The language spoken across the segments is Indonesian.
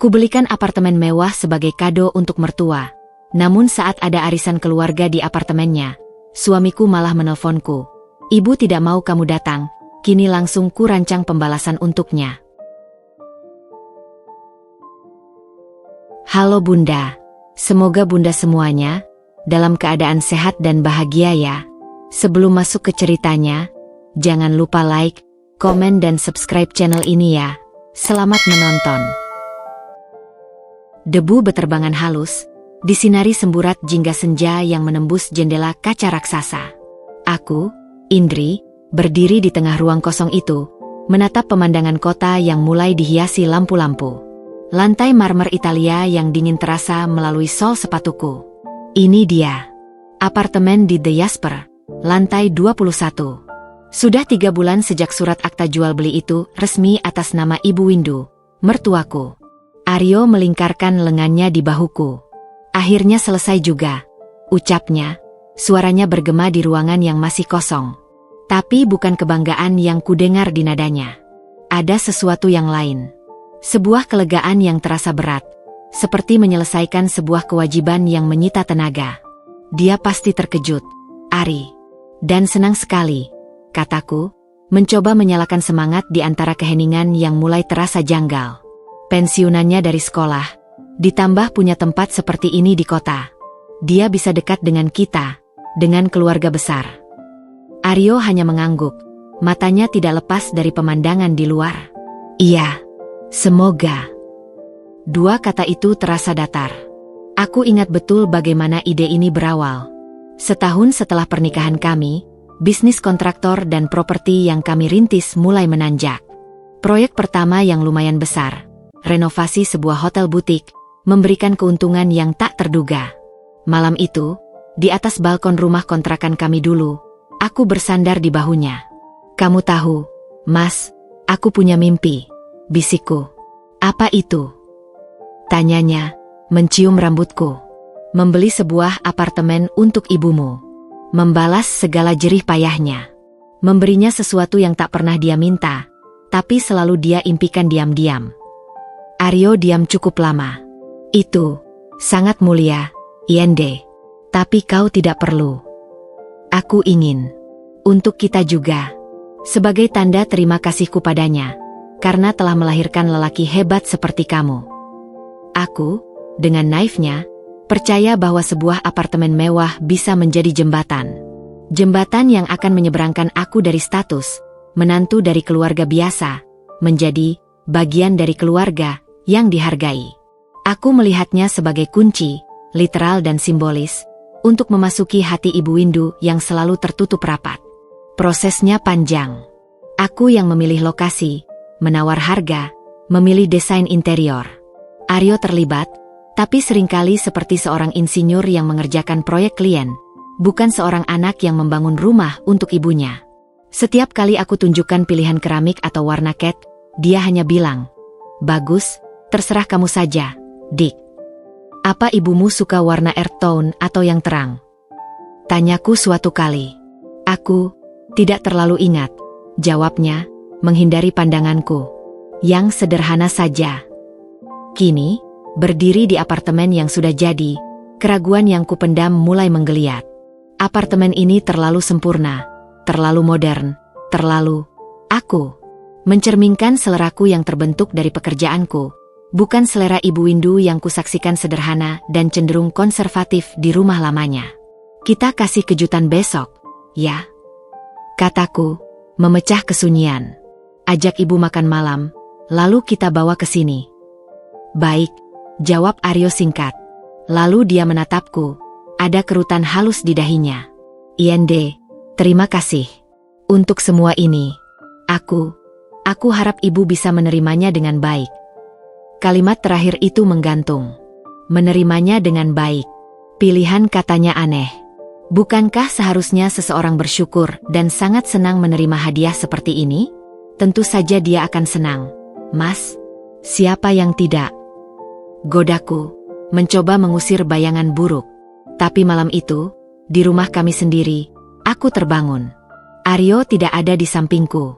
Kubelikan apartemen mewah sebagai kado untuk mertua. Namun saat ada arisan keluarga di apartemennya, suamiku malah menelponku. Ibu tidak mau kamu datang, kini langsung ku rancang pembalasan untuknya. Halo Bunda, semoga Bunda semuanya dalam keadaan sehat dan bahagia ya. Sebelum masuk ke ceritanya, jangan lupa like, komen dan subscribe channel ini ya. Selamat menonton. Debu beterbangan halus, disinari semburat jingga senja yang menembus jendela kaca raksasa. Aku, Indri, berdiri di tengah ruang kosong itu, menatap pemandangan kota yang mulai dihiasi lampu-lampu. Lantai marmer Italia yang dingin terasa melalui sol sepatuku. Ini dia, apartemen di The Jasper, lantai 21. Sudah 3 bulan sejak surat akta jual beli itu resmi atas nama Ibu Windu, mertuaku. Aryo melingkarkan lengannya di bahuku. Akhirnya selesai juga, ucapnya. Suaranya bergema di ruangan yang masih kosong. Tapi bukan kebanggaan yang kudengar di nadanya. Ada sesuatu yang lain. Sebuah kelegaan yang terasa berat. Seperti menyelesaikan sebuah kewajiban yang menyita tenaga. Dia pasti terkejut, Ari. Dan senang sekali, kataku, mencoba menyalakan semangat di antara keheningan yang mulai terasa janggal. Pensiunannya dari sekolah, ditambah punya tempat seperti ini di kota. Dia bisa dekat dengan kita, dengan keluarga besar. Aryo hanya mengangguk, matanya tidak lepas dari pemandangan di luar. Iya, semoga. 2 kata itu terasa datar. Aku ingat betul bagaimana ide ini berawal. Setahun setelah pernikahan kami, bisnis kontraktor dan properti yang kami rintis mulai menanjak. Proyek pertama yang lumayan besar, renovasi sebuah hotel butik, memberikan keuntungan yang tak terduga. Malam itu, di atas balkon rumah kontrakan kami dulu, aku bersandar di bahunya. Kamu tahu, Mas, aku punya mimpi, bisikku. Apa itu? Tanyanya, mencium rambutku. Membeli sebuah apartemen untuk ibumu. Membalas segala jerih payahnya. Memberinya sesuatu yang tak pernah dia minta, tapi selalu dia impikan diam-diam. Aryo diam cukup lama. Itu sangat mulia, Yende. Tapi kau tidak perlu. Aku ingin. Untuk kita juga. Sebagai tanda terima kasihku padanya. Karena telah melahirkan lelaki hebat seperti kamu. Aku, dengan naifnya, percaya bahwa sebuah apartemen mewah bisa menjadi jembatan. Jembatan yang akan menyeberangkan aku dari status, menantu dari keluarga biasa, menjadi bagian dari keluarga yang dihargai. Aku melihatnya sebagai kunci, literal dan simbolis, untuk memasuki hati Ibu Windu yang selalu tertutup rapat. Prosesnya panjang. Aku yang memilih lokasi, menawar harga, memilih desain interior. Aryo terlibat, tapi seringkali seperti seorang insinyur yang mengerjakan proyek klien, bukan seorang anak yang membangun rumah untuk ibunya. Setiap kali aku tunjukkan pilihan keramik atau warna cat, dia hanya bilang, "Bagus, terserah kamu saja, Dik." Apa ibumu suka warna earth tone atau yang terang? Tanyaku suatu kali. Aku tidak terlalu ingat, jawabnya, menghindari pandanganku. Yang sederhana saja. Kini, berdiri di apartemen yang sudah jadi, keraguan yang kupendam mulai menggeliat. Apartemen ini terlalu sempurna, terlalu modern, terlalu aku. Mencerminkan seleraku yang terbentuk dari pekerjaanku. Bukan selera Ibu Windu yang kusaksikan sederhana dan cenderung konservatif di rumah lamanya. Kita kasih kejutan besok, ya? Kataku, memecah kesunyian. Ajak ibu makan malam, lalu kita bawa ke sini. Baik, jawab Aryo singkat. Lalu dia menatapku, ada kerutan halus di dahinya. Yende, terima kasih. Untuk semua ini, aku harap ibu bisa menerimanya dengan baik. Kalimat terakhir itu menggantung. Menerimanya dengan baik. Pilihan katanya aneh. Bukankah seharusnya seseorang bersyukur dan sangat senang menerima hadiah seperti ini? Tentu saja dia akan senang. Mas, siapa yang tidak? Godaku, mencoba mengusir bayangan buruk. Tapi malam itu, di rumah kami sendiri, aku terbangun. Aryo tidak ada di sampingku.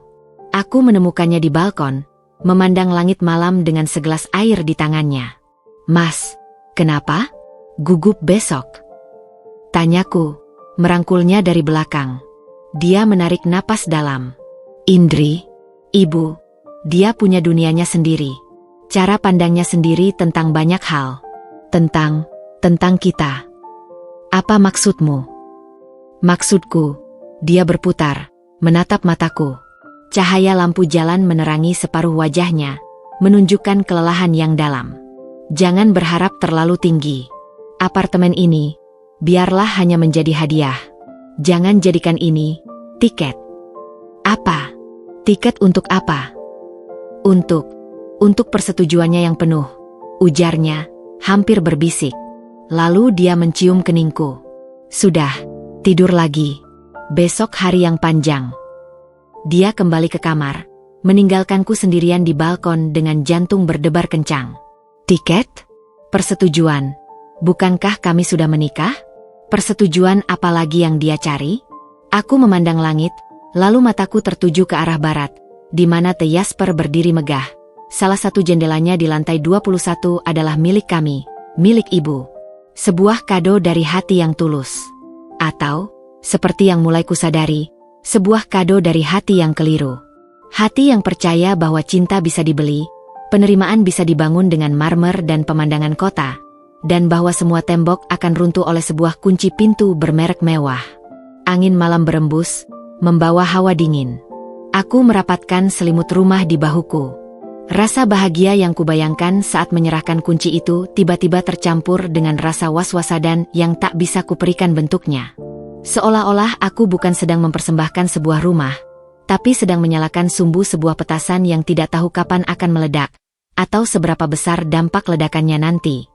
Aku menemukannya di balkon, memandang langit malam dengan segelas air di tangannya. "Mas, kenapa? Gugup besok?" tanyaku, merangkulnya dari belakang. Dia menarik napas dalam. "Indri, Ibu, dia punya dunianya sendiri. Cara pandangnya sendiri tentang banyak hal. Tentang kita." "Apa maksudmu?" "Maksudku," dia berputar, menatap mataku. Cahaya lampu jalan menerangi separuh wajahnya, menunjukkan kelelahan yang dalam. "Jangan berharap terlalu tinggi. Apartemen ini, biarlah hanya menjadi hadiah. Jangan jadikan ini tiket." "Apa? Tiket untuk apa?" Untuk persetujuannya yang penuh," ujarnya, hampir berbisik. Lalu dia mencium keningku. "Sudah, tidur lagi. Besok hari yang panjang." Dia kembali ke kamar, meninggalkanku sendirian di balkon dengan jantung berdebar kencang. "Tiket? Persetujuan? Bukankah kami sudah menikah? Persetujuan apa lagi yang dia cari?" Aku memandang langit, lalu mataku tertuju ke arah barat, di mana The Jasper berdiri megah. Salah satu jendelanya di lantai 21 adalah milik kami, milik ibu. Sebuah kado dari hati yang tulus. Atau, seperti yang mulai kusadari, sebuah kado dari hati yang keliru. Hati yang percaya bahwa cinta bisa dibeli, penerimaan bisa dibangun dengan marmer dan pemandangan kota, dan bahwa semua tembok akan runtuh oleh sebuah kunci pintu bermerek mewah. Angin malam berembus, membawa hawa dingin. Aku merapatkan selimut rumah di bahuku. Rasa bahagia yang kubayangkan saat menyerahkan kunci itu tiba-tiba tercampur dengan rasa was-wasadan yang tak bisa kuperikan bentuknya. Seolah-olah aku bukan sedang mempersembahkan sebuah rumah, tapi sedang menyalakan sumbu sebuah petasan yang tidak tahu kapan akan meledak, atau seberapa besar dampak ledakannya nanti.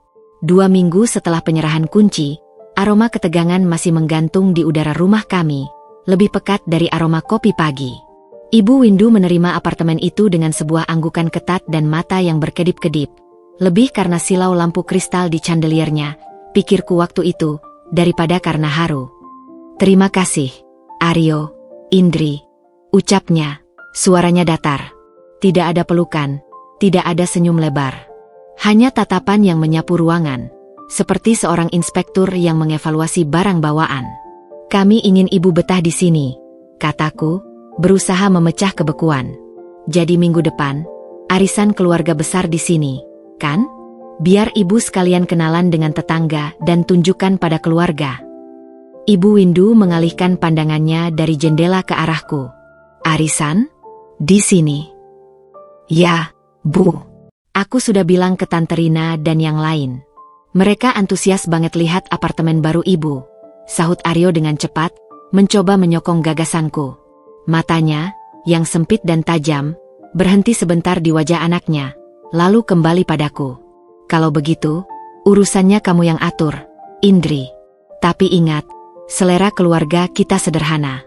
2 minggu setelah penyerahan kunci, aroma ketegangan masih menggantung di udara rumah kami, lebih pekat dari aroma kopi pagi. Ibu Windu menerima apartemen itu dengan sebuah anggukan ketat dan mata yang berkedip-kedip. Lebih karena silau lampu kristal di chandeliernya, pikirku waktu itu, daripada karena haru. "Terima kasih, Aryo, Indri," ucapnya, suaranya datar. Tidak ada pelukan, tidak ada senyum lebar. Hanya tatapan yang menyapu ruangan, seperti seorang inspektur yang mengevaluasi barang bawaan. "Kami ingin ibu betah di sini," kataku, berusaha memecah kebekuan. "Jadi minggu depan, arisan keluarga besar di sini, kan? Biar ibu sekalian kenalan dengan tetangga dan tunjukkan pada keluarga." Ibu Windu mengalihkan pandangannya dari jendela ke arahku. "Arisan? Di sini?" "Ya, Bu. Aku sudah bilang ke Tante Rina dan yang lain. Mereka antusias banget lihat apartemen baru ibu," sahut Aryo dengan cepat, mencoba menyokong gagasanku. Matanya, yang sempit dan tajam, berhenti sebentar di wajah anaknya, lalu kembali padaku. "Kalau begitu, urusannya kamu yang atur, Indri. Tapi ingat, selera keluarga kita sederhana.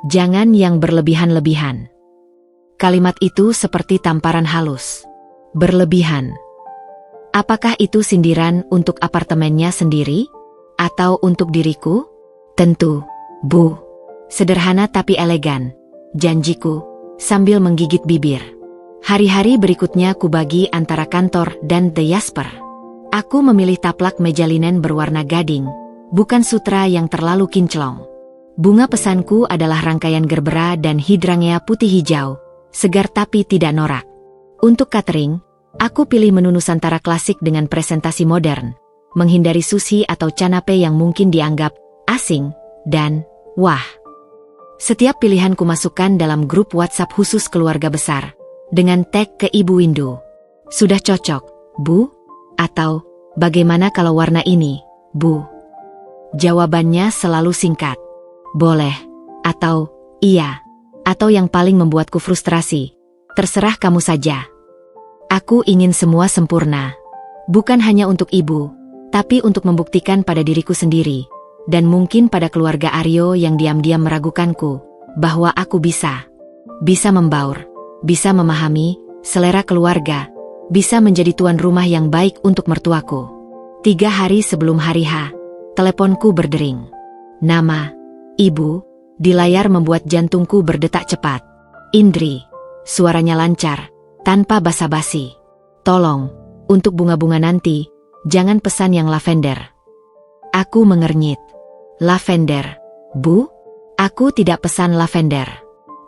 Jangan yang berlebihan-lebihan." Kalimat itu seperti tamparan halus. Berlebihan. Apakah itu sindiran untuk apartemennya sendiri? Atau untuk diriku? "Tentu, Bu. Sederhana tapi elegan," janjiku, sambil menggigit bibir. Hari-hari berikutnya kubagi antara kantor dan The Jasper. Aku memilih taplak meja linen berwarna gading, bukan sutra yang terlalu kinclong. Bunga pesanku adalah rangkaian gerbera dan hidrangea putih hijau, segar tapi tidak norak. Untuk catering, aku pilih menu Nusantara klasik dengan presentasi modern, menghindari sushi atau canape yang mungkin dianggap asing, dan, wah. Setiap pilihan kumasukkan dalam grup WhatsApp khusus keluarga besar, dengan tag ke Ibu Windu. "Sudah cocok, Bu? Atau, bagaimana kalau warna ini, Bu?" Jawabannya selalu singkat. "Boleh," atau "iya," atau yang paling membuatku frustrasi, "Terserah kamu saja." Aku ingin semua sempurna. Bukan hanya untuk ibu, tapi untuk membuktikan pada diriku sendiri, dan mungkin pada keluarga Aryo yang diam-diam meragukanku, bahwa aku bisa membaur, bisa memahami selera keluarga, bisa menjadi tuan rumah yang baik untuk mertuaku. 3 hari sebelum hari H, teleponku berdering. Nama, Ibu, di layar membuat jantungku berdetak cepat. "Indri," suaranya lancar, tanpa basa-basi. Tolong, untuk bunga-bunga nanti, jangan pesan yang lavender. Aku mengernyit. Lavender, Bu? Aku tidak pesan lavender.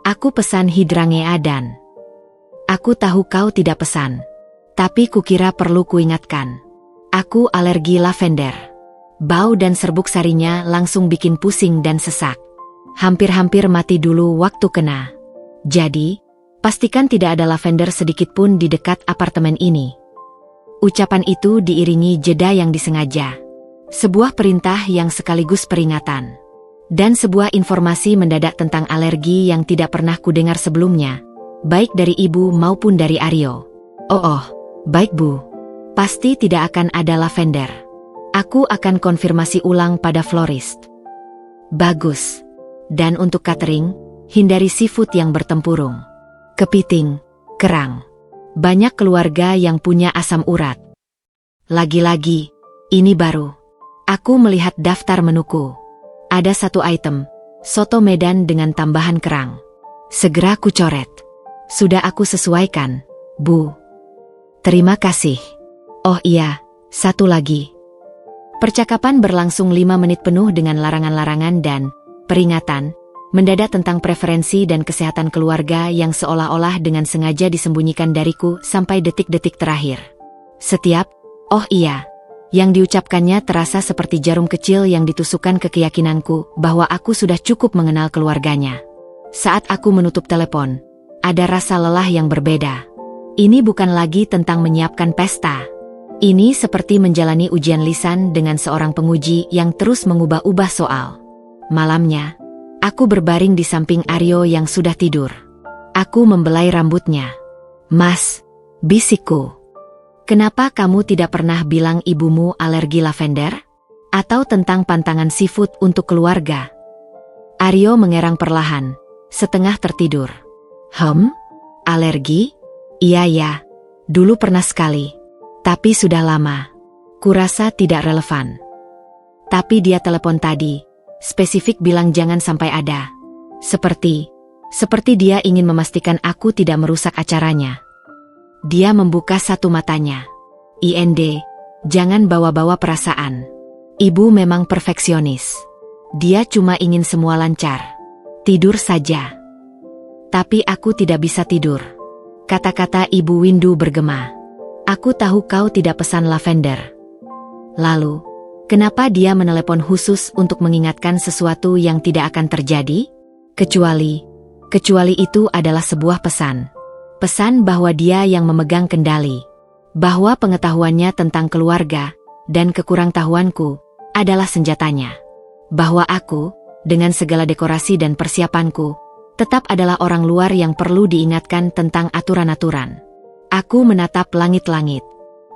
Aku pesan hidrangea dan... Aku tahu kau tidak pesan. Tapi kukira perlu kuingatkan. Aku alergi lavender. Bau dan serbuk sarinya langsung bikin pusing dan sesak. Hampir-hampir mati dulu waktu kena. Jadi, pastikan tidak ada lavender sedikit pun di dekat apartemen ini. Ucapan itu diiringi jeda yang disengaja. Sebuah perintah yang sekaligus peringatan. Dan sebuah informasi mendadak tentang alergi yang tidak pernah kudengar sebelumnya. Baik dari ibu maupun dari Aryo. Oh, baik Bu. Pasti tidak akan ada lavender. Aku akan konfirmasi ulang pada florist. Bagus. Dan untuk catering, hindari seafood yang bertempurung. Kepiting, kerang. Banyak keluarga yang punya asam urat. Lagi-lagi, ini baru. Aku melihat daftar menuku. Ada satu item, soto Medan dengan tambahan kerang. Segera ku coret. Sudah aku sesuaikan, Bu. Terima kasih. Oh iya, satu lagi. Percakapan berlangsung 5 menit penuh dengan larangan-larangan dan peringatan, mendadak tentang preferensi dan kesehatan keluarga yang seolah-olah dengan sengaja disembunyikan dariku sampai detik-detik terakhir. Setiap, oh iya, yang diucapkannya terasa seperti jarum kecil yang ditusukkan ke keyakinanku bahwa aku sudah cukup mengenal keluarganya. Saat aku menutup telepon, ada rasa lelah yang berbeda. Ini bukan lagi tentang menyiapkan pesta. Ini seperti menjalani ujian lisan dengan seorang penguji yang terus mengubah-ubah soal. Malamnya, aku berbaring di samping Aryo yang sudah tidur. Aku membelai rambutnya. Mas, bisikku. Kenapa kamu tidak pernah bilang ibumu alergi lavender? Atau tentang pantangan seafood untuk keluarga? Aryo mengerang perlahan, setengah tertidur. Alergi? Iya ya, dulu pernah sekali. Tapi sudah lama. Kurasa tidak relevan. Tapi dia telepon tadi. Spesifik bilang jangan sampai ada. Seperti dia ingin memastikan aku tidak merusak acaranya. Dia membuka satu matanya. IND, jangan bawa-bawa perasaan. Ibu memang perfeksionis. Dia cuma ingin semua lancar. Tidur saja. Tapi aku tidak bisa tidur. Kata-kata Ibu Windu bergema. Aku tahu kau tidak pesan lavender. Lalu, kenapa dia menelepon khusus untuk mengingatkan sesuatu yang tidak akan terjadi? Kecuali itu adalah sebuah pesan. Pesan bahwa dia yang memegang kendali. Bahwa pengetahuannya tentang keluarga dan kekurangtahuanku adalah senjatanya. Bahwa aku, dengan segala dekorasi dan persiapanku, tetap adalah orang luar yang perlu diingatkan tentang aturan-aturan. Aku menatap langit-langit.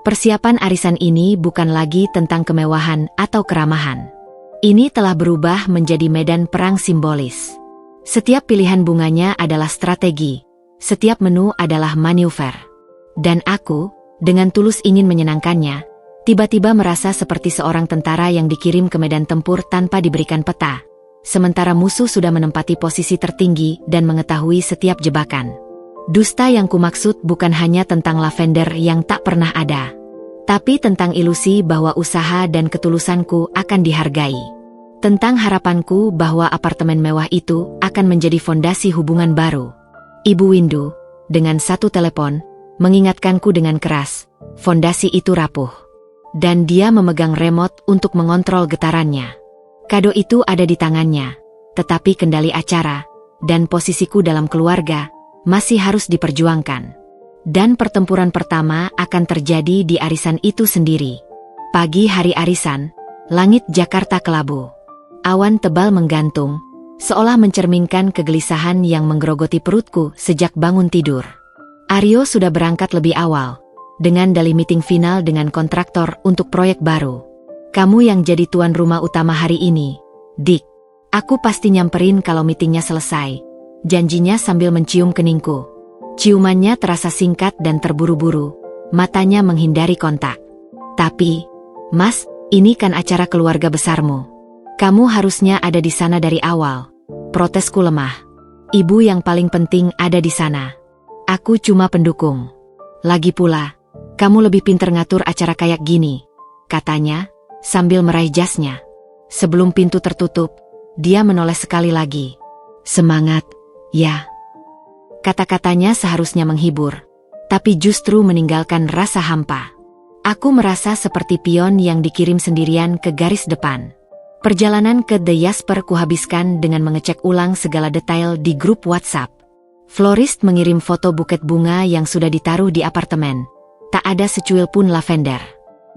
Persiapan arisan ini bukan lagi tentang kemewahan atau keramahan. Ini telah berubah menjadi medan perang simbolis. Setiap pilihan bunganya adalah strategi. Setiap menu adalah manuver. Dan aku, dengan tulus ingin menyenangkannya, tiba-tiba merasa seperti seorang tentara yang dikirim ke medan tempur tanpa diberikan peta. Sementara musuh sudah menempati posisi tertinggi dan mengetahui setiap jebakan. Dusta yang kumaksud bukan hanya tentang lavender yang tak pernah ada. Tapi tentang ilusi bahwa usaha dan ketulusanku akan dihargai. Tentang harapanku bahwa apartemen mewah itu akan menjadi fondasi hubungan baru. Ibu Windu, dengan satu telepon, mengingatkanku dengan keras, fondasi itu rapuh. Dan dia memegang remote untuk mengontrol getarannya. Kado itu ada di tangannya, tetapi kendali acara dan posisiku dalam keluarga masih harus diperjuangkan. Dan pertempuran pertama akan terjadi di arisan itu sendiri. Pagi hari arisan, langit Jakarta kelabu. Awan tebal menggantung, seolah mencerminkan kegelisahan yang menggerogoti perutku sejak bangun tidur. Aryo sudah berangkat lebih awal, dengan dalih meeting final dengan kontraktor untuk proyek baru. Kamu yang jadi tuan rumah utama hari ini, Dick. Aku pasti nyamperin kalau meetingnya selesai. Janjinya sambil mencium keningku. Ciumannya terasa singkat dan terburu-buru, matanya menghindari kontak. Tapi, Mas, ini kan acara keluarga besarmu. Kamu harusnya ada di sana dari awal. Protesku lemah. Ibu yang paling penting ada di sana. Aku cuma pendukung. Lagi pula, kamu lebih pinter ngatur acara kayak gini, katanya, sambil meraih jasnya. Sebelum pintu tertutup, dia menoleh sekali lagi. Semangat, ya. Kata-katanya seharusnya menghibur, tapi justru meninggalkan rasa hampa. Aku merasa seperti pion yang dikirim sendirian ke garis depan. Perjalanan ke The Jasper kuhabiskan dengan mengecek ulang segala detail di grup WhatsApp. Florist mengirim foto buket bunga yang sudah ditaruh di apartemen. Tak ada secuil pun lavender.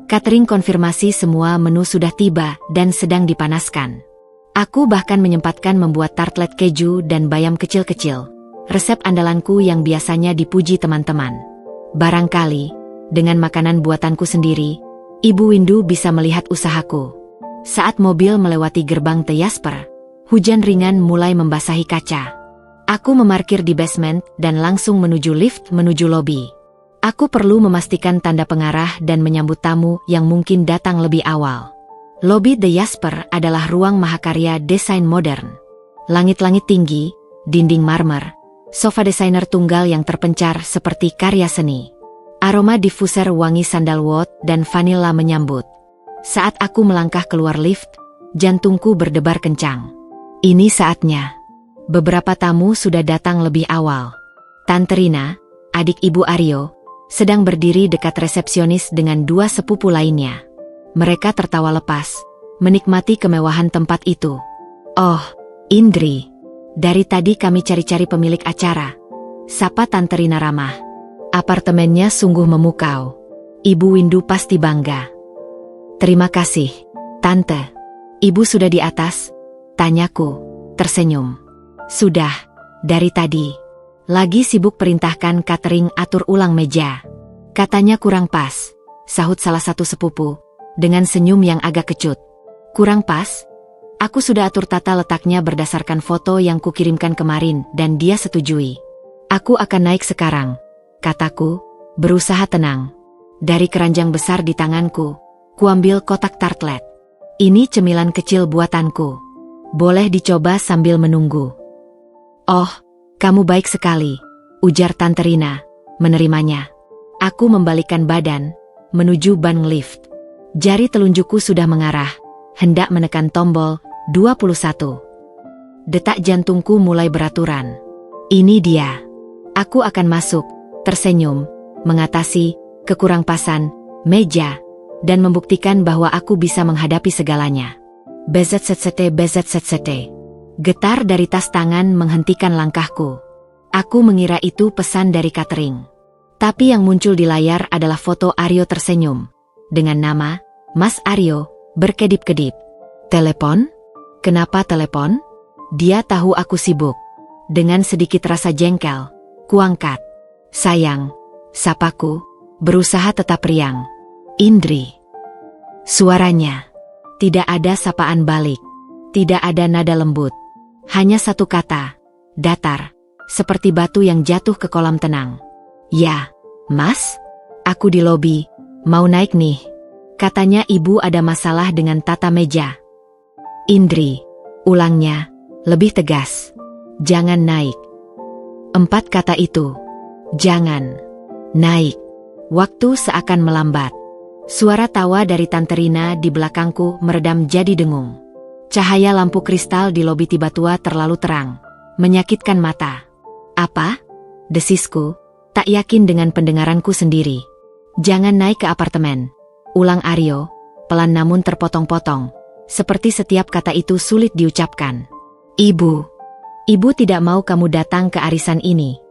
Catering konfirmasi semua menu sudah tiba dan sedang dipanaskan. Aku bahkan menyempatkan membuat tartlet keju dan bayam kecil-kecil. Resep andalanku yang biasanya dipuji teman-teman. Barangkali, dengan makanan buatanku sendiri, Ibu Windu bisa melihat usahaku. Saat mobil melewati gerbang The Jasper, hujan ringan mulai membasahi kaca. Aku memarkir di basement dan langsung menuju lift menuju lobi. Aku perlu memastikan tanda pengarah dan menyambut tamu yang mungkin datang lebih awal. Lobi The Jasper adalah ruang mahakarya desain modern. Langit-langit tinggi, dinding marmer, sofa desainer tunggal yang terpencar seperti karya seni. Aroma diffuser wangi sandalwood dan vanila menyambut. Saat aku melangkah keluar lift, jantungku berdebar kencang. Ini saatnya. Beberapa tamu sudah datang lebih awal. Tante Rina, adik Ibu Aryo, sedang berdiri dekat resepsionis dengan dua sepupu lainnya. Mereka tertawa lepas, menikmati kemewahan tempat itu. Oh, Indri. Dari tadi kami cari-cari pemilik acara. Sapa Tante Rina ramah. Apartemennya sungguh memukau. Ibu Windu pasti bangga. Terima kasih, Tante. Ibu sudah di atas? Tanyaku, tersenyum. Sudah, dari tadi. Lagi sibuk perintahkan catering atur ulang meja. Katanya kurang pas, sahut salah satu sepupu, dengan senyum yang agak kecut. Kurang pas? Aku sudah atur tata letaknya berdasarkan foto yang kukirimkan kemarin dan dia setujui. Aku akan naik sekarang, kataku, berusaha tenang. Dari keranjang besar di tanganku, kuambil kotak tartlet. Ini cemilan kecil buatanku. Boleh dicoba sambil menunggu. Oh, kamu baik sekali, ujar Tante Rina, menerimanya. Aku membalikkan badan, menuju ban lift. Jari telunjukku sudah mengarah, hendak menekan tombol 21. Detak jantungku mulai beraturan. Ini dia. Aku akan masuk, tersenyum, mengatasi kekurangpasan meja, dan membuktikan bahwa aku bisa menghadapi segalanya. BZZT. Getar dari tas tangan menghentikan langkahku. Aku mengira itu pesan dari catering. Tapi yang muncul di layar adalah foto Aryo tersenyum. Dengan nama, Mas Aryo, berkedip-kedip. Telepon? Kenapa telepon? Dia tahu aku sibuk. Dengan sedikit rasa jengkel, kuangkat. Sayang, sapaku, berusaha tetap riang. Indri. Suaranya. Tidak ada sapaan balik. Tidak ada nada lembut. Hanya satu kata, datar, seperti batu yang jatuh ke kolam tenang. Ya, Mas? Aku di lobi, mau naik nih. Katanya ibu ada masalah dengan tata meja. Indri, ulangnya, lebih tegas. Jangan naik. 4 kata itu. Jangan. Naik. Waktu seakan melambat. Suara tawa dari Tante Rina di belakangku meredam jadi dengung. Cahaya lampu kristal di lobi tiba tua terlalu terang, menyakitkan mata. Apa? Desisku, tak yakin dengan pendengaranku sendiri. Jangan naik ke apartemen. Ulang Aryo, pelan namun terpotong-potong. Seperti setiap kata itu sulit diucapkan. Ibu tidak mau kamu datang ke arisan ini.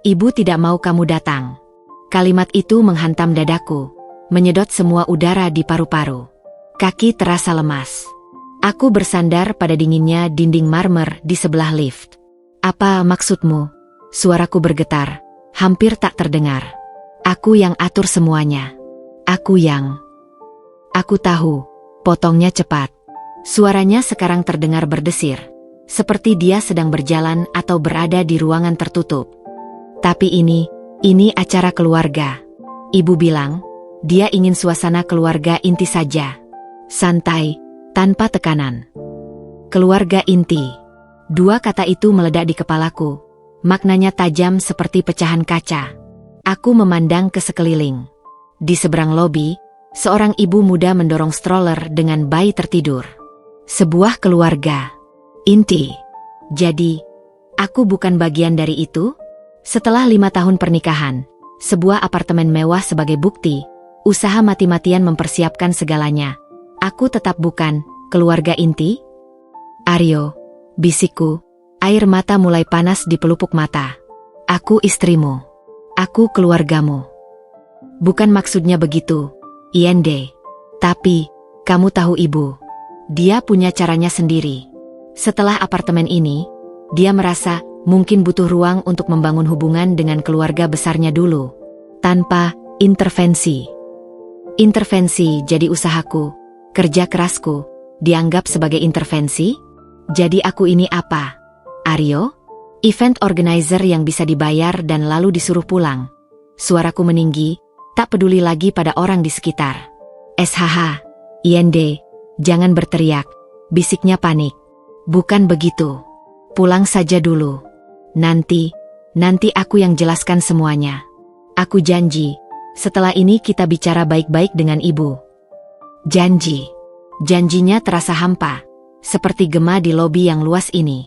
Ibu tidak mau kamu datang. Kalimat itu menghantam dadaku, menyedot semua udara di paru-paru. Kaki terasa lemas. Aku bersandar pada dinginnya dinding marmer di sebelah lift. Apa maksudmu? Suaraku bergetar, hampir tak terdengar. Aku yang atur semuanya. Aku tahu, potongnya cepat. Suaranya sekarang terdengar berdesir, seperti dia sedang berjalan atau berada di ruangan tertutup. Tapi ini acara keluarga. Ibu bilang, dia ingin suasana keluarga inti saja. Santai, tanpa tekanan. Keluarga inti. 2 kata itu meledak di kepalaku, Maknanya tajam seperti pecahan kaca. Aku memandang ke sekeliling. Di seberang lobi, seorang ibu muda mendorong stroller dengan bayi tertidur. Sebuah keluarga inti. Jadi, aku bukan bagian dari itu? Setelah 5 tahun pernikahan, sebuah apartemen mewah sebagai bukti, usaha mati-matian mempersiapkan segalanya. Aku tetap bukan keluarga inti? Aryo, bisikku, air mata mulai panas di pelupuk mata. Aku istrimu. Aku keluargamu. Bukan maksudnya begitu, Inde. Tapi, kamu tahu ibu. Dia punya caranya sendiri. Setelah apartemen ini, dia merasa mungkin butuh ruang untuk membangun hubungan dengan keluarga besarnya dulu. Tanpa intervensi. Intervensi jadi usahaku, kerja kerasku, dianggap sebagai intervensi? Jadi aku ini apa? Aryo? Event organizer yang bisa dibayar dan lalu disuruh pulang. Suaraku meninggi, tak peduli lagi pada orang di sekitar. SHH, Inde, jangan berteriak, bisiknya panik. Bukan begitu. Pulang saja dulu. Nanti aku yang jelaskan semuanya. Aku janji, setelah ini kita bicara baik-baik dengan ibu. Janji. Janjinya terasa hampa, seperti gema di lobi yang luas ini.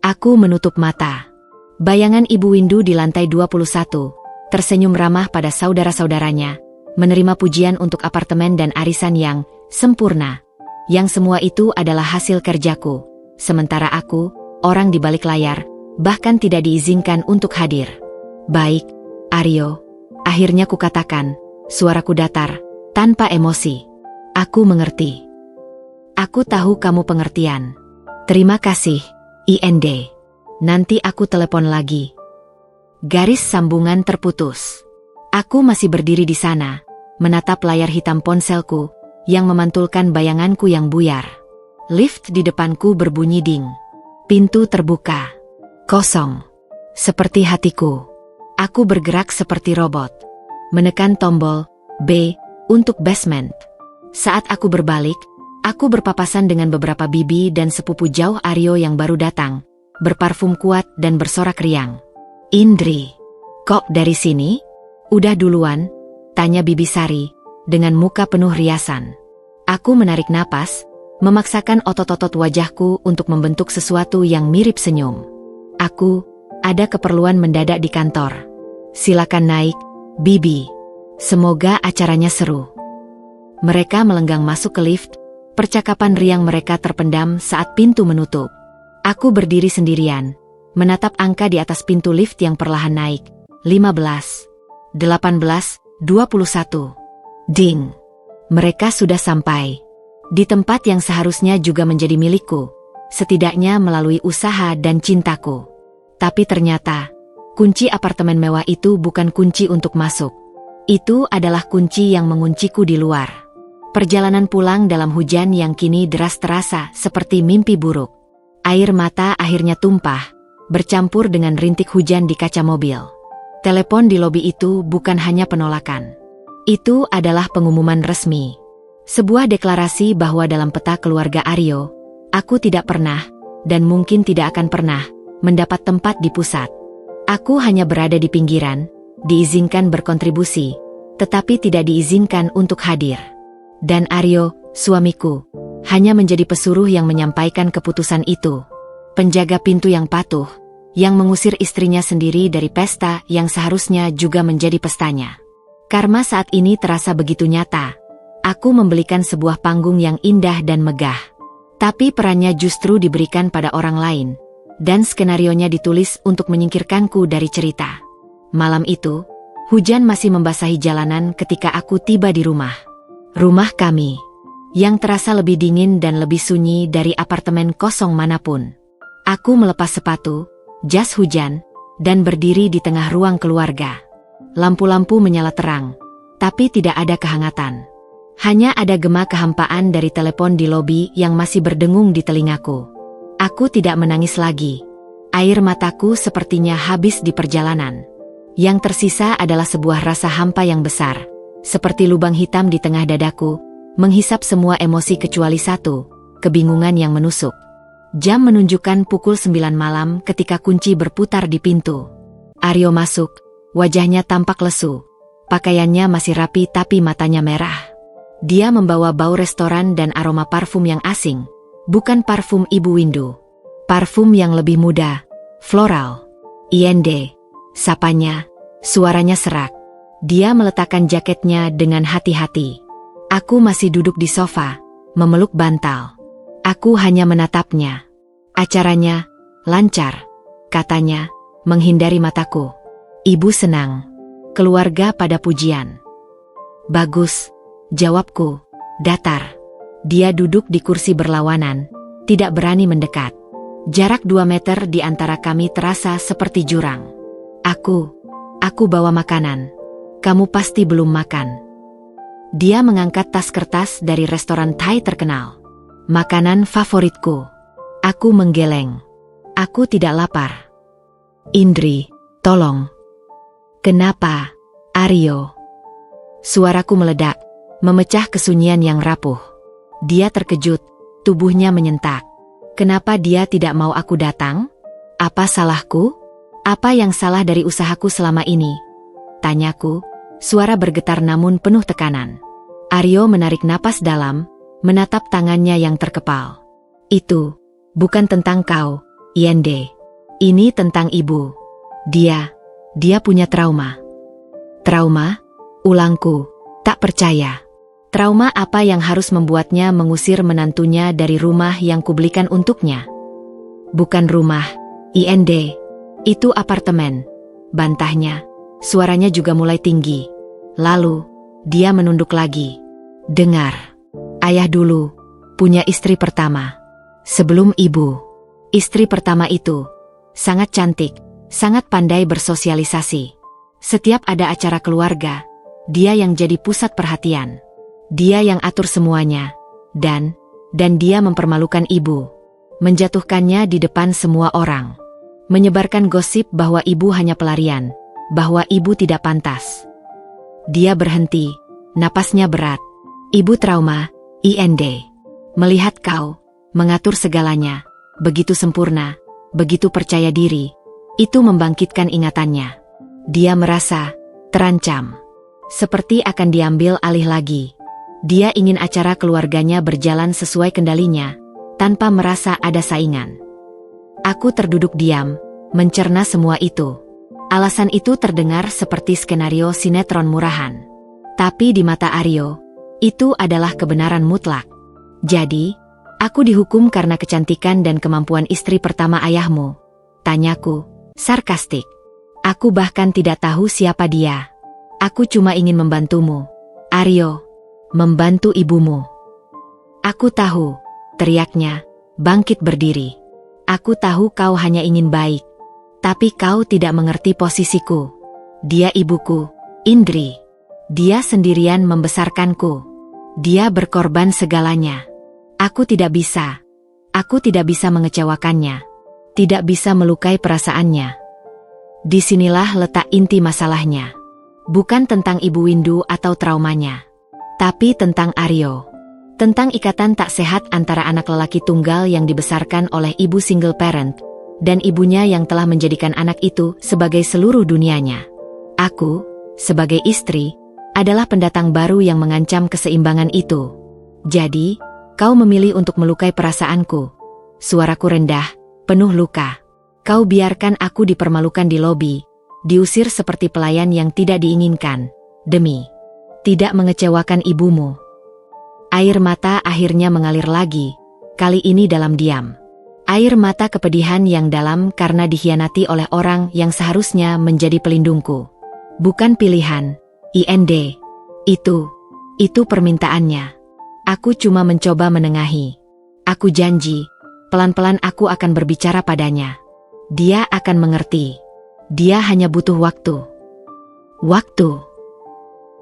Aku menutup mata. Bayangan Ibu Windu di lantai 21, tersenyum ramah pada saudara-saudaranya, menerima pujian untuk apartemen dan arisan yang sempurna. Yang semua itu adalah hasil kerjaku. Sementara aku, orang di balik layar, bahkan tidak diizinkan untuk hadir. Baik, Aryo, akhirnya kukatakan, suaraku datar, tanpa emosi. Aku mengerti. Aku tahu kamu pengertian. Terima kasih, Inde. Nanti aku telepon lagi. Garis sambungan terputus. Aku masih berdiri di sana, menatap layar hitam ponselku, yang memantulkan bayanganku yang buyar. Lift di depanku berbunyi ding. Pintu terbuka. Kosong. Seperti hatiku. Aku bergerak seperti robot. Menekan tombol B untuk basement. Saat aku berbalik, aku berpapasan dengan beberapa bibi dan sepupu jauh Aryo yang baru datang, berparfum kuat dan bersorak riang. Indri, kok dari sini? Udah duluan? Tanya Bibi Sari, dengan muka penuh riasan. Aku menarik napas, memaksakan otot-otot wajahku untuk membentuk sesuatu yang mirip senyum. Aku, ada keperluan mendadak di kantor. Silakan naik, Bibi. Semoga acaranya seru. Mereka melenggang masuk ke lift, percakapan riang mereka terpendam saat pintu menutup. Aku berdiri sendirian, menatap angka di atas pintu lift yang perlahan naik. 15, 18, 21. Ding. Mereka sudah sampai. Di tempat yang seharusnya juga menjadi milikku, setidaknya melalui usaha dan cintaku. Tapi ternyata, kunci apartemen mewah itu bukan kunci untuk masuk. Itu adalah kunci yang mengunciku di luar. Perjalanan pulang dalam hujan yang kini deras terasa seperti mimpi buruk. Air mata akhirnya tumpah, bercampur dengan rintik hujan di kaca mobil. Telepon di lobi itu bukan hanya penolakan. Itu adalah pengumuman resmi. Sebuah deklarasi bahwa dalam peta keluarga Aryo, aku tidak pernah, dan mungkin tidak akan pernah, mendapat tempat di pusat. Aku hanya berada di pinggiran, diizinkan berkontribusi, tetapi tidak diizinkan untuk hadir. Dan Aryo, suamiku, hanya menjadi pesuruh yang menyampaikan keputusan itu. Penjaga pintu yang patuh, yang mengusir istrinya sendiri dari pesta yang seharusnya juga menjadi pestanya. Karma saat ini terasa begitu nyata. Aku membelikan sebuah panggung yang indah dan megah. Tapi perannya justru diberikan pada orang lain. Dan skenarionya ditulis untuk menyingkirkanku dari cerita. Malam itu, hujan masih membasahi jalanan ketika aku tiba di rumah. Rumah kami, yang terasa lebih dingin dan lebih sunyi dari apartemen kosong manapun. Aku melepas sepatu, jas hujan, dan berdiri di tengah ruang keluarga. Lampu-lampu menyala terang, tapi tidak ada kehangatan. Hanya ada gema kehampaan dari telepon di lobi yang masih berdengung di telingaku. Aku tidak menangis lagi. Air mataku sepertinya habis di perjalanan. Yang tersisa adalah sebuah rasa hampa yang besar, seperti lubang hitam di tengah dadaku, menghisap semua emosi kecuali satu, kebingungan yang menusuk. Jam menunjukkan pukul 9 malam ketika kunci berputar di pintu. Aryo masuk, wajahnya tampak lesu. Pakaiannya masih rapi tapi matanya merah. Dia membawa bau restoran dan aroma parfum yang asing. Bukan parfum Ibu Windu. Parfum yang lebih muda, floral. Inde, sapanya, suaranya serak. Dia meletakkan jaketnya dengan hati-hati. Aku masih duduk di sofa, memeluk bantal. Aku hanya menatapnya. Acaranya lancar, katanya, menghindari mataku. Ibu senang. Keluarga pada pujian. Bagus, jawabku, datar. Dia duduk di kursi berlawanan, tidak berani mendekat. Jarak 2 meter di antara kami terasa seperti jurang. Aku bawa makanan. Kamu pasti belum makan. Dia mengangkat tas kertas dari restoran Thai terkenal. Makanan favoritku. Aku menggeleng. Aku tidak lapar. Indri, tolong. Kenapa, Aryo? Suaraku meledak, memecah kesunyian yang rapuh. Dia terkejut, tubuhnya menyentak. Kenapa dia tidak mau aku datang? Apa salahku? Apa yang salah dari usahaku selama ini? Tanyaku, suara bergetar namun penuh tekanan. Aryo menarik napas dalam, menatap tangannya yang terkepal. Itu bukan tentang kau, Inde. Ini tentang ibu. Dia punya trauma. Trauma? Ulangku, tak percaya. Trauma apa yang harus membuatnya mengusir menantunya dari rumah yang kubelikan untuknya? Bukan rumah, Inde. Itu apartemen. Bantahnya, suaranya juga mulai tinggi. Lalu, dia menunduk lagi. Dengar. Ayah dulu punya istri pertama. Sebelum ibu. Istri pertama itu sangat cantik, sangat pandai bersosialisasi. Setiap ada acara keluarga, dia yang jadi pusat perhatian. Dia yang atur semuanya. Dan dia mempermalukan ibu. Menjatuhkannya di depan semua orang. Menyebarkan gosip bahwa ibu hanya pelarian, bahwa ibu tidak pantas. Dia berhenti, napasnya berat. Ibu trauma, Inde. Melihat kau mengatur segalanya, begitu sempurna, begitu percaya diri, itu membangkitkan ingatannya. Dia merasa terancam, seperti akan diambil alih lagi. Dia ingin acara keluarganya berjalan sesuai kendalinya, tanpa merasa ada saingan. Aku terduduk diam, mencerna semua itu. Alasan itu terdengar seperti skenario sinetron murahan. Tapi di mata Aryo, itu adalah kebenaran mutlak. Jadi, aku dihukum karena kecantikan dan kemampuan istri pertama ayahmu? Tanyaku, sarkastik. Aku bahkan tidak tahu siapa dia. Aku cuma ingin membantumu, Aryo. Membantu ibumu. Aku tahu, teriaknya, bangkit berdiri. Aku tahu kau hanya ingin baik. Tapi kau tidak mengerti posisiku. Dia ibuku, Indri. Dia sendirian membesarkanku. Dia berkorban segalanya. Aku tidak bisa. Aku tidak bisa mengecewakannya. Tidak bisa melukai perasaannya. Disinilah letak inti masalahnya. Bukan tentang Ibu Windu atau traumanya. Tapi tentang Aryo. Tentang ikatan tak sehat antara anak lelaki tunggal yang dibesarkan oleh ibu single parent, dan ibunya yang telah menjadikan anak itu sebagai seluruh dunianya. Aku, sebagai istri, adalah pendatang baru yang mengancam keseimbangan itu. Jadi, kau memilih untuk melukai perasaanku. Suaraku rendah, penuh luka. Kau biarkan aku dipermalukan di lobi, diusir seperti pelayan yang tidak diinginkan, demi tidak mengecewakan ibumu. Air mata akhirnya mengalir lagi, kali ini dalam diam. Air mata kepedihan yang dalam karena dikhianati oleh orang yang seharusnya menjadi pelindungku. Bukan pilihan, Inde. Itu permintaannya. Aku cuma mencoba menengahi. Aku janji, pelan-pelan aku akan berbicara padanya. Dia akan mengerti. Dia hanya butuh waktu. Waktu.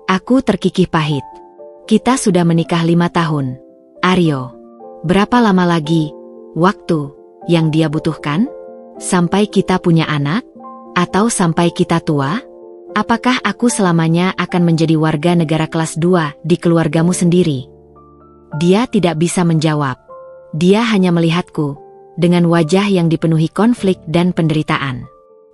Aku terkikih pahit. Kita sudah menikah 5 tahun. Aryo, berapa lama lagi waktu yang dia butuhkan? Sampai kita punya anak? Atau sampai kita tua? Apakah aku selamanya akan menjadi warga negara kelas 2 di keluargamu sendiri? Dia tidak bisa menjawab. Dia hanya melihatku, dengan wajah yang dipenuhi konflik dan penderitaan.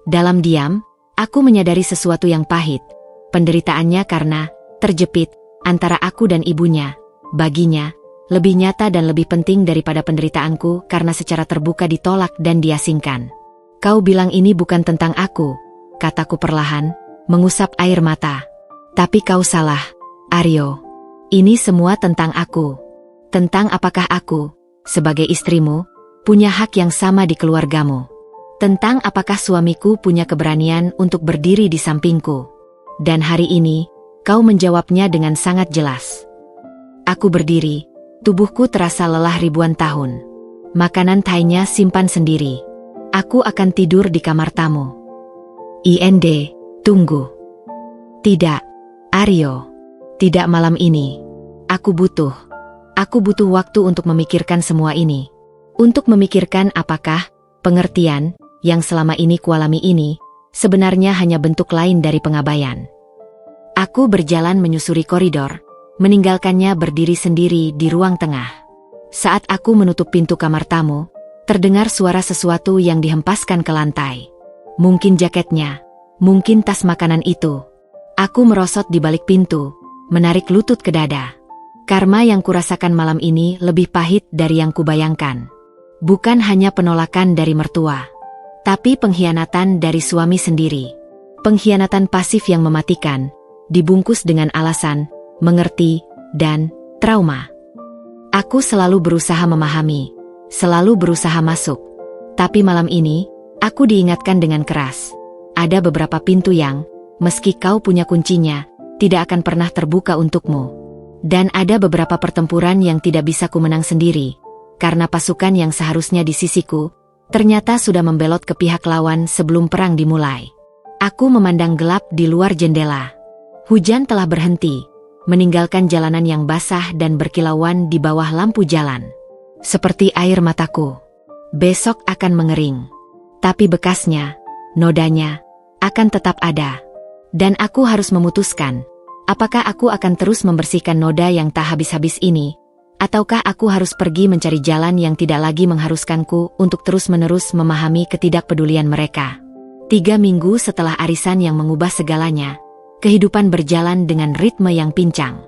Dalam diam, aku menyadari sesuatu yang pahit. Penderitaannya karena terjepit antara aku dan ibunya. Baginya, lebih nyata dan lebih penting daripada penderitaanku karena secara terbuka ditolak dan diasingkan. Kau bilang ini bukan tentang aku, kataku perlahan, mengusap air mata. Tapi kau salah, Aryo. Ini semua tentang aku. Tentang apakah aku, sebagai istrimu, punya hak yang sama di keluargamu. Tentang apakah suamiku punya keberanian untuk berdiri di sampingku. Dan hari ini, kau menjawabnya dengan sangat jelas. Aku berdiri, tubuhku terasa lelah ribuan tahun. Makanan Thai-nya simpan sendiri. Aku akan tidur di kamar tamu. IND, tunggu. Tidak, Aryo. Tidak malam ini. Aku butuh waktu untuk memikirkan semua ini. Untuk memikirkan apakah pengertian yang selama ini kualami ini sebenarnya hanya bentuk lain dari pengabaian. Aku berjalan menyusuri koridor, meninggalkannya berdiri sendiri di ruang tengah. Saat aku menutup pintu kamar tamu, terdengar suara sesuatu yang dihempaskan ke lantai. Mungkin jaketnya, mungkin tas makanan itu. Aku merosot di balik pintu, menarik lutut ke dada. Karma yang kurasakan malam ini lebih pahit dari yang kubayangkan. Bukan hanya penolakan dari mertua, tapi pengkhianatan dari suami sendiri. Pengkhianatan pasif yang mematikan, dibungkus dengan alasan, mengerti, dan trauma. Aku selalu berusaha memahami, selalu berusaha masuk. Tapi malam ini, aku diingatkan dengan keras. Ada beberapa pintu yang, meski kau punya kuncinya, tidak akan pernah terbuka untukmu. Dan ada beberapa pertempuran yang tidak bisa kumenang sendiri, karena pasukan yang seharusnya di sisiku, ternyata sudah membelot ke pihak lawan sebelum perang dimulai. Aku memandang gelap di luar jendela. Hujan telah berhenti, meninggalkan jalanan yang basah dan berkilauan di bawah lampu jalan. Seperti air mataku. Besok akan mengering. Tapi bekasnya, nodanya, akan tetap ada. Dan aku harus memutuskan, apakah aku akan terus membersihkan noda yang tak habis-habis ini, ataukah aku harus pergi mencari jalan yang tidak lagi mengharuskanku untuk terus-menerus memahami ketidakpedulian mereka. 3 minggu setelah arisan yang mengubah segalanya, kehidupan berjalan dengan ritme yang pincang.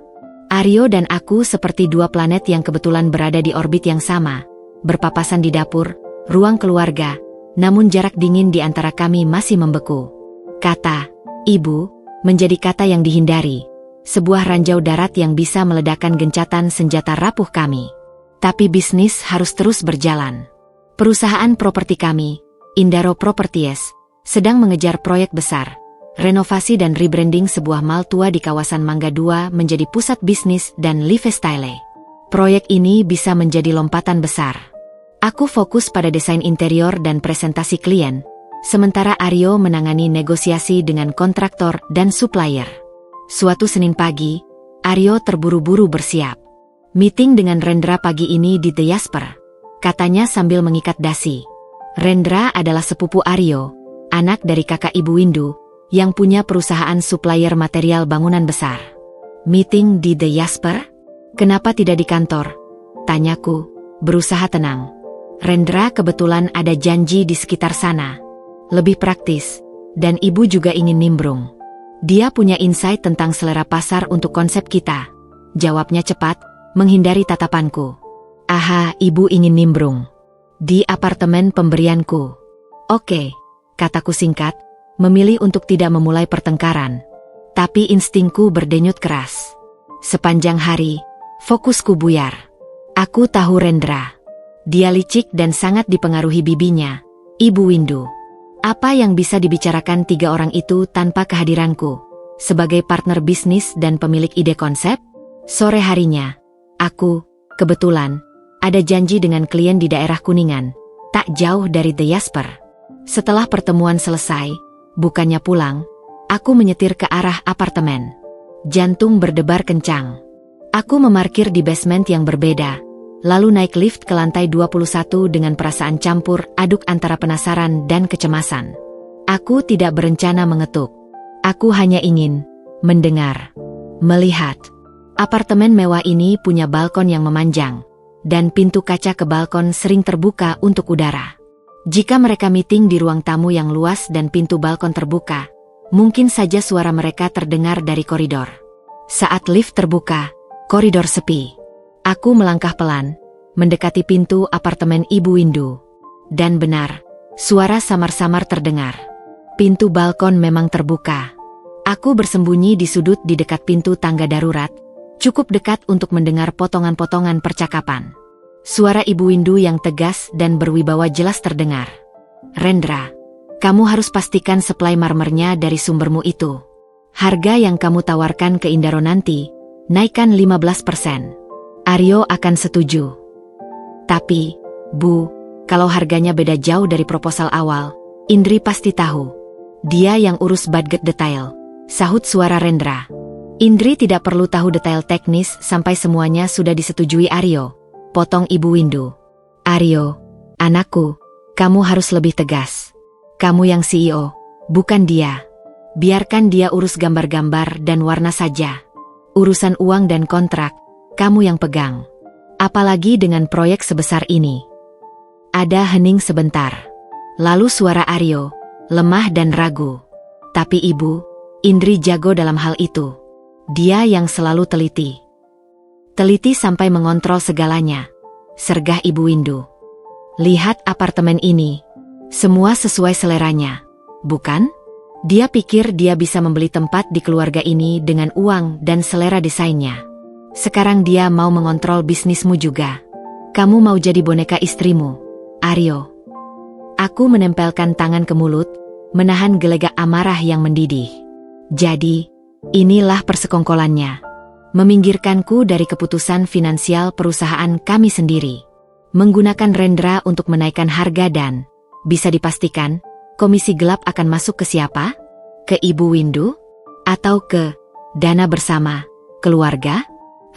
Aryo dan aku seperti dua planet yang kebetulan berada di orbit yang sama, berpapasan di dapur, ruang keluarga, namun jarak dingin di antara kami masih membeku. Kata, ibu, menjadi kata yang dihindari, sebuah ranjau darat yang bisa meledakkan gencatan senjata rapuh kami. Tapi bisnis harus terus berjalan. Perusahaan properti kami, Indaro Properties, sedang mengejar proyek besar, renovasi dan rebranding sebuah mall tua di kawasan Mangga 2 menjadi pusat bisnis dan lifestyle. Proyek ini bisa menjadi lompatan besar. Aku fokus pada desain interior dan presentasi klien, sementara Aryo menangani negosiasi dengan kontraktor dan supplier. Suatu Senin pagi, Aryo terburu-buru bersiap. Meeting dengan Rendra pagi ini di The Jasper, katanya sambil mengikat dasi. Rendra adalah sepupu Aryo, anak dari kakak ibu Windu, yang punya perusahaan supplier material bangunan besar. Meeting di The Jasper? Kenapa tidak di kantor? Tanyaku, berusaha tenang. Rendra kebetulan ada janji di sekitar sana. Lebih praktis, dan ibu juga ingin nimbrung. Dia punya insight tentang selera pasar untuk konsep kita. Jawabnya cepat, menghindari tatapanku. Aha, ibu ingin nimbrung. Di apartemen pemberianku. Oke, kataku singkat, memilih untuk tidak memulai pertengkaran. Tapi instingku berdenyut keras. Sepanjang hari, fokusku buyar. Aku tahu Rendra. Dia licik dan sangat dipengaruhi bibinya, Ibu Windu. Apa yang bisa dibicarakan 3 orang itu tanpa kehadiranku? Sebagai partner bisnis dan pemilik ide konsep? Sore harinya, aku, kebetulan, ada janji dengan klien di daerah Kuningan, tak jauh dari The Jasper. Setelah pertemuan selesai, bukannya pulang, aku menyetir ke arah apartemen. Jantung berdebar kencang. Aku memarkir di basement yang berbeda, lalu naik lift ke lantai 21 dengan perasaan campur aduk antara penasaran dan kecemasan. Aku tidak berencana mengetuk. Aku hanya ingin mendengar, melihat. Apartemen mewah ini punya balkon yang memanjang, dan pintu kaca ke balkon sering terbuka untuk udara. Jika mereka meeting di ruang tamu yang luas dan pintu balkon terbuka, mungkin saja suara mereka terdengar dari koridor. Saat lift terbuka, koridor sepi. Aku melangkah pelan, mendekati pintu apartemen Ibu Windu. Dan benar, suara samar-samar terdengar. Pintu balkon memang terbuka. Aku bersembunyi di sudut di dekat pintu tangga darurat, cukup dekat untuk mendengar potongan-potongan percakapan. Suara Ibu Windu yang tegas dan berwibawa jelas terdengar. "Rendra, kamu harus pastikan suplai marmernya dari sumbermu itu. Harga yang kamu tawarkan ke Indaro nanti, naikkan 15%. Aryo akan setuju. Tapi, Bu, kalau harganya beda jauh dari proposal awal, Indri pasti tahu. Dia yang urus budget detail," sahut suara Rendra. "Indri tidak perlu tahu detail teknis sampai semuanya sudah disetujui Aryo," potong Ibu Windu. "Aryo, anakku, kamu harus lebih tegas. Kamu yang CEO, bukan dia. Biarkan dia urus gambar-gambar dan warna saja. Urusan uang dan kontrak, kamu yang pegang. Apalagi dengan proyek sebesar ini." Ada hening sebentar. Lalu suara Aryo, lemah dan ragu. "Tapi Ibu, Indri jago dalam hal itu. Dia yang selalu teliti. Teliti sampai mengontrol segalanya," sergah Ibu Windu. "Lihat apartemen ini. Semua sesuai seleranya, bukan? Dia pikir dia bisa membeli tempat di keluarga ini dengan uang dan selera desainnya. Sekarang dia mau mengontrol bisnismu juga. Kamu mau jadi boneka istrimu, Aryo." Aku menempelkan tangan ke mulut, menahan gelegak amarah yang mendidih. Jadi, inilah persekongkolannya. Meminggirkanku dari keputusan finansial perusahaan kami sendiri. Menggunakan Rendra untuk menaikkan harga dan, bisa dipastikan, komisi gelap akan masuk ke siapa? Ke Ibu Windu? Atau ke dana bersama, keluarga?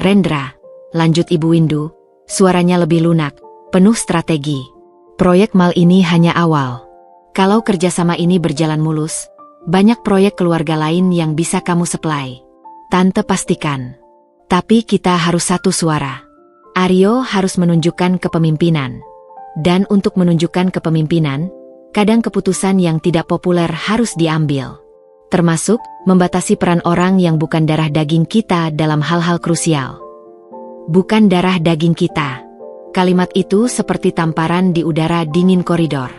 "Rendra," lanjut Ibu Windu, suaranya lebih lunak, penuh strategi. "Proyek mal ini hanya awal. Kalau kerjasama ini berjalan mulus, banyak proyek keluarga lain yang bisa kamu supply. Tante pastikan. Tapi kita harus satu suara. Aryo harus menunjukkan kepemimpinan. Dan untuk menunjukkan kepemimpinan, kadang keputusan yang tidak populer harus diambil. Termasuk, membatasi peran orang yang bukan darah daging kita dalam hal-hal krusial." Bukan darah daging kita. Kalimat itu seperti tamparan di udara dingin koridor.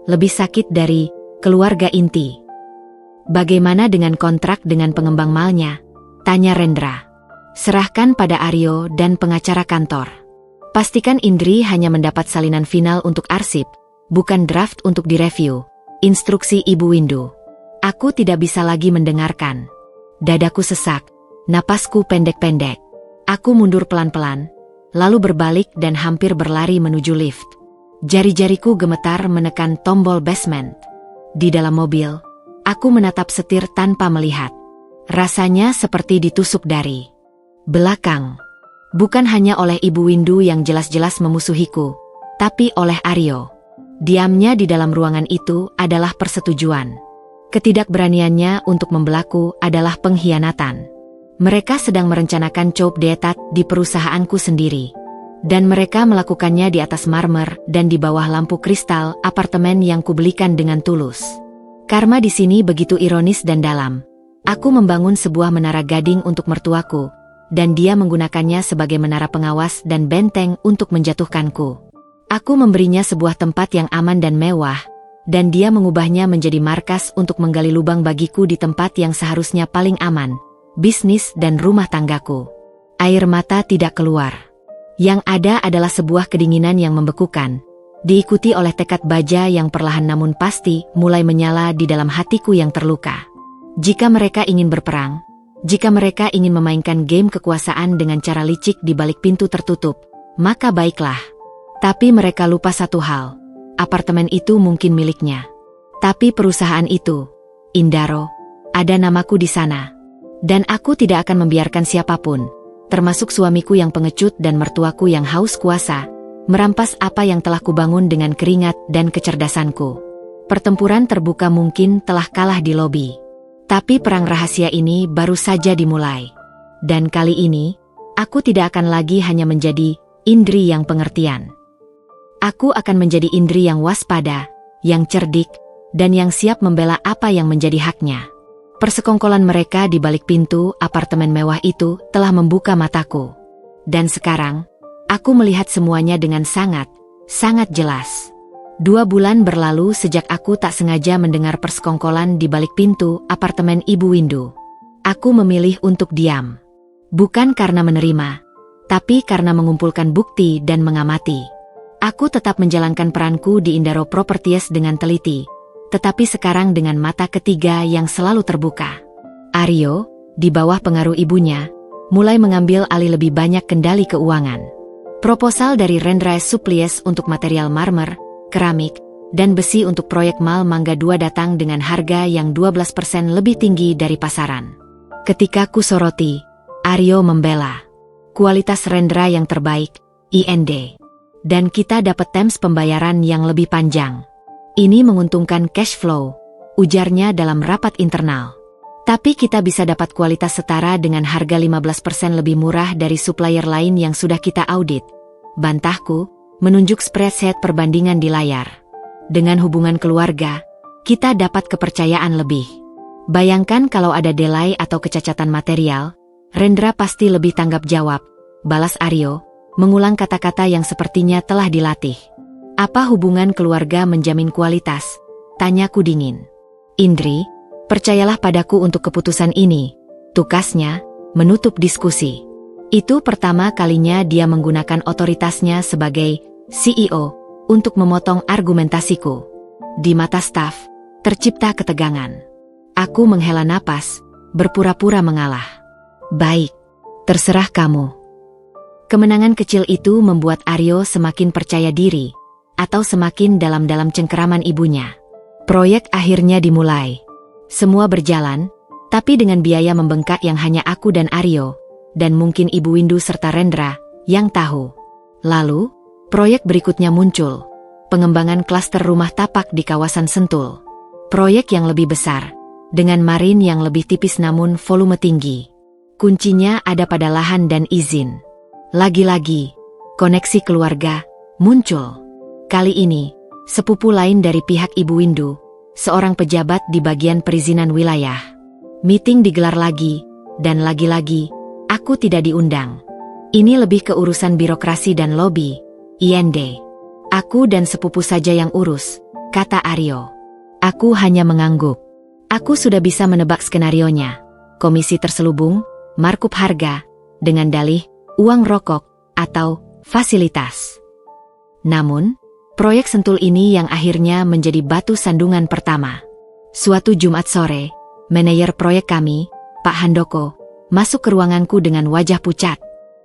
Lebih sakit dari keluarga inti. "Bagaimana dengan kontrak dengan pengembang malnya?" tanya Rendra. "Serahkan pada Aryo dan pengacara kantor. Pastikan Indri hanya mendapat salinan final untuk arsip, bukan draft untuk direview," instruksi Ibu Windu. Aku tidak bisa lagi mendengarkan. Dadaku sesak, napasku pendek-pendek. Aku mundur pelan-pelan, lalu berbalik dan hampir berlari menuju lift. Jari-jariku gemetar menekan tombol basement. Di dalam mobil, aku menatap setir tanpa melihat. Rasanya seperti ditusuk dari belakang. Bukan hanya oleh Ibu Windu yang jelas-jelas memusuhiku, tapi oleh Aryo. Diamnya di dalam ruangan itu adalah persetujuan. Ketidakberaniannya untuk membelaku adalah pengkhianatan. Mereka sedang merencanakan cope dietat di perusahaanku sendiri. Dan mereka melakukannya di atas marmer dan di bawah lampu kristal apartemen yang kubelikan dengan tulus. Karma di sini begitu ironis dan dalam. Aku membangun sebuah menara gading untuk mertuaku, dan dia menggunakannya sebagai menara pengawas dan benteng untuk menjatuhkanku. Aku memberinya sebuah tempat yang aman dan mewah, dan dia mengubahnya menjadi markas untuk menggali lubang bagiku di tempat yang seharusnya paling aman, bisnis dan rumah tanggaku. Air mata tidak keluar. Yang ada adalah sebuah kedinginan yang membekukan, diikuti oleh tekad baja yang perlahan namun pasti mulai menyala di dalam hatiku yang terluka. Jika mereka ingin berperang, jika mereka ingin memainkan game kekuasaan dengan cara licik di balik pintu tertutup, maka baiklah. Tapi mereka lupa satu hal, apartemen itu mungkin miliknya. Tapi perusahaan itu, Indaro, ada namaku di sana. Dan aku tidak akan membiarkan siapapun, termasuk suamiku yang pengecut dan mertuaku yang haus kuasa, merampas apa yang telah kubangun dengan keringat dan kecerdasanku. Pertempuran terbuka mungkin telah kalah di lobi. Tapi perang rahasia ini baru saja dimulai. Dan kali ini, aku tidak akan lagi hanya menjadi Indri yang pengertian. Aku akan menjadi Indri yang waspada, yang cerdik, dan yang siap membela apa yang menjadi haknya. Persekongkolan mereka di balik pintu apartemen mewah itu telah membuka mataku. Dan sekarang, aku melihat semuanya dengan sangat jelas. 2 bulan berlalu sejak aku tak sengaja mendengar persekongkolan di balik pintu apartemen Ibu Windu. Aku memilih untuk diam. Bukan karena menerima, tapi karena mengumpulkan bukti dan mengamati. Aku tetap menjalankan peranku di Indaro Properties dengan teliti, tetapi sekarang dengan mata ketiga yang selalu terbuka. Aryo, di bawah pengaruh ibunya, mulai mengambil alih lebih banyak kendali keuangan. Proposal dari Rendra Supplies untuk material marmer, keramik, dan besi untuk proyek Mall Mangga 2 datang dengan harga yang 12% lebih tinggi dari pasaran. Ketika ku soroti, Aryo membela. Kualitas Rendra yang terbaik, IND. Dan kita dapat terms pembayaran yang lebih panjang. Ini menguntungkan cash flow, ujarnya dalam rapat internal. Tapi kita bisa dapat kualitas setara dengan harga 15% lebih murah dari supplier lain yang sudah kita audit. Bantahku, menunjuk spreadsheet perbandingan di layar. Dengan hubungan keluarga, kita dapat kepercayaan lebih. Bayangkan kalau ada delay atau kecacatan material, Rendra pasti lebih tanggap jawab, balas Aryo, mengulang kata-kata yang sepertinya telah dilatih. Apa hubungan keluarga menjamin kualitas? Tanyaku dingin. Indri, percayalah padaku untuk keputusan ini. Tukasnya, menutup diskusi. Itu pertama kalinya dia menggunakan otoritasnya sebagai CEO untuk memotong argumentasiku. Di mata staf, tercipta ketegangan. Aku menghela napas, berpura-pura mengalah. Baik, terserah kamu. Kemenangan kecil itu membuat Aryo semakin percaya diri, atau semakin dalam-dalam cengkeraman ibunya. Proyek akhirnya dimulai. Semua berjalan, tapi dengan biaya membengkak yang hanya aku dan Aryo, dan mungkin Ibu Windu serta Rendra, yang tahu. Lalu, proyek berikutnya muncul. Pengembangan klaster rumah tapak di kawasan Sentul. Proyek yang lebih besar, dengan marin yang lebih tipis namun volume tinggi. Kuncinya ada pada lahan dan izin. Lagi-lagi, koneksi keluarga muncul. Kali ini, sepupu lain dari pihak Ibu Windu, seorang pejabat di bagian perizinan wilayah. Meeting digelar lagi, dan lagi-lagi, aku tidak diundang. Ini lebih ke urusan birokrasi dan lobi, IND. Aku dan sepupu saja yang urus, kata Aryo. Aku hanya mengangguk. Aku sudah bisa menebak skenarionya. Komisi terselubung, markup harga, dengan dalih, uang rokok, atau fasilitas. Namun, proyek Sentul ini yang akhirnya menjadi batu sandungan pertama. Suatu Jumat sore, manajer proyek kami, Pak Handoko, masuk ke ruanganku dengan wajah pucat.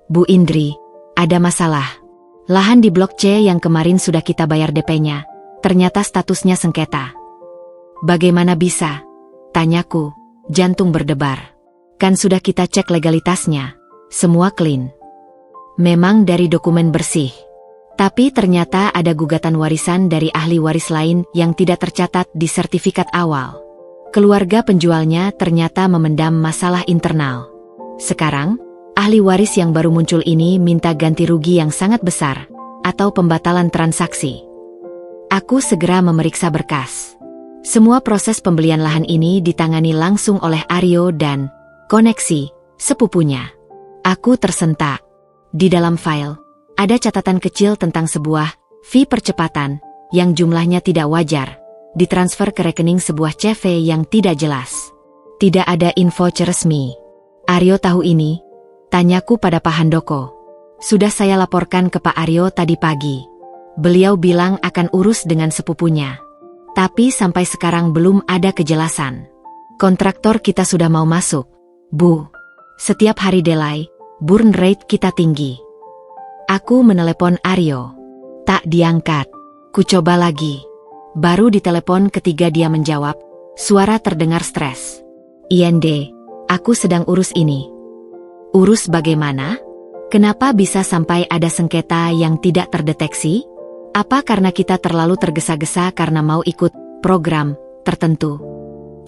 Bu Indri, ada masalah. Lahan di Blok C yang kemarin sudah kita bayar DP-nya, ternyata statusnya sengketa. Bagaimana bisa? Tanyaku, jantung berdebar. Kan sudah kita cek legalitasnya, semua clean. Memang dari dokumen bersih. Tapi ternyata ada gugatan warisan dari ahli waris lain yang tidak tercatat di sertifikat awal. Keluarga penjualnya ternyata memendam masalah internal. Sekarang, ahli waris yang baru muncul ini minta ganti rugi yang sangat besar, atau pembatalan transaksi. Aku segera memeriksa berkas. Semua proses pembelian lahan ini ditangani langsung oleh Aryo dan koneksi sepupunya. Aku tersentak. Di dalam file, ada catatan kecil tentang sebuah fee percepatan yang jumlahnya tidak wajar, ditransfer ke rekening sebuah CV yang tidak jelas. Tidak ada info resmi. Aryo tahu ini? Tanyaku pada Pak Handoko. Sudah saya laporkan ke Pak Aryo tadi pagi. Beliau bilang akan urus dengan sepupunya. Tapi sampai sekarang belum ada kejelasan. Kontraktor kita sudah mau masuk, Bu. Setiap hari delay, burn rate kita tinggi. Aku menelepon Aryo. Tak diangkat. Ku coba lagi. Baru ditelepon ketiga dia menjawab, suara terdengar stres. IND, aku sedang urus ini. Urus bagaimana? Kenapa bisa sampai ada sengketa yang tidak terdeteksi? Apa karena kita terlalu tergesa-gesa karena mau ikut program tertentu?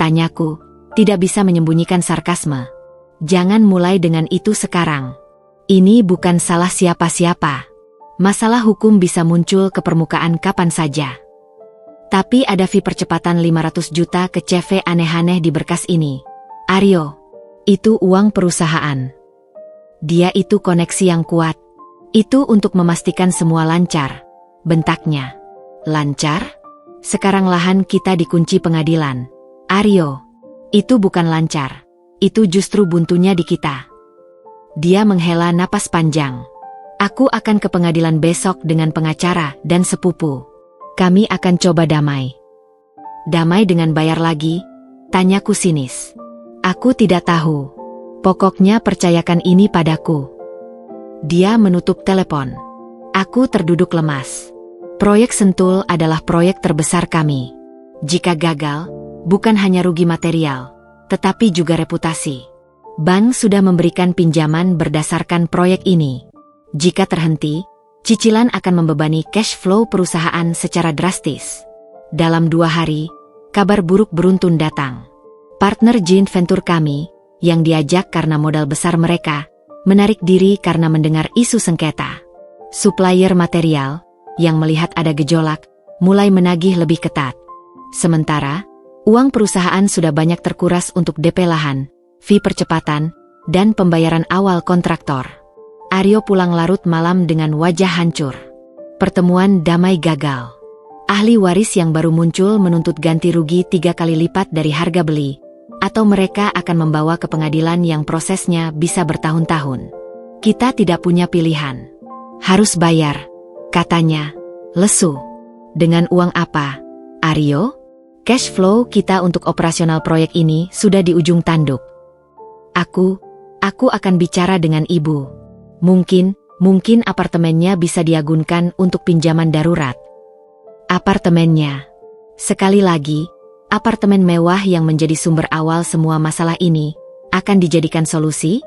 Tanyaku, tidak bisa menyembunyikan sarkasme. Jangan mulai dengan itu sekarang. Ini bukan salah siapa-siapa. Masalah hukum bisa muncul ke permukaan kapan saja. Tapi ada fee percepatan 500 juta ke CV aneh-aneh di berkas ini. Aryo, itu uang perusahaan. Dia itu koneksi yang kuat. Itu untuk memastikan semua lancar. Bentaknya. Lancar? Sekarang lahan kita dikunci pengadilan. Aryo, itu bukan lancar. Itu justru buntunya di kita. Dia menghela napas panjang. Aku akan ke pengadilan besok dengan pengacara dan sepupu. Kami akan coba damai. Damai dengan bayar lagi? Tanyaku sinis. Aku tidak tahu. Pokoknya percayakan ini padaku. Dia menutup telepon. Aku terduduk lemas. Proyek Sentul adalah proyek terbesar kami. Jika gagal, bukan hanya rugi material, tetapi juga reputasi. Bank sudah memberikan pinjaman berdasarkan proyek ini. Jika terhenti, cicilan akan membebani cash flow perusahaan secara drastis. Dalam 2 hari, kabar buruk beruntun datang. Partner joint venture kami, yang diajak karena modal besar mereka, menarik diri karena mendengar isu sengketa. Supplier material, yang melihat ada gejolak, mulai menagih lebih ketat. Sementara, uang perusahaan sudah banyak terkuras untuk DP lahan, fee percepatan, dan pembayaran awal kontraktor. Aryo pulang larut malam dengan wajah hancur. Pertemuan damai gagal. Ahli waris yang baru muncul menuntut ganti rugi 3 kali lipat dari harga beli, atau mereka akan membawa ke pengadilan yang prosesnya bisa bertahun-tahun. Kita tidak punya pilihan. Harus bayar, katanya, lesu. Dengan uang apa, Aryo? Cash flow kita untuk operasional proyek ini sudah di ujung tanduk. Aku akan bicara dengan ibu. Mungkin apartemennya bisa diagunkan untuk pinjaman darurat. Apartemennya. Sekali lagi, apartemen mewah yang menjadi sumber awal semua masalah ini, akan dijadikan solusi?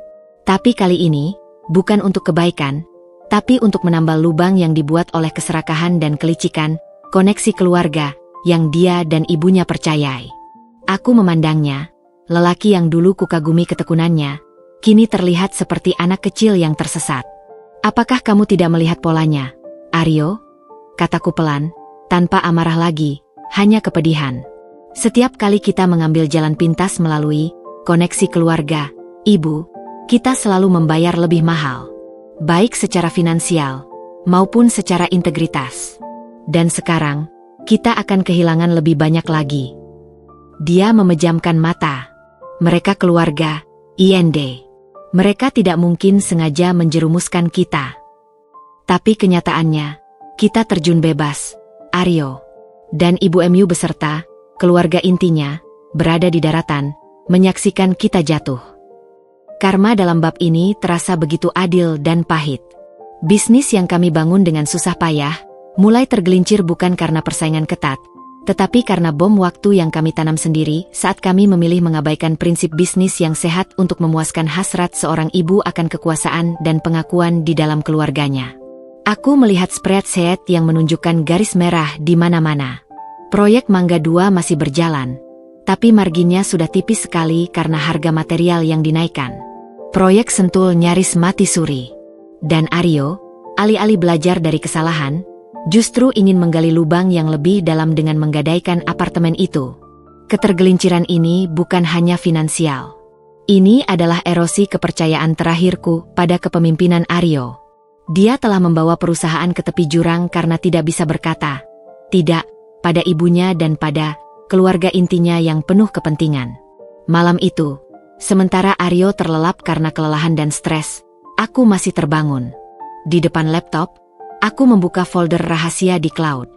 Tapi kali ini, bukan untuk kebaikan, tapi untuk menambal lubang yang dibuat oleh keserakahan dan kelicikan, koneksi keluarga, yang dia dan ibunya percayai. Aku memandangnya, lelaki yang dulu kukagumi ketekunannya, kini terlihat seperti anak kecil yang tersesat. Apakah kamu tidak melihat polanya, Aryo? Kataku pelan, tanpa amarah lagi, hanya kepedihan. Setiap kali kita mengambil jalan pintas melalui koneksi keluarga, ibu, kita selalu membayar lebih mahal. Baik secara finansial, maupun secara integritas. Dan sekarang, kita akan kehilangan lebih banyak lagi. Dia memejamkan mata. Mereka keluarga, IND. Mereka tidak mungkin sengaja menjerumuskan kita. Tapi kenyataannya, kita terjun bebas, Aryo. Dan Ibu MU beserta keluarga intinya, berada di daratan, menyaksikan kita jatuh. Karma dalam bab ini terasa begitu adil dan pahit. Bisnis yang kami bangun dengan susah payah, mulai tergelincir bukan karena persaingan ketat, tetapi karena bom waktu yang kami tanam sendiri saat kami memilih mengabaikan prinsip bisnis yang sehat untuk memuaskan hasrat seorang ibu akan kekuasaan dan pengakuan di dalam keluarganya. Aku melihat spreadsheet yang menunjukkan garis merah di mana-mana. Proyek Mangga 2 masih berjalan, tapi marginnya sudah tipis sekali karena harga material yang dinaikkan. Proyek Sentul nyaris mati suri. Dan Aryo, alih-alih belajar dari kesalahan, justru ingin menggali lubang yang lebih dalam dengan menggadaikan apartemen itu. Ketergelinciran ini bukan hanya finansial. Ini adalah erosi kepercayaan terakhirku pada kepemimpinan Aryo. Dia telah membawa perusahaan ke tepi jurang karena tidak bisa berkata tidak pada ibunya dan pada keluarga intinya yang penuh kepentingan. Malam itu, sementara Aryo terlelap karena kelelahan dan stres, aku masih terbangun. Di depan laptop, aku membuka folder rahasia di cloud.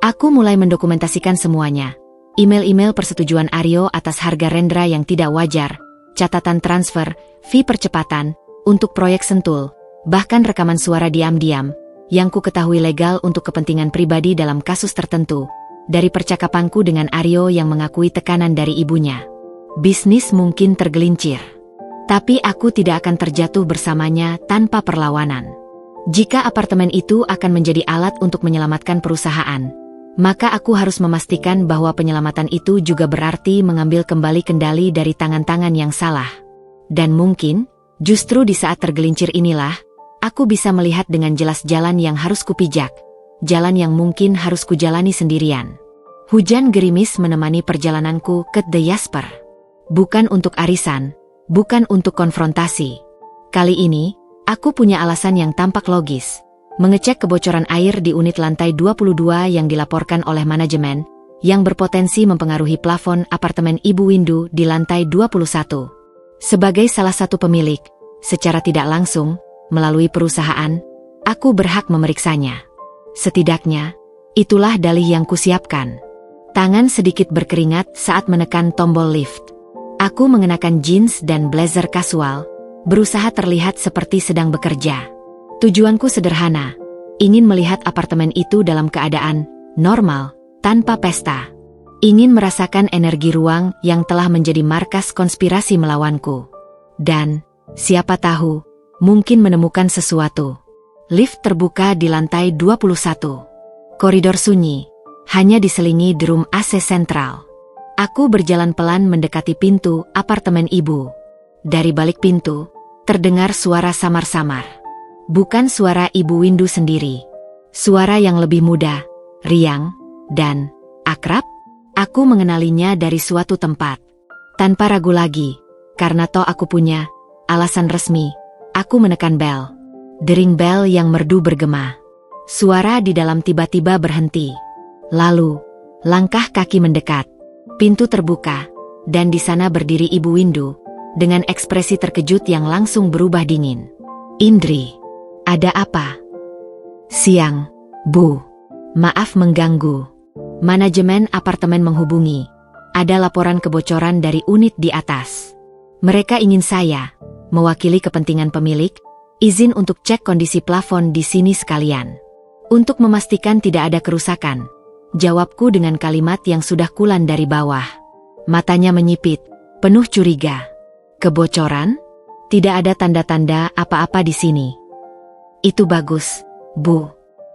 Aku mulai mendokumentasikan semuanya. Email-email persetujuan Aryo atas harga rendra yang tidak wajar, catatan transfer, fee percepatan, untuk proyek Sentul, bahkan rekaman suara diam-diam, yang ku ketahui legal untuk kepentingan pribadi dalam kasus tertentu, dari percakapanku dengan Aryo yang mengakui tekanan dari ibunya. Bisnis mungkin tergelincir, tapi aku tidak akan terjatuh bersamanya tanpa perlawanan. Jika apartemen itu akan menjadi alat untuk menyelamatkan perusahaan, maka aku harus memastikan bahwa penyelamatan itu juga berarti mengambil kembali kendali dari tangan-tangan yang salah. Dan mungkin, justru di saat tergelincir inilah, Aku bisa melihat dengan jelas jalan yang harus kupijak, jalan yang mungkin harus kujalani sendirian. Hujan gerimis menemani perjalananku ke The Jasper. Bukan untuk arisan, bukan untuk konfrontasi. Kali ini, aku punya alasan yang tampak logis. Mengecek kebocoran air di unit lantai 22 yang dilaporkan oleh manajemen, yang berpotensi mempengaruhi plafon apartemen Ibu Windu di lantai 21. Sebagai salah satu pemilik, secara tidak langsung, melalui perusahaan, aku berhak memeriksanya. Setidaknya, itulah dalih yang kusiapkan. Tangan sedikit berkeringat saat menekan tombol lift. Aku mengenakan jeans dan blazer kasual, berusaha terlihat seperti sedang bekerja. Tujuanku sederhana, ingin melihat apartemen itu dalam keadaan normal, tanpa pesta. Ingin merasakan energi ruang yang telah menjadi markas konspirasi melawanku. Dan, siapa tahu, mungkin menemukan sesuatu. Lift terbuka di lantai 21. Koridor sunyi, hanya diselingi derum AC sentral. Aku berjalan pelan mendekati pintu apartemen ibu. Dari balik pintu, terdengar suara samar-samar. Bukan suara Ibu Windu sendiri. Suara yang lebih muda, riang, dan akrab. Aku mengenalinya dari suatu tempat. Tanpa ragu lagi, karena toh aku punya alasan resmi, aku menekan bel. Dering bel yang merdu bergema. Suara di dalam tiba-tiba berhenti. Lalu, langkah kaki mendekat. Pintu terbuka, dan di sana berdiri Ibu Windu, dengan ekspresi terkejut yang langsung berubah dingin. "Indri, ada apa?" "Siang, Bu. Maaf mengganggu. Manajemen apartemen menghubungi. Ada laporan kebocoran dari unit di atas. Mereka ingin saya, mewakili kepentingan pemilik, izin untuk cek kondisi plafon di sini sekalian. Untuk memastikan tidak ada kerusakan," jawabku dengan kalimat yang sudah kulan dari bawah. Matanya menyipit, penuh curiga. "Kebocoran? Tidak ada tanda-tanda apa-apa di sini." "Itu bagus, Bu.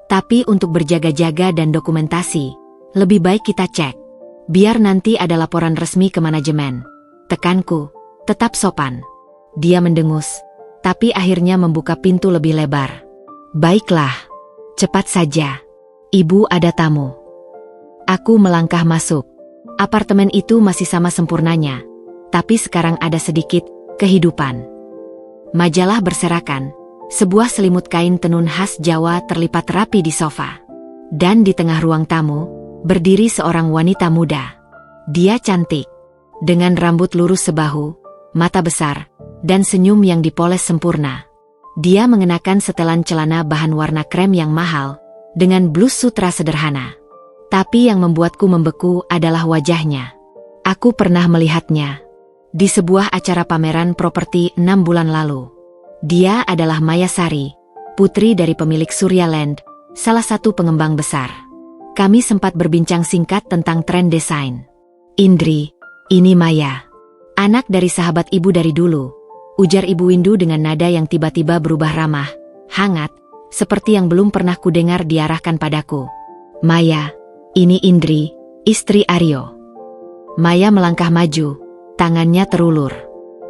Tapi untuk berjaga-jaga dan dokumentasi, lebih baik kita cek. Biar nanti ada laporan resmi ke manajemen." Tekanku, tetap sopan. Dia mendengus, tapi akhirnya membuka pintu lebih lebar. "Baiklah, cepat saja. Ibu ada tamu." Aku melangkah masuk. Apartemen itu masih sama sempurnanya, tapi sekarang ada sedikit kehidupan. Majalah berserakan, sebuah selimut kain tenun khas Jawa terlipat rapi di sofa. Dan di tengah ruang tamu, berdiri seorang wanita muda. Dia cantik, dengan rambut lurus sebahu, mata besar, dan senyum yang dipoles sempurna. Dia mengenakan setelan celana bahan warna krem yang mahal, dengan blus sutra sederhana. Tapi yang membuatku membeku adalah wajahnya. Aku pernah melihatnya di sebuah acara pameran properti 6 bulan lalu. Dia adalah Maya Sari, putri dari pemilik Surya Land, salah satu pengembang besar. Kami sempat berbincang singkat tentang tren desain. "Indri, ini Maya. Anak dari sahabat ibu dari dulu," ujar Ibu Windu dengan nada yang tiba-tiba berubah ramah, hangat, seperti yang belum pernah kudengar diarahkan padaku. "Maya, ini Indri, istri Aryo." Maya melangkah maju, tangannya terulur.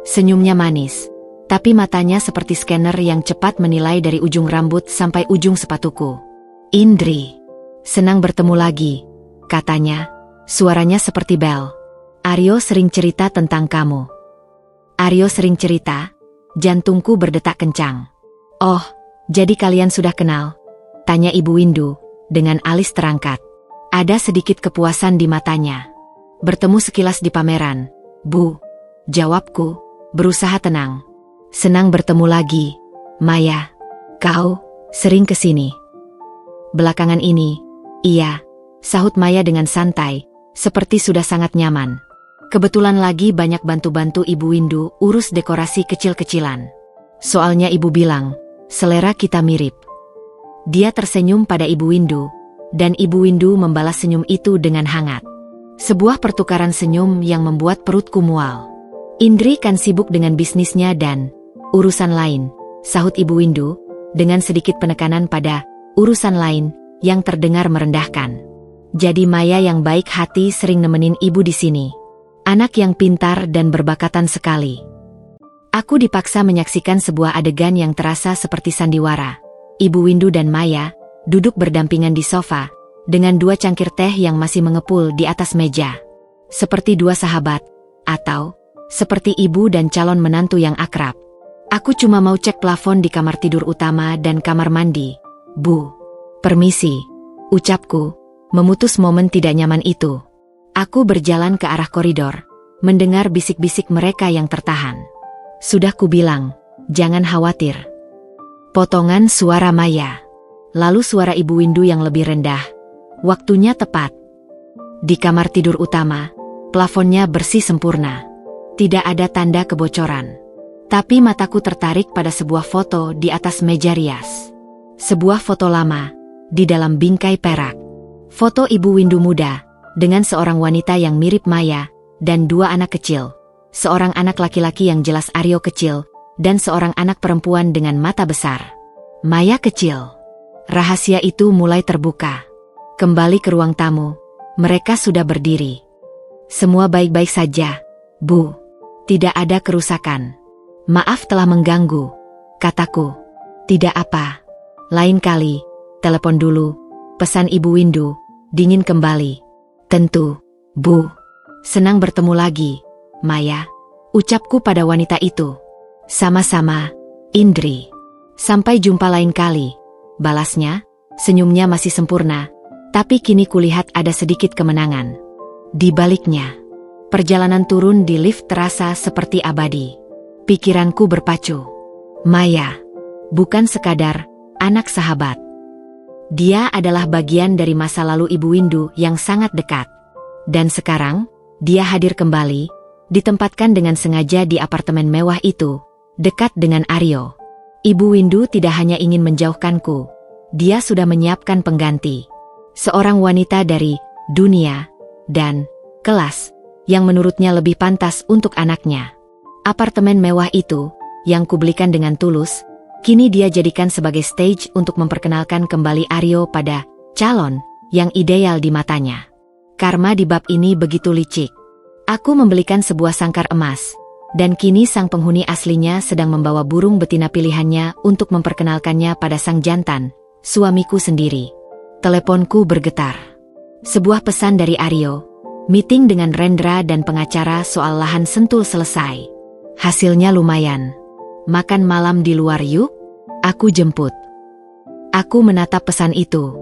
Senyumnya manis, tapi matanya seperti scanner yang cepat menilai dari ujung rambut sampai ujung sepatuku. "Indri, senang bertemu lagi," katanya, suaranya seperti bel. "Aryo sering cerita tentang kamu." "Aryo sering cerita?" Jantungku berdetak kencang. "Oh, jadi kalian sudah kenal?" tanya Ibu Windu, dengan alis terangkat. Ada sedikit kepuasan di matanya. "Bertemu sekilas di pameran, Bu," jawabku, berusaha tenang. "Senang bertemu lagi, Maya. Kau sering kesini?" "Belakangan ini, iya," sahut Maya dengan santai, seperti sudah sangat nyaman. "Kebetulan lagi banyak bantu-bantu Ibu Windu urus dekorasi kecil-kecilan. Soalnya ibu bilang, selera kita mirip." Dia tersenyum pada Ibu Windu, dan Ibu Windu membalas senyum itu dengan hangat. Sebuah pertukaran senyum yang membuat perutku mual. "Indri kan sibuk dengan bisnisnya dan urusan lain," sahut Ibu Windu, dengan sedikit penekanan pada urusan lain yang terdengar merendahkan. "Jadi Maya yang baik hati sering nemenin ibu di sini. Anak yang pintar dan berbakatan sekali." Aku dipaksa menyaksikan sebuah adegan yang terasa seperti sandiwara. Ibu Windu dan Maya duduk berdampingan di sofa, dengan dua cangkir teh yang masih mengepul di atas meja. Seperti dua sahabat, atau seperti ibu dan calon menantu yang akrab. Aku cuma mau cek plafon di kamar tidur utama dan kamar mandi. Bu, permisi, ucapku, memutus momen tidak nyaman itu. Aku berjalan ke arah koridor, mendengar bisik-bisik mereka yang tertahan. Sudah kubilang, jangan khawatir. Potongan suara Maya. Lalu suara Ibu Windu yang lebih rendah. Waktunya tepat. Di kamar tidur utama, plafonnya bersih sempurna. Tidak ada tanda kebocoran. Tapi mataku tertarik pada sebuah foto di atas meja rias. Sebuah foto lama, di dalam bingkai perak. Foto Ibu Windu muda, dengan seorang wanita yang mirip Maya, dan dua anak kecil. Seorang anak laki-laki yang jelas Aryo kecil, dan seorang anak perempuan dengan mata besar. Maya kecil. Rahasia itu mulai terbuka. Kembali ke ruang tamu, mereka sudah berdiri. Semua baik-baik saja, Bu. Tidak ada kerusakan. Maaf telah mengganggu, kataku. Tidak apa. Lain kali, telepon dulu, pesan Ibu Windu, dingin kembali. Tentu, Bu. Senang bertemu lagi, Maya, ucapku pada wanita itu. Sama-sama, Indri. Sampai jumpa lain kali, balasnya, senyumnya masih sempurna, tapi kini kulihat ada sedikit kemenangan. Di baliknya, perjalanan turun di lift terasa seperti abadi. Pikiranku berpacu. Maya, bukan sekadar anak sahabat. Dia adalah bagian dari masa lalu Ibu Windu yang sangat dekat. Dan sekarang, dia hadir kembali, ditempatkan dengan sengaja di apartemen mewah itu, dekat dengan Aryo. Ibu Windu tidak hanya ingin menjauhkanku, dia sudah menyiapkan pengganti. Seorang wanita dari dunia dan kelas yang menurutnya lebih pantas untuk anaknya. Apartemen mewah itu, yang kubelikan dengan tulus, kini dia jadikan sebagai stage untuk memperkenalkan kembali Aryo pada calon yang ideal di matanya. Karma di bab ini begitu licik. Aku membelikan sebuah sangkar emas, dan kini sang penghuni aslinya sedang membawa burung betina pilihannya untuk memperkenalkannya pada sang jantan, suamiku sendiri. Teleponku bergetar. Sebuah pesan dari Aryo, meeting dengan Rendra dan pengacara soal lahan Sentul selesai. Hasilnya lumayan. Makan malam di luar yuk? Aku jemput. Aku menatap pesan itu.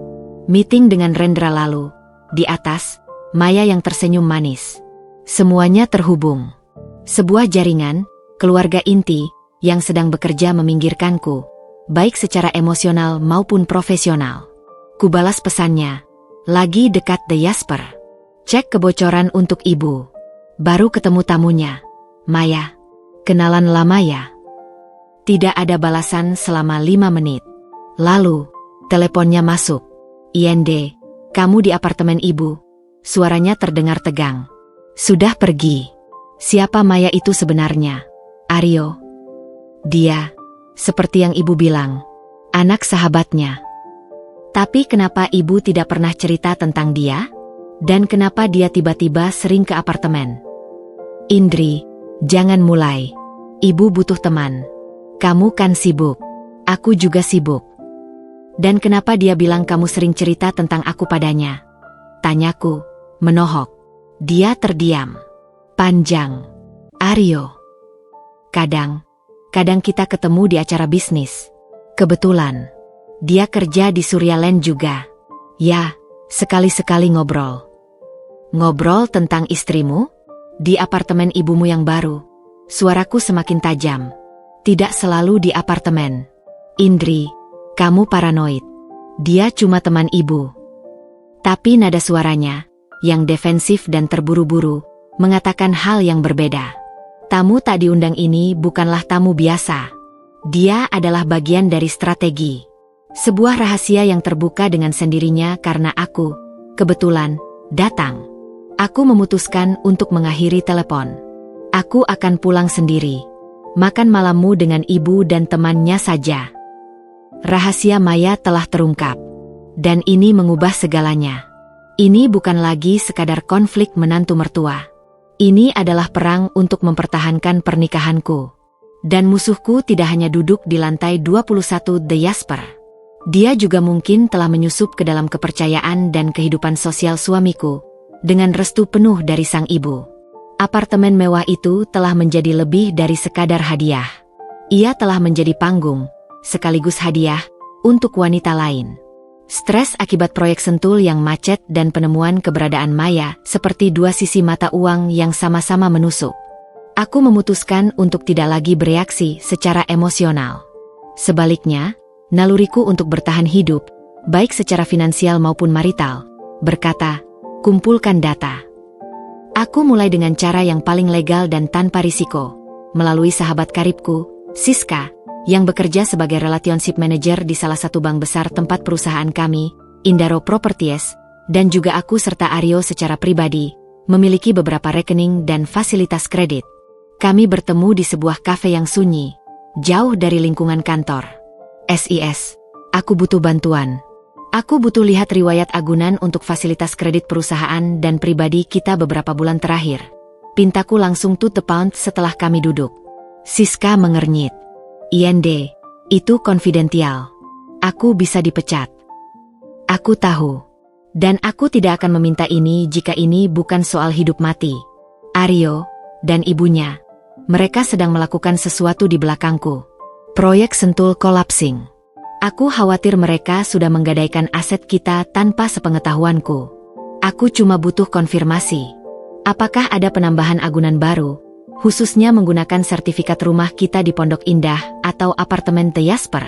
Meeting dengan Rendra lalu. Di atas, Maya yang tersenyum manis. Semuanya terhubung. Sebuah jaringan, keluarga inti, yang sedang bekerja meminggirkanku, baik secara emosional maupun profesional. Kubalas pesannya. Lagi dekat The Jasper. Cek kebocoran untuk ibu. Baru ketemu tamunya. Maya. Kenalan lama ya? Tidak ada balasan selama 5 menit. Lalu, teleponnya masuk. IND, kamu di apartemen ibu. Suaranya terdengar tegang. Sudah pergi. Siapa Maya itu sebenarnya? Aryo. Dia, seperti yang ibu bilang, anak sahabatnya. Tapi kenapa ibu tidak pernah cerita tentang dia? Dan kenapa dia tiba-tiba sering ke apartemen? Indri, jangan mulai. Ibu butuh teman. Kamu kan sibuk. Aku juga sibuk. Dan kenapa dia bilang kamu sering cerita tentang aku padanya? Tanyaku, menohok. Dia terdiam. Panjang. Aryo. Kadang kita ketemu di acara bisnis. Kebetulan, dia kerja di Suryaland juga. Ya, sekali-sekali ngobrol. Ngobrol tentang istrimu? Di apartemen ibumu yang baru. Suaraku semakin tajam. Tidak selalu di apartemen. Indri, kamu paranoid. Dia cuma teman ibu. Tapi nada suaranya, yang defensif dan terburu-buru, mengatakan hal yang berbeda. Tamu tak diundang ini bukanlah tamu biasa. Dia adalah bagian dari strategi. Sebuah rahasia yang terbuka dengan sendirinya karena aku, kebetulan, datang. Aku memutuskan untuk mengakhiri telepon. Aku akan pulang sendiri. Makan malammu dengan ibu dan temannya saja. Rahasia Maya telah terungkap. Dan ini mengubah segalanya. Ini bukan lagi sekadar konflik menantu mertua. Ini adalah perang untuk mempertahankan pernikahanku. Dan musuhku tidak hanya duduk di lantai 21 The Jasper. Dia juga mungkin telah menyusup ke dalam kepercayaan dan kehidupan sosial suamiku, dengan restu penuh dari sang ibu. Apartemen mewah itu telah menjadi lebih dari sekadar hadiah. Ia telah menjadi panggung, sekaligus hadiah, untuk wanita lain. Stres akibat proyek Sentul yang macet dan penemuan keberadaan Maya seperti dua sisi mata uang yang sama-sama menusuk. Aku memutuskan untuk tidak lagi bereaksi secara emosional. Sebaliknya, naluriku untuk bertahan hidup, baik secara finansial maupun marital, berkata, kumpulkan data. Aku mulai dengan cara yang paling legal dan tanpa risiko, melalui sahabat karibku, Siska, yang bekerja sebagai relationship manager di salah satu bank besar tempat perusahaan kami, Indaro Properties, dan juga aku serta Aryo secara pribadi, memiliki beberapa rekening dan fasilitas kredit. Kami bertemu di sebuah kafe yang sunyi, jauh dari lingkungan kantor. SIS, aku butuh bantuan. Aku butuh lihat riwayat agunan untuk fasilitas kredit perusahaan dan pribadi kita beberapa bulan terakhir. Pintaku langsung to the point setelah kami duduk. Siska mengernyit. IND, itu konfidensial. Aku bisa dipecat. Aku tahu. Dan aku tidak akan meminta ini jika ini bukan soal hidup mati. Aryo dan ibunya, mereka sedang melakukan sesuatu di belakangku. Proyek Sentul collapsing. Aku khawatir mereka sudah menggadaikan aset kita tanpa sepengetahuanku. Aku cuma butuh konfirmasi. Apakah ada penambahan agunan baru, khususnya menggunakan sertifikat rumah kita di Pondok Indah atau apartemen The Jasper?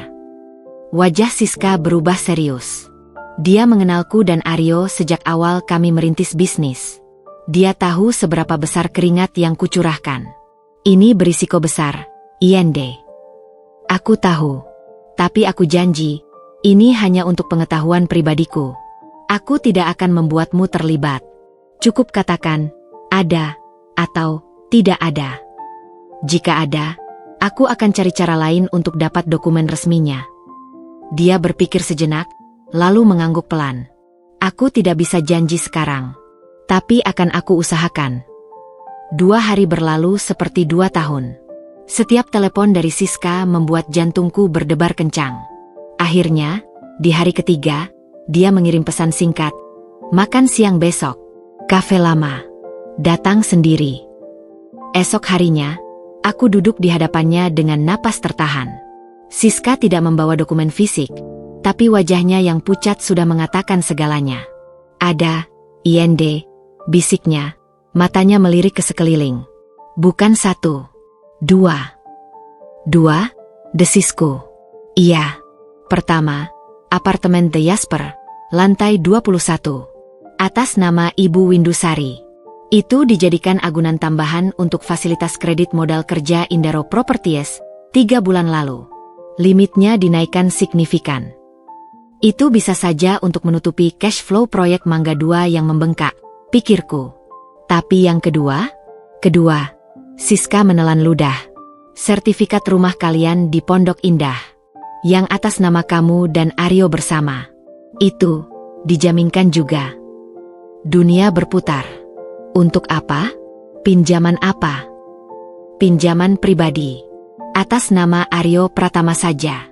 Wajah Siska berubah serius. Dia mengenalku dan Aryo sejak awal kami merintis bisnis. Dia tahu seberapa besar keringat yang kucurahkan. Ini berisiko besar, IND. Aku tahu, tapi aku janji, ini hanya untuk pengetahuan pribadiku. Aku tidak akan membuatmu terlibat. Cukup katakan, ada, atau tidak ada. Jika ada, aku akan cari cara lain untuk dapat dokumen resminya. Dia berpikir sejenak, lalu mengangguk pelan. Aku tidak bisa janji sekarang, tapi akan aku usahakan. 2 hari berlalu seperti 2 tahun. Setiap telepon dari Siska membuat jantungku berdebar kencang. Akhirnya, di hari ketiga, dia mengirim pesan singkat. Makan siang besok. Kafe lama. Datang sendiri. Esok harinya, aku duduk di hadapannya dengan napas tertahan. Siska tidak membawa dokumen fisik, tapi wajahnya yang pucat sudah mengatakan segalanya. Ada, IND, bisiknya, matanya melirik ke sekeliling. Bukan 1. 2, desisku. Iya. Pertama, apartemen The Jasper, lantai 21. Atas nama Ibu Windusari. Itu dijadikan agunan tambahan untuk fasilitas kredit modal kerja Indaro Properties 3 bulan lalu. Limitnya dinaikkan signifikan. Itu bisa saja untuk menutupi cash flow proyek Mangga 2 yang membengkak, pikirku. Tapi yang kedua, Siska menelan ludah. Sertifikat rumah kalian di Pondok Indah, yang atas nama kamu dan Aryo bersama. Itu, dijaminkan juga. Dunia berputar. Untuk apa? Pinjaman apa? Pinjaman pribadi. Atas nama Aryo Pratama saja.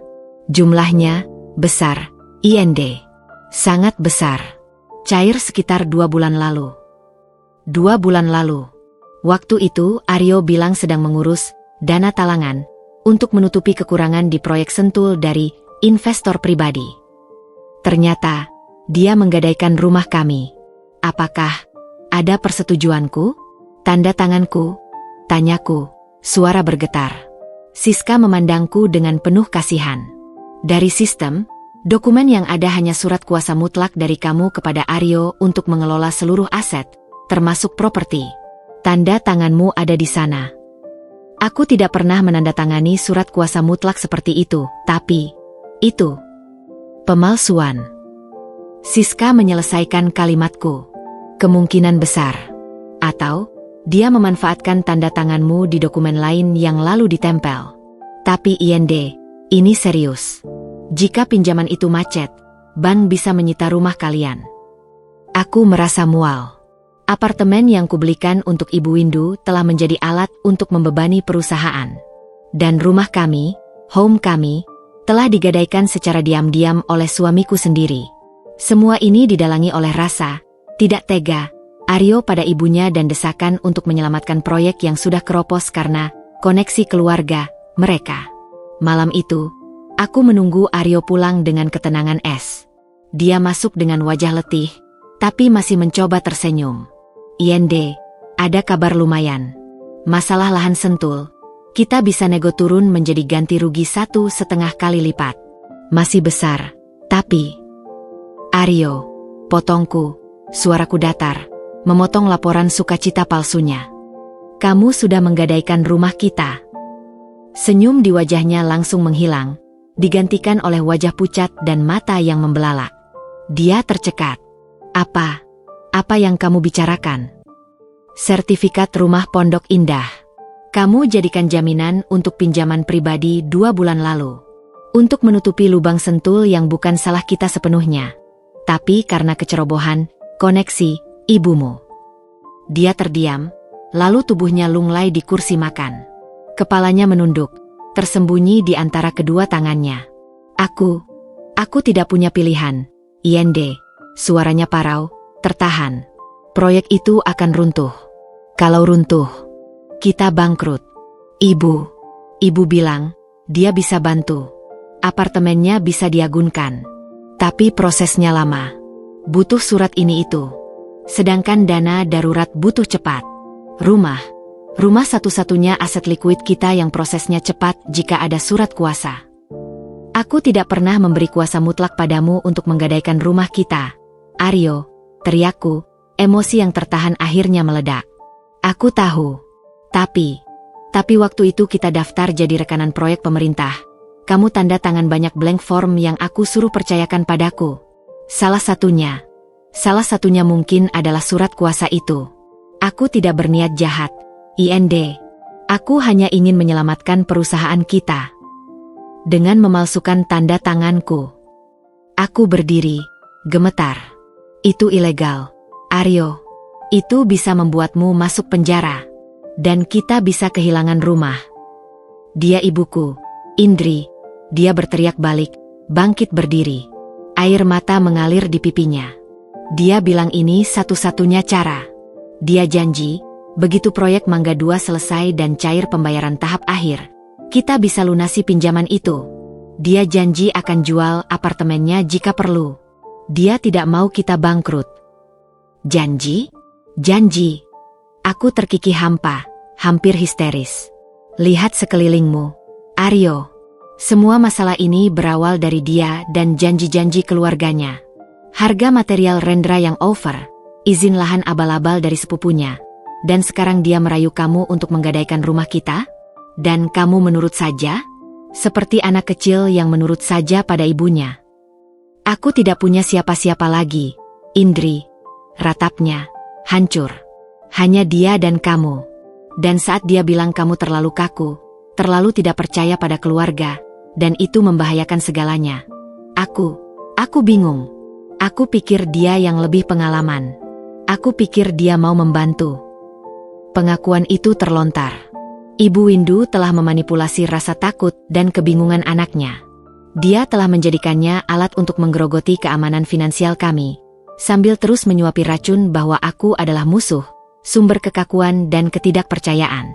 Jumlahnya, besar, IND. Sangat besar. Cair sekitar 2 bulan lalu. 2 bulan lalu. Waktu itu Aryo bilang sedang mengurus dana talangan untuk menutupi kekurangan di proyek Sentul dari investor pribadi. Ternyata, dia menggadaikan rumah kami. Apakah ada persetujuanku? Tanda tanganku? Tanyaku, suara bergetar. Siska memandangku dengan penuh kasihan. Dari sistem, dokumen yang ada hanya surat kuasa mutlak dari kamu kepada Aryo untuk mengelola seluruh aset, termasuk properti. Tanda tanganmu ada di sana. Aku tidak pernah menandatangani surat kuasa mutlak seperti itu, tapi itu pemalsuan. Siska menyelesaikan kalimatku. Kemungkinan besar. Atau, dia memanfaatkan tanda tanganmu di dokumen lain yang lalu ditempel. Tapi IND, ini serius. Jika pinjaman itu macet, bank bisa menyita rumah kalian. Aku merasa mual. Apartemen yang kubelikan untuk Ibu Windu telah menjadi alat untuk membebani perusahaan. Dan rumah kami, home kami, telah digadaikan secara diam-diam oleh suamiku sendiri. Semua ini didalangi oleh rasa tidak tega Aryo pada ibunya dan desakan untuk menyelamatkan proyek yang sudah keropos karena koneksi keluarga mereka. Malam itu, aku menunggu Aryo pulang dengan ketenangan es. Dia masuk dengan wajah letih, tapi masih mencoba tersenyum. "Yende, ada kabar lumayan. Masalah lahan Sentul. Kita bisa nego turun menjadi ganti rugi 1,5 kali lipat. Masih besar, tapi..." "Aryo," potongku, suaraku datar, memotong laporan sukacita palsunya. "Kamu sudah menggadaikan rumah kita." Senyum di wajahnya langsung menghilang, digantikan oleh wajah pucat dan mata yang membelalak. Dia tercekat. Apa yang kamu bicarakan?" "Sertifikat rumah Pondok Indah. Kamu jadikan jaminan untuk pinjaman pribadi 2 bulan lalu. Untuk menutupi lubang Sentul yang bukan salah kita sepenuhnya. Tapi karena kecerobohan, koneksi, ibumu." Dia terdiam, lalu tubuhnya lunglai di kursi makan. Kepalanya menunduk, tersembunyi di antara kedua tangannya. Aku tidak punya pilihan, Yende," suaranya parau, tertahan. "Proyek itu akan runtuh. Kalau runtuh, kita bangkrut." Ibu bilang, dia bisa bantu. Apartemennya bisa diagunkan. Tapi prosesnya lama. Butuh surat ini itu. Sedangkan dana darurat butuh cepat. Rumah satu-satunya aset likuid kita yang prosesnya cepat jika ada surat kuasa. "Aku tidak pernah memberi kuasa mutlak padamu untuk menggadaikan rumah kita, Aryo," teriakku, emosi yang tertahan akhirnya meledak. "Aku tahu. Tapi waktu itu kita daftar jadi rekanan proyek pemerintah. Kamu tanda tangan banyak blank form yang aku suruh percayakan padaku. Salah satunya mungkin adalah surat kuasa itu. Aku tidak berniat jahat, Yende. Aku hanya ingin menyelamatkan perusahaan kita." Dengan memalsukan tanda tanganku, aku berdiri, gemetar. "Itu ilegal, Aryo. Itu bisa membuatmu masuk penjara. Dan kita bisa kehilangan rumah." "Dia ibuku, Indri," dia berteriak balik, bangkit berdiri. Air mata mengalir di pipinya. Dia bilang ini satu-satunya cara. Dia janji, begitu proyek Mangga 2 selesai dan cair pembayaran tahap akhir, kita bisa lunasi pinjaman itu. Dia janji akan jual apartemennya jika perlu. Dia tidak mau kita bangkrut. Janji? Aku terkikih hampa, hampir histeris. "Lihat sekelilingmu, Aryo. Semua masalah ini berawal dari dia dan janji-janji keluarganya. Harga material Rendra yang over, izin lahan abal-abal dari sepupunya. Dan sekarang dia merayu kamu untuk menggadaikan rumah kita? Dan kamu menurut saja? Seperti anak kecil yang menurut saja pada ibunya." "Aku tidak punya siapa-siapa lagi, Indri," ratapnya, hancur. "Hanya dia dan kamu. Dan saat dia bilang kamu terlalu kaku, terlalu tidak percaya pada keluarga, dan itu membahayakan segalanya. Aku bingung. Aku pikir dia yang lebih pengalaman. Aku pikir dia mau membantu." Pengakuan itu terlontar. Ibu Windu telah memanipulasi rasa takut dan kebingungan anaknya. Dia telah menjadikannya alat untuk menggerogoti keamanan finansial kami, sambil terus menyuapi racun bahwa aku adalah musuh, sumber kekakuan dan ketidakpercayaan.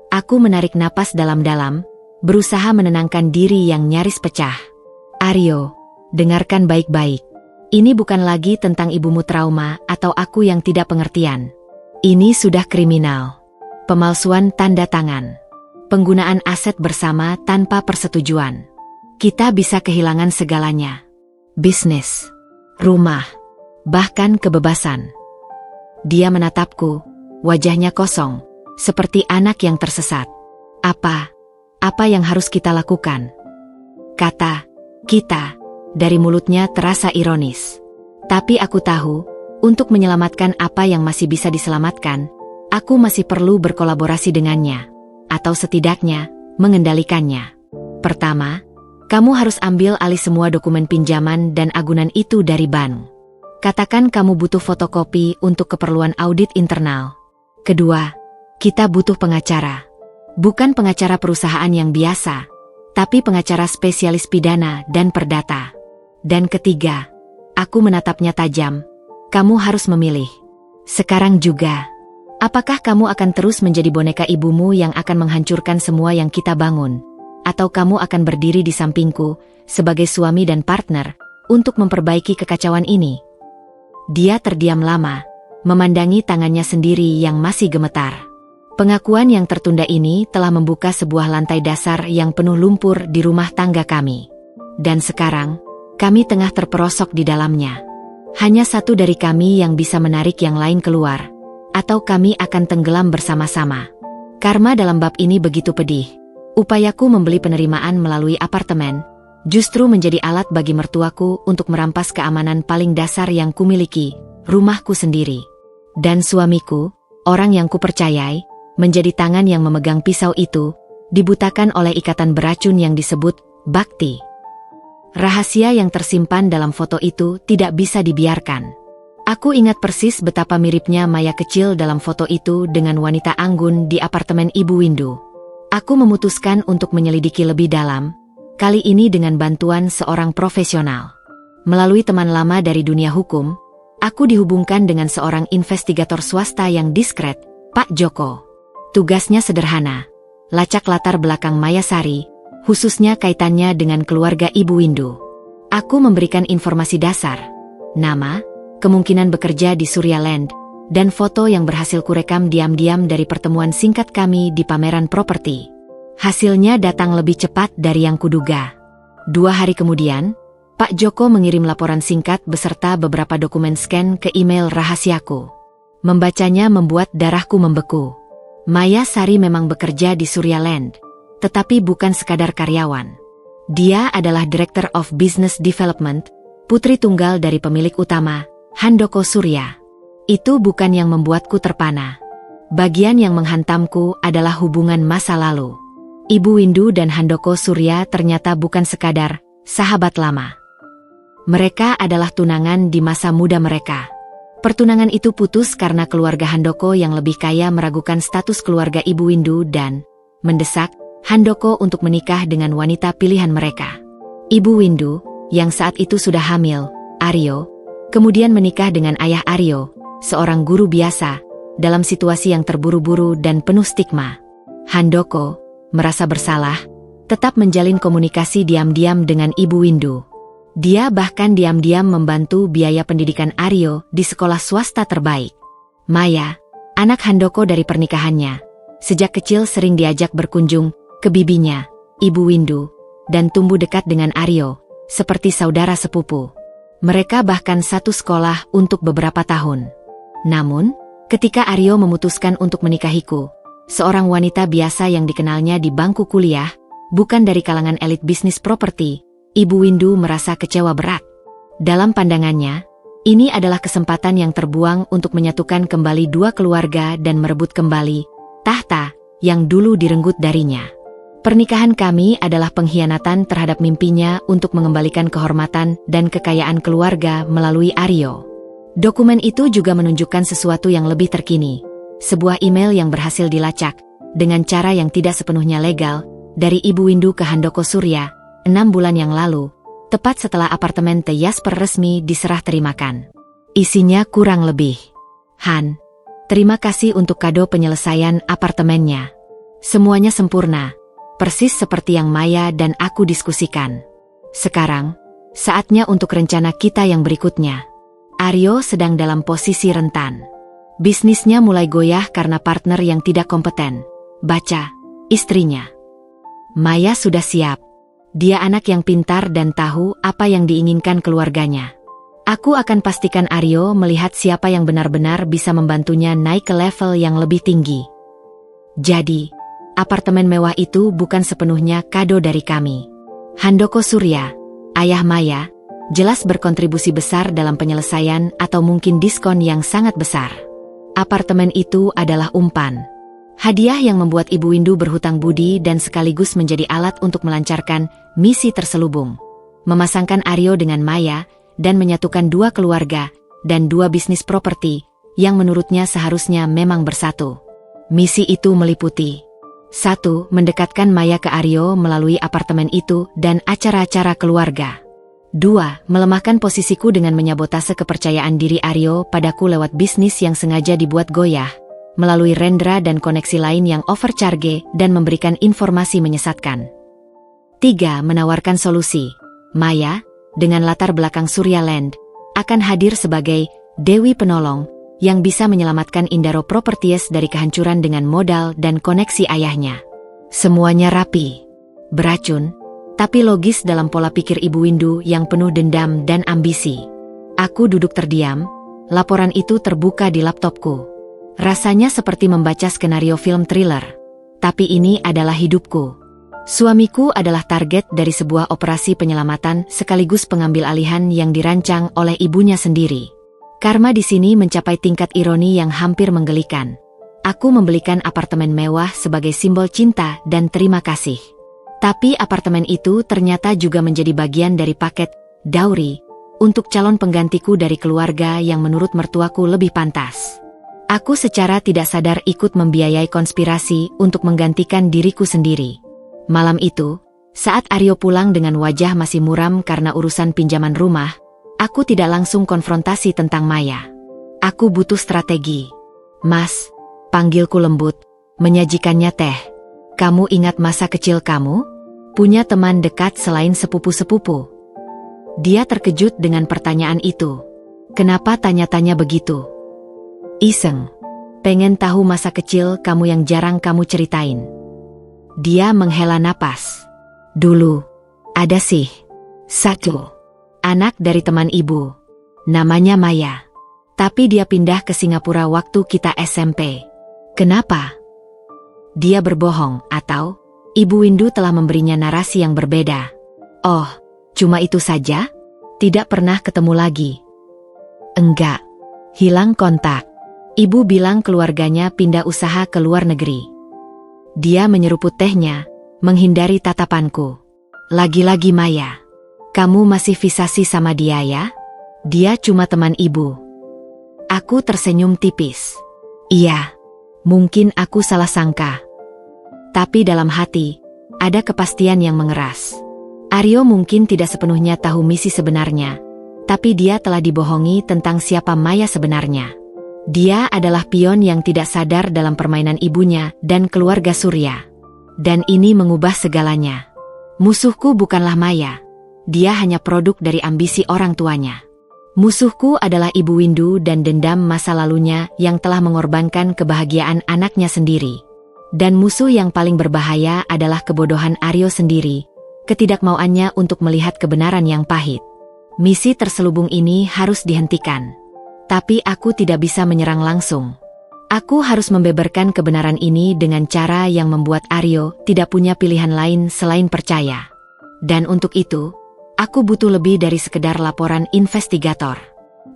Aku menarik napas dalam-dalam, berusaha menenangkan diri yang nyaris pecah. "Aryo, dengarkan baik-baik. Ini bukan lagi tentang ibumu trauma atau aku yang tidak pengertian. Ini sudah kriminal. Pemalsuan tanda tangan. Penggunaan aset bersama tanpa persetujuan. Kita bisa kehilangan segalanya. Bisnis, rumah, bahkan kebebasan." Dia menatapku, wajahnya kosong, seperti anak yang tersesat. Apa yang harus kita lakukan?" Kata "kita" dari mulutnya terasa ironis. Tapi aku tahu, untuk menyelamatkan apa yang masih bisa diselamatkan, aku masih perlu berkolaborasi dengannya, atau setidaknya, mengendalikannya. Pertama, kamu harus ambil alih semua dokumen pinjaman dan agunan itu dari bank. Katakan kamu butuh fotokopi untuk keperluan audit internal. Kedua, kita butuh pengacara. Bukan pengacara perusahaan yang biasa, tapi pengacara spesialis pidana dan perdata. Dan ketiga, aku menatapnya tajam. Kamu harus memilih. Sekarang juga. Apakah kamu akan terus menjadi boneka ibumu yang akan menghancurkan semua yang kita bangun? Atau kamu akan berdiri di sampingku sebagai suami dan partner untuk memperbaiki kekacauan ini? Dia terdiam lama, memandangi tangannya sendiri yang masih gemetar. Pengakuan yang tertunda ini telah membuka sebuah lantai dasar yang penuh lumpur di rumah tangga kami. Dan sekarang, kami tengah terperosok di dalamnya. Hanya satu dari kami yang bisa menarik yang lain keluar, atau kami akan tenggelam bersama-sama. Karma dalam bab ini begitu pedih. Upayaku membeli penerimaan melalui apartemen, justru menjadi alat bagi mertuaku untuk merampas keamanan paling dasar yang kumiliki, rumahku sendiri. Dan suamiku, orang yang kupercayai, menjadi tangan yang memegang pisau itu, dibutakan oleh ikatan beracun yang disebut bakti. Rahasia yang tersimpan dalam foto itu tidak bisa dibiarkan. Aku ingat persis betapa miripnya Maya kecil dalam foto itu dengan wanita anggun di apartemen Ibu Windu. Aku memutuskan untuk menyelidiki lebih dalam, kali ini dengan bantuan seorang profesional. Melalui teman lama dari dunia hukum, aku dihubungkan dengan seorang investigator swasta yang diskret, Pak Joko. Tugasnya sederhana, lacak latar belakang Maya Sari, khususnya kaitannya dengan keluarga Ibu Windu. Aku memberikan informasi dasar, nama, kemungkinan bekerja di Surya Land, dan foto yang berhasil kurekam diam-diam dari pertemuan singkat kami di pameran properti. Hasilnya datang lebih cepat dari yang kuduga. 2 hari kemudian, Pak Joko mengirim laporan singkat beserta beberapa dokumen scan ke email rahasiaku. Membacanya membuat darahku membeku. Maya Sari memang bekerja di Surya Land, tetapi bukan sekadar karyawan. Dia adalah Director of Business Development, putri tunggal dari pemilik utama, Handoko Surya. Itu bukan yang membuatku terpana. Bagian yang menghantamku adalah hubungan masa lalu. Ibu Windu dan Handoko Surya ternyata bukan sekadar sahabat lama. Mereka adalah tunangan di masa muda mereka. Pertunangan itu putus karena keluarga Handoko yang lebih kaya meragukan status keluarga Ibu Windu dan mendesak Handoko untuk menikah dengan wanita pilihan mereka. Ibu Windu, yang saat itu sudah hamil, Aryo, kemudian menikah dengan ayah Aryo, seorang guru biasa, dalam situasi yang terburu-buru dan penuh stigma. Handoko merasa bersalah, tetap menjalin komunikasi diam-diam dengan Ibu Windu. Dia bahkan diam-diam membantu biaya pendidikan Aryo di sekolah swasta terbaik. Maya, anak Handoko dari pernikahannya, sejak kecil sering diajak berkunjung ke bibinya, Ibu Windu, dan tumbuh dekat dengan Aryo, seperti saudara sepupu. Mereka bahkan satu sekolah untuk beberapa tahun. Namun, ketika Aryo memutuskan untuk menikahiku, seorang wanita biasa yang dikenalnya di bangku kuliah, bukan dari kalangan elit bisnis properti, Ibu Windu merasa kecewa berat. Dalam pandangannya, ini adalah kesempatan yang terbuang untuk menyatukan kembali dua keluarga dan merebut kembali tahta yang dulu direnggut darinya. Pernikahan kami adalah pengkhianatan terhadap mimpinya untuk mengembalikan kehormatan dan kekayaan keluarga melalui Aryo. Dokumen itu juga menunjukkan sesuatu yang lebih terkini. Sebuah email yang berhasil dilacak, dengan cara yang tidak sepenuhnya legal, dari Ibu Windu ke Handoko Surya, 6 bulan yang lalu, tepat setelah apartemen The Jasper resmi diserah terimakan. Isinya kurang lebih, Han, terima kasih untuk kado penyelesaian apartemennya. Semuanya sempurna, persis seperti yang Maya dan aku diskusikan. Sekarang, saatnya untuk rencana kita yang berikutnya. Aryo sedang dalam posisi rentan. Bisnisnya mulai goyah karena partner yang tidak kompeten. Baca, istrinya. Maya sudah siap. Dia anak yang pintar dan tahu apa yang diinginkan keluarganya. Aku akan pastikan Aryo melihat siapa yang benar-benar bisa membantunya naik ke level yang lebih tinggi. Jadi, apartemen mewah itu bukan sepenuhnya kado dari kami. Handoko Surya, ayah Maya, jelas berkontribusi besar dalam penyelesaian atau mungkin diskon yang sangat besar. Apartemen itu adalah umpan. Hadiah yang membuat Ibu Windu berhutang budi dan sekaligus menjadi alat untuk melancarkan misi terselubung. Memasangkan Aryo dengan Maya dan menyatukan dua keluarga dan dua bisnis properti yang menurutnya seharusnya memang bersatu. Misi itu meliputi 1. Mendekatkan Maya ke Aryo melalui apartemen itu dan acara-acara keluarga. 2. Melemahkan posisiku dengan menyabotase kepercayaan diri Aryo padaku lewat bisnis yang sengaja dibuat goyah, melalui Rendra dan koneksi lain yang overcharge dan memberikan informasi menyesatkan. 3. Menawarkan solusi. Maya, dengan latar belakang Suryaland, akan hadir sebagai Dewi Penolong yang bisa menyelamatkan Indaro Properties dari kehancuran dengan modal dan koneksi ayahnya. Semuanya rapi, beracun, tapi logis dalam pola pikir Ibu Windu yang penuh dendam dan ambisi. Aku duduk terdiam, laporan itu terbuka di laptopku. Rasanya seperti membaca skenario film thriller, tapi ini adalah hidupku. Suamiku adalah target dari sebuah operasi penyelamatan sekaligus pengambil alihan yang dirancang oleh ibunya sendiri. Karma di sini mencapai tingkat ironi yang hampir menggelikan. Aku membelikan apartemen mewah sebagai simbol cinta dan terima kasih. Tapi apartemen itu ternyata juga menjadi bagian dari paket dowry untuk calon penggantiku dari keluarga yang menurut mertuaku lebih pantas. Aku secara tidak sadar ikut membiayai konspirasi untuk menggantikan diriku sendiri. Malam itu, saat Aryo pulang dengan wajah masih muram karena urusan pinjaman rumah, aku tidak langsung konfrontasi tentang Maya. Aku butuh strategi. Mas, panggilku lembut, menyajikannya teh. Kamu ingat masa kecil kamu? Punya teman dekat selain sepupu-sepupu? Dia terkejut dengan pertanyaan itu. Kenapa tanya-tanya begitu? Iseng. Pengen tahu masa kecil kamu yang jarang kamu ceritain. Dia menghela napas. Dulu, ada sih. Satu. Anak dari teman ibu. Namanya Maya. Tapi dia pindah ke Singapura waktu kita SMP. Kenapa? Dia berbohong atau Ibu Windu telah memberinya narasi yang berbeda. Oh, cuma itu saja? Tidak pernah ketemu lagi? Enggak. Hilang kontak. Ibu bilang keluarganya pindah usaha ke luar negeri. Dia menyeruput tehnya, menghindari tatapanku. Lagi-lagi Maya. Kamu masih visasi sama dia ya? Dia cuma teman ibu. Aku tersenyum tipis. Iya, mungkin aku salah sangka. Tapi dalam hati, ada kepastian yang mengeras. Aryo mungkin tidak sepenuhnya tahu misi sebenarnya, tapi dia telah dibohongi tentang siapa Maya sebenarnya. Dia adalah pion yang tidak sadar dalam permainan ibunya dan keluarga Surya. Dan ini mengubah segalanya. Musuhku bukanlah Maya. Dia hanya produk dari ambisi orang tuanya. Musuhku adalah Ibu Windu dan dendam masa lalunya yang telah mengorbankan kebahagiaan anaknya sendiri. Dan musuh yang paling berbahaya adalah kebodohan Aryo sendiri, ketidakmauannya untuk melihat kebenaran yang pahit. Misi terselubung ini harus dihentikan. Tapi aku tidak bisa menyerang langsung. Aku harus membeberkan kebenaran ini dengan cara yang membuat Aryo tidak punya pilihan lain selain percaya. Dan untuk itu, aku butuh lebih dari sekedar laporan investigator.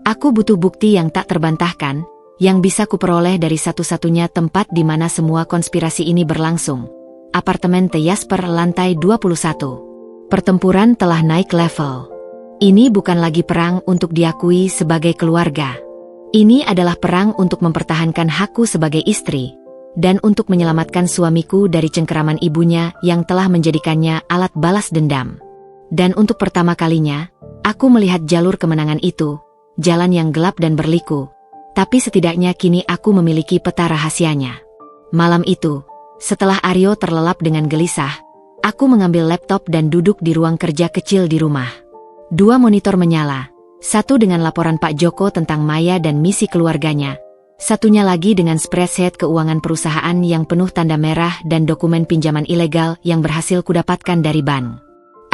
Aku butuh bukti yang tak terbantahkan, yang bisa kuperoleh dari satu-satunya tempat di mana semua konspirasi ini berlangsung. Apartemen The Jasper lantai 21. Pertempuran telah naik level. Ini bukan lagi perang untuk diakui sebagai keluarga. Ini adalah perang untuk mempertahankan hakku sebagai istri, dan untuk menyelamatkan suamiku dari cengkeraman ibunya yang telah menjadikannya alat balas dendam. Dan untuk pertama kalinya, aku melihat jalur kemenangan itu, jalan yang gelap dan berliku, tapi setidaknya kini aku memiliki peta rahasianya. Malam itu, setelah Aryo terlelap dengan gelisah, aku mengambil laptop dan duduk di ruang kerja kecil di rumah. 2 monitor menyala, satu dengan laporan Pak Joko tentang Maya dan misi keluarganya, satunya lagi dengan spreadsheet keuangan perusahaan yang penuh tanda merah dan dokumen pinjaman ilegal yang berhasil kudapatkan dari bank.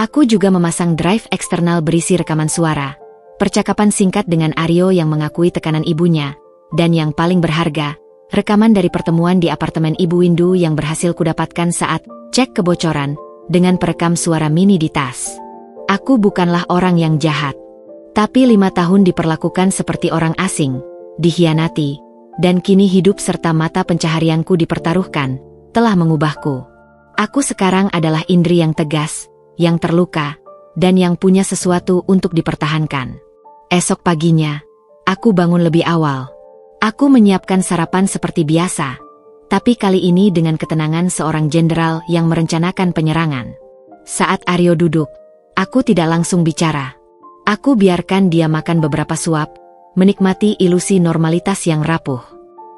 Aku juga memasang drive eksternal berisi rekaman suara, percakapan singkat dengan Aryo yang mengakui tekanan ibunya, dan yang paling berharga, rekaman dari pertemuan di apartemen Ibu Windu yang berhasil kudapatkan saat cek kebocoran, dengan perekam suara mini di tas. Aku bukanlah orang yang jahat. Tapi 5 tahun diperlakukan seperti orang asing, dikhianati, dan kini hidup serta mata pencaharianku dipertaruhkan, telah mengubahku. Aku sekarang adalah Indri yang tegas, yang terluka, dan yang punya sesuatu untuk dipertahankan. Esok paginya, aku bangun lebih awal. Aku menyiapkan sarapan seperti biasa. Tapi kali ini dengan ketenangan seorang jenderal yang merencanakan penyerangan. Saat Aryo duduk, aku tidak langsung bicara. Aku biarkan dia makan beberapa suap, menikmati ilusi normalitas yang rapuh.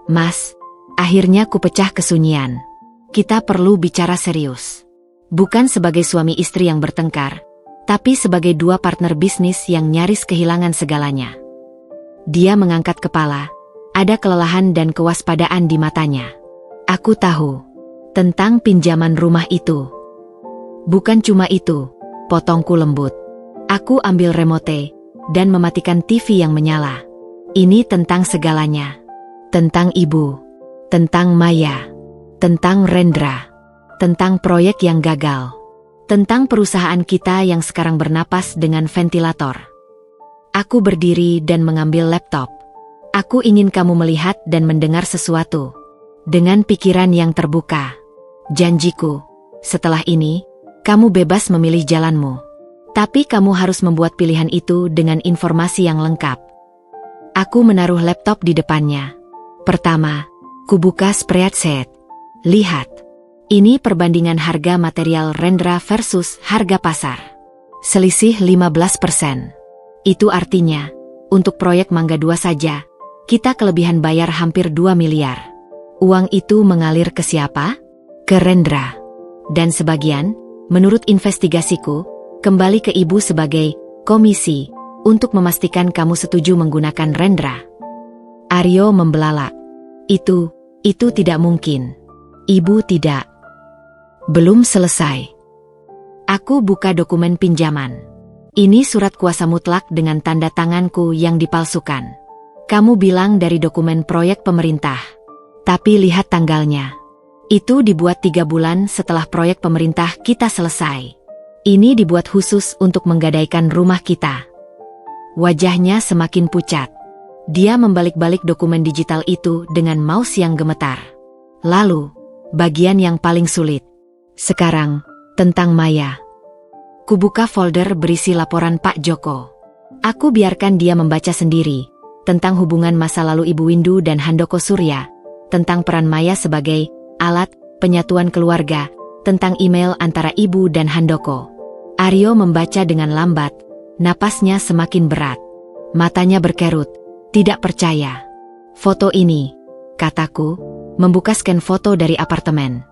Mas, akhirnya ku pecah kesunyian. Kita perlu bicara serius. Bukan sebagai suami istri yang bertengkar, tapi sebagai dua partner bisnis yang nyaris kehilangan segalanya. Dia mengangkat kepala, ada kelelahan dan kewaspadaan di matanya. Aku tahu tentang pinjaman rumah itu. Bukan cuma itu, potongku lembut. Aku ambil remote dan mematikan TV yang menyala. Ini tentang segalanya. Tentang ibu, tentang Maya, tentang Rendra, tentang proyek yang gagal, tentang perusahaan kita yang sekarang bernapas dengan ventilator. Aku berdiri dan mengambil laptop. Aku ingin kamu melihat dan mendengar sesuatu dengan pikiran yang terbuka. Janjiku, setelah ini, kamu bebas memilih jalanmu. Tapi kamu harus membuat pilihan itu dengan informasi yang lengkap. Aku menaruh laptop di depannya. Pertama, kubuka spreadsheet. Lihat, ini perbandingan harga material Rendra versus harga pasar. Selisih 15%. Itu artinya, untuk proyek Mangga 2 saja, kita kelebihan bayar hampir 2 miliar. Uang itu mengalir ke siapa? Ke Rendra. Dan sebagian, menurut investigasiku, kembali ke ibu sebagai komisi untuk memastikan kamu setuju menggunakan Rendra. Aryo membelalak. Itu tidak mungkin. Ibu tidak. Belum selesai. Aku buka dokumen pinjaman. Ini surat kuasa mutlak dengan tanda tanganku yang dipalsukan. Kamu bilang dari dokumen proyek pemerintah. Tapi lihat tanggalnya. Itu dibuat 3 bulan setelah proyek pemerintah kita selesai. Ini dibuat khusus untuk menggadaikan rumah kita. Wajahnya semakin pucat. Dia membalik-balik dokumen digital itu dengan mouse yang gemetar. Lalu, bagian yang paling sulit. Sekarang, tentang Maya. Kubuka folder berisi laporan Pak Joko. Aku biarkan dia membaca sendiri, tentang hubungan masa lalu Ibu Windu dan Handoko Surya, tentang peran Maya sebagai alat penyatuan keluarga, tentang email antara ibu dan Handoko. Aryo membaca dengan lambat, napasnya semakin berat. Matanya berkerut, tidak percaya. Foto ini, kataku, membuka scan foto dari apartemen.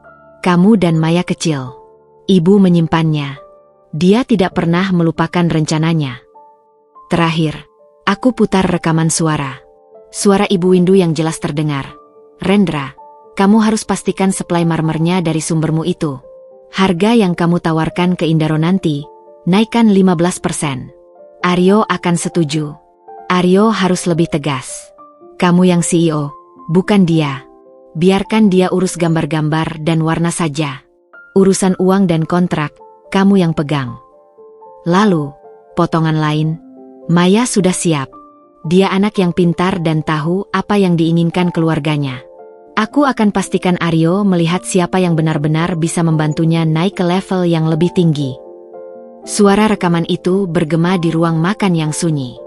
Kamu dan Maya kecil. Ibu menyimpannya. Dia tidak pernah melupakan rencananya. Terakhir, aku putar rekaman suara. Suara Ibu Windu yang jelas terdengar. Rendra, kamu harus pastikan suplai marmernya dari sumbermu itu. Harga yang kamu tawarkan ke Indaro nanti, naikkan 15%. Aryo akan setuju. Aryo harus lebih tegas. Kamu yang CEO, bukan dia. Biarkan dia urus gambar-gambar dan warna saja. Urusan uang dan kontrak, kamu yang pegang. Lalu, potongan lain, Maya sudah siap. Dia anak yang pintar dan tahu apa yang diinginkan keluarganya. Aku akan pastikan Aryo melihat siapa yang benar-benar bisa membantunya naik ke level yang lebih tinggi. Suara rekaman itu bergema di ruang makan yang sunyi.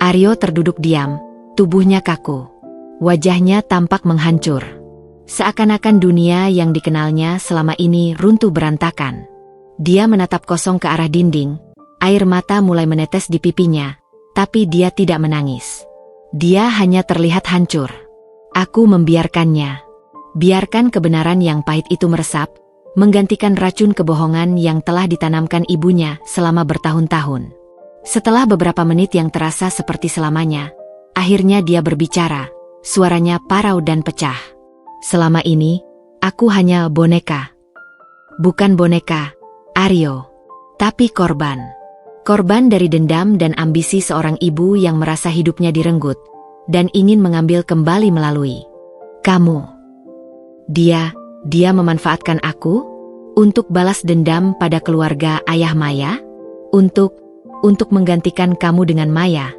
Aryo terduduk diam, tubuhnya kaku. Wajahnya tampak menghancur. Seakan-akan dunia yang dikenalnya selama ini runtuh berantakan. Dia menatap kosong ke arah dinding, air mata mulai menetes di pipinya, tapi dia tidak menangis. Dia hanya terlihat hancur. Aku membiarkannya. Biarkan kebenaran yang pahit itu meresap, menggantikan racun kebohongan yang telah ditanamkan ibunya selama bertahun-tahun. Setelah beberapa menit yang terasa seperti selamanya, akhirnya dia berbicara, suaranya parau dan pecah. Selama ini, aku hanya boneka. Bukan boneka, Aryo, tapi korban. Korban dari dendam dan ambisi seorang ibu yang merasa hidupnya direnggut, dan ingin mengambil kembali melalui kamu. Dia memanfaatkan aku untuk balas dendam pada keluarga ayah Maya, untuk menggantikan kamu dengan Maya.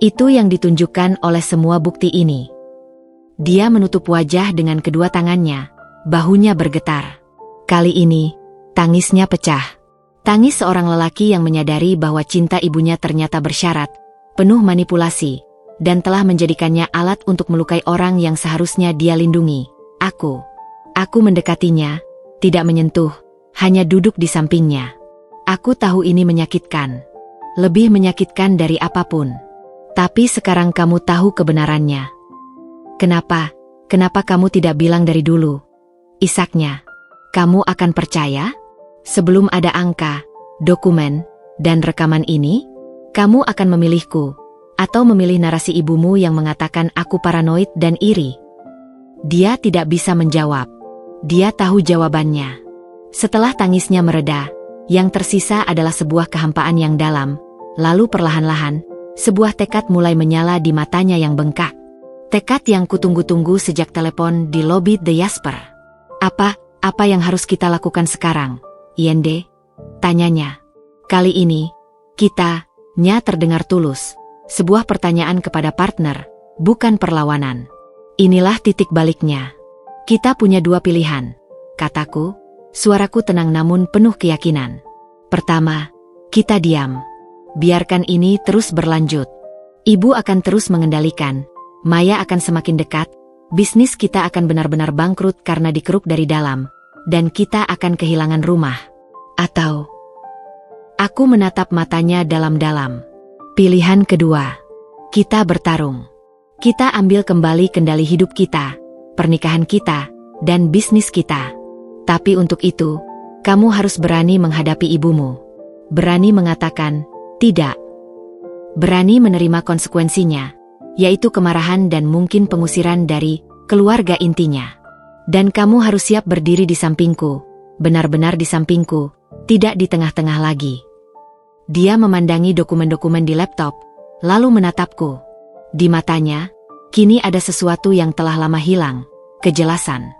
Itu yang ditunjukkan oleh semua bukti ini. Dia menutup wajah dengan kedua tangannya, bahunya bergetar. Kali ini, tangisnya pecah. Tangis seorang lelaki yang menyadari bahwa cinta ibunya ternyata bersyarat, penuh manipulasi, dan telah menjadikannya alat untuk melukai orang yang seharusnya dia lindungi. Aku mendekatinya, tidak menyentuh, hanya duduk di sampingnya. Aku tahu ini menyakitkan. Lebih menyakitkan dari apapun. Tapi sekarang kamu tahu kebenarannya. Kenapa kamu tidak bilang dari dulu? Isaknya, kamu akan percaya? Sebelum ada angka, dokumen, dan rekaman ini, kamu akan memilihku, atau memilih narasi ibumu yang mengatakan aku paranoid dan iri. Dia tidak bisa menjawab. Dia tahu jawabannya. Setelah tangisnya mereda, yang tersisa adalah sebuah kehampaan yang dalam, lalu perlahan-lahan, sebuah tekad mulai menyala di matanya yang bengkak. Tekad yang kutunggu-tunggu sejak telepon di lobi The Jasper. Apa yang harus kita lakukan sekarang, Yende? Tanyanya. Kali ini, kita-nya terdengar tulus. Sebuah pertanyaan kepada partner, bukan perlawanan. Inilah titik baliknya. Kita punya dua pilihan, kataku. Suaraku tenang namun penuh keyakinan. Pertama, kita diam. Biarkan ini terus berlanjut. Ibu akan terus mengendalikan. Maya akan semakin dekat. Bisnis kita akan benar-benar bangkrut karena dikeruk dari dalam. Dan kita akan kehilangan rumah. Atau... Aku menatap matanya dalam-dalam. Pilihan kedua. Kita bertarung. Kita ambil kembali kendali hidup kita, pernikahan kita, dan bisnis kita. Tapi untuk itu, kamu harus berani menghadapi ibumu. Berani mengatakan, tidak. Berani menerima konsekuensinya, yaitu kemarahan dan mungkin pengusiran dari keluarga intinya. Dan kamu harus siap berdiri di sampingku, benar-benar di sampingku, tidak di tengah-tengah lagi. Dia memandangi dokumen-dokumen di laptop, lalu menatapku. Di matanya, kini ada sesuatu yang telah lama hilang, kejelasan.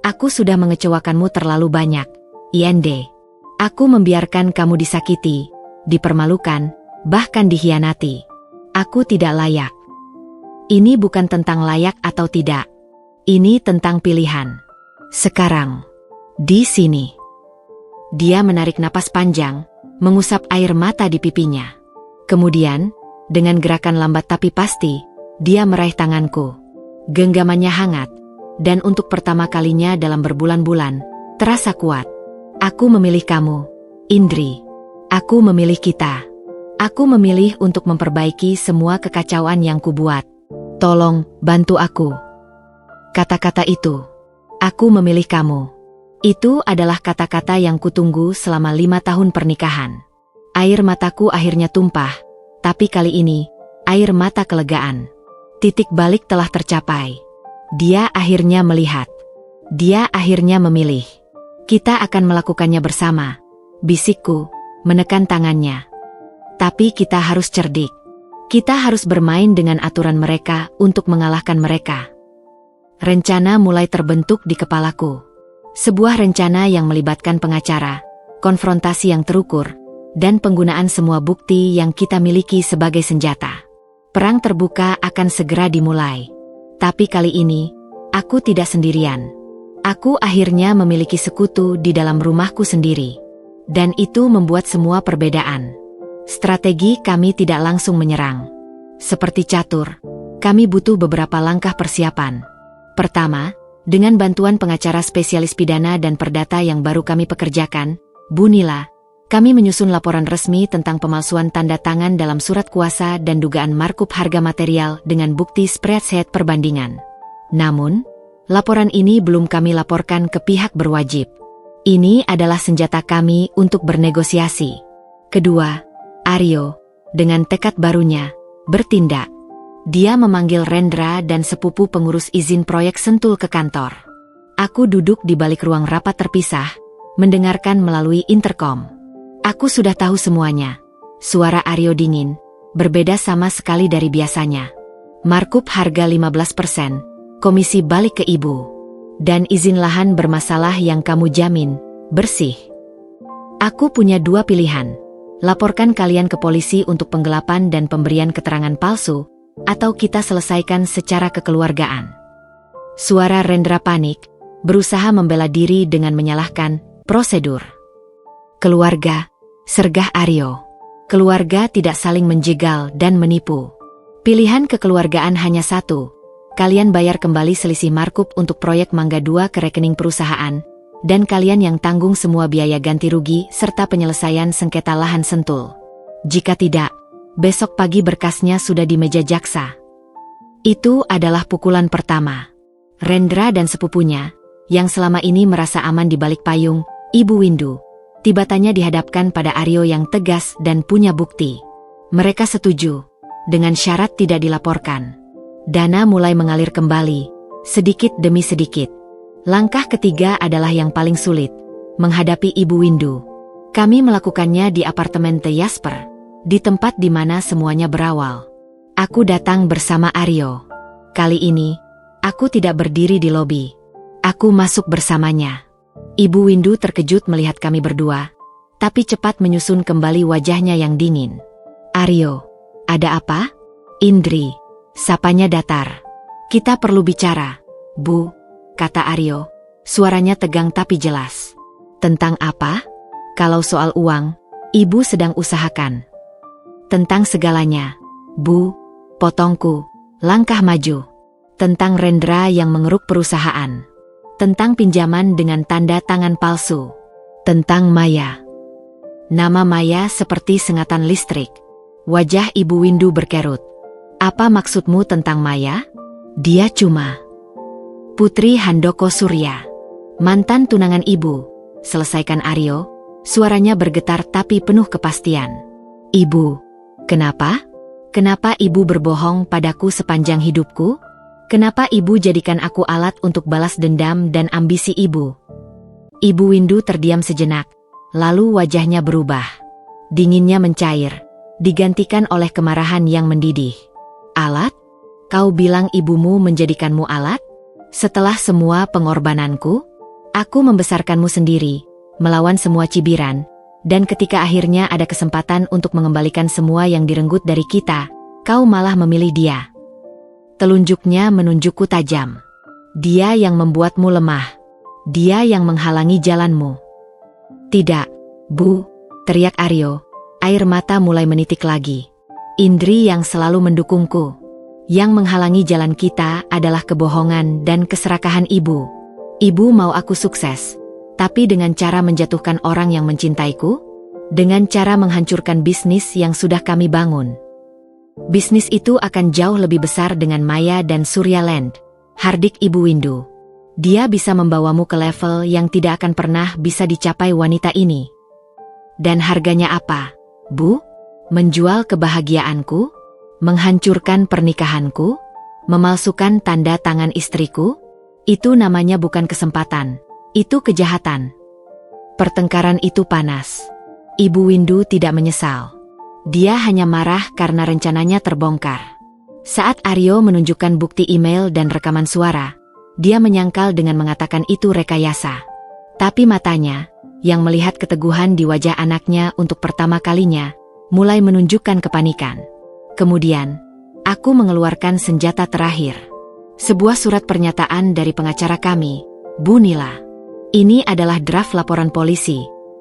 Aku sudah mengecewakanmu terlalu banyak, Yende. Aku membiarkan kamu disakiti, dipermalukan, bahkan dikhianati. Aku tidak layak. Ini bukan tentang layak atau tidak. Ini tentang pilihan. Sekarang, di sini. Dia menarik napas panjang, mengusap air mata di pipinya. Kemudian, dengan gerakan lambat tapi pasti, dia meraih tanganku. Genggamannya hangat, dan untuk pertama kalinya dalam berbulan-bulan, terasa kuat. Aku memilih kamu, Indri. Aku memilih kita. Aku memilih untuk memperbaiki semua kekacauan yang kubuat. Tolong, bantu aku. Kata-kata itu, aku memilih kamu. Itu adalah kata-kata yang kutunggu selama 5 tahun pernikahan. Air mataku akhirnya tumpah, tapi kali ini, air mata kelegaan. Titik balik telah tercapai. Dia akhirnya melihat. Dia akhirnya memilih. Kita akan melakukannya bersama. Bisikku, menekan tangannya. Tapi kita harus cerdik. Kita harus bermain dengan aturan mereka untuk mengalahkan mereka. Rencana mulai terbentuk di kepalaku. Sebuah rencana yang melibatkan pengacara, konfrontasi yang terukur, dan penggunaan semua bukti yang kita miliki sebagai senjata. Perang terbuka akan segera dimulai. Tapi kali ini, aku tidak sendirian. Aku akhirnya memiliki sekutu di dalam rumahku sendiri. Dan itu membuat semua perbedaan. Strategi kami tidak langsung menyerang. Seperti catur, kami butuh beberapa langkah persiapan. Pertama, dengan bantuan pengacara spesialis pidana dan perdata yang baru kami pekerjakan, Bu Nila, kami menyusun laporan resmi tentang pemalsuan tanda tangan dalam surat kuasa dan dugaan markup harga material dengan bukti spreadsheet perbandingan. Namun, laporan ini belum kami laporkan ke pihak berwajib. Ini adalah senjata kami untuk bernegosiasi. Kedua, Aryo, dengan tekad barunya, bertindak. Dia memanggil Rendra dan sepupu pengurus izin proyek Sentul ke kantor. Aku duduk di balik ruang rapat terpisah, mendengarkan melalui intercom. Aku sudah tahu semuanya. Suara Aryo dingin, berbeda sama sekali dari biasanya. Markup harga 15%, komisi balik ke ibu. Dan izin lahan bermasalah yang kamu jamin, bersih. Aku punya 2 pilihan. Laporkan kalian ke polisi untuk penggelapan dan pemberian keterangan palsu, atau kita selesaikan secara kekeluargaan. Suara Rendra panik, berusaha membela diri dengan menyalahkan prosedur. Keluarga, sergah Aryo. Keluarga tidak saling menjegal dan menipu. Pilihan kekeluargaan hanya satu, kalian bayar kembali selisih markup untuk proyek Mangga 2 ke rekening perusahaan, dan kalian yang tanggung semua biaya ganti rugi serta penyelesaian sengketa lahan Sentul. Jika tidak, besok pagi berkasnya sudah di meja jaksa. Itu adalah pukulan pertama. Rendra dan sepupunya, yang selama ini merasa aman di balik payung, Ibu Windu, tiba-tiba dihadapkan pada Aryo yang tegas dan punya bukti. Mereka setuju, dengan syarat tidak dilaporkan. Dana mulai mengalir kembali, sedikit demi sedikit. Langkah ketiga adalah yang paling sulit, menghadapi Ibu Windu. Kami melakukannya di apartemen The Jasper, di tempat di mana semuanya berawal. Aku datang bersama Aryo. Kali ini, aku tidak berdiri di lobi. Aku masuk bersamanya. Ibu Windu terkejut melihat kami berdua, tapi cepat menyusun kembali wajahnya yang dingin. Aryo, ada apa? Indri, sapanya datar. Kita perlu bicara, Bu, kata Aryo. Suaranya tegang tapi jelas. Tentang apa? Kalau soal uang, Ibu sedang usahakan. Tentang segalanya, Bu, potongku, langkah maju. Tentang Rendra yang mengeruk perusahaan. Tentang pinjaman dengan tanda tangan palsu. Tentang Maya. Nama Maya seperti sengatan listrik. Wajah Ibu Windu berkerut. Apa maksudmu tentang Maya? Dia cuma putri Handoko Surya. Mantan tunangan ibu. Selesaikan Aryo. Suaranya bergetar tapi penuh kepastian. Ibu, kenapa? Kenapa ibu berbohong padaku sepanjang hidupku? Kenapa ibu jadikan aku alat untuk balas dendam dan ambisi ibu? Ibu Windu terdiam sejenak, lalu wajahnya berubah. Dinginnya mencair, digantikan oleh kemarahan yang mendidih. Alat? Kau bilang ibumu menjadikanmu alat? Setelah semua pengorbananku, aku membesarkanmu sendiri, melawan semua cibiran, dan ketika akhirnya ada kesempatan untuk mengembalikan semua yang direnggut dari kita, kau malah memilih dia. Telunjuknya menunjukku tajam. Dia yang membuatmu lemah. Dia yang menghalangi jalanmu. Tidak, Bu, teriak Aryo. Air mata mulai menitik lagi. Indri yang selalu mendukungku. Yang menghalangi jalan kita adalah kebohongan dan keserakahan ibu. Ibu mau aku sukses, tapi dengan cara menjatuhkan orang yang mencintaiku, dengan cara menghancurkan bisnis yang sudah kami bangun. Bisnis itu akan jauh lebih besar dengan Maya dan Surya Land, hardik Ibu Windu. Dia bisa membawamu ke level yang tidak akan pernah bisa dicapai wanita ini. Dan harganya apa, Bu? Menjual kebahagiaanku? Menghancurkan pernikahanku? Memalsukan tanda tangan istriku? Itu namanya bukan kesempatan, itu kejahatan. Pertengkaran itu panas. Ibu Windu tidak menyesal. Dia hanya marah karena rencananya terbongkar. Saat Aryo menunjukkan bukti email dan rekaman suara, dia menyangkal dengan mengatakan itu rekayasa. Tapi matanya, yang melihat keteguhan di wajah anaknya untuk pertama kalinya, mulai menunjukkan kepanikan. Kemudian, aku mengeluarkan senjata terakhir. Sebuah surat pernyataan dari pengacara kami, Bu Nila. Ini adalah draft laporan polisi,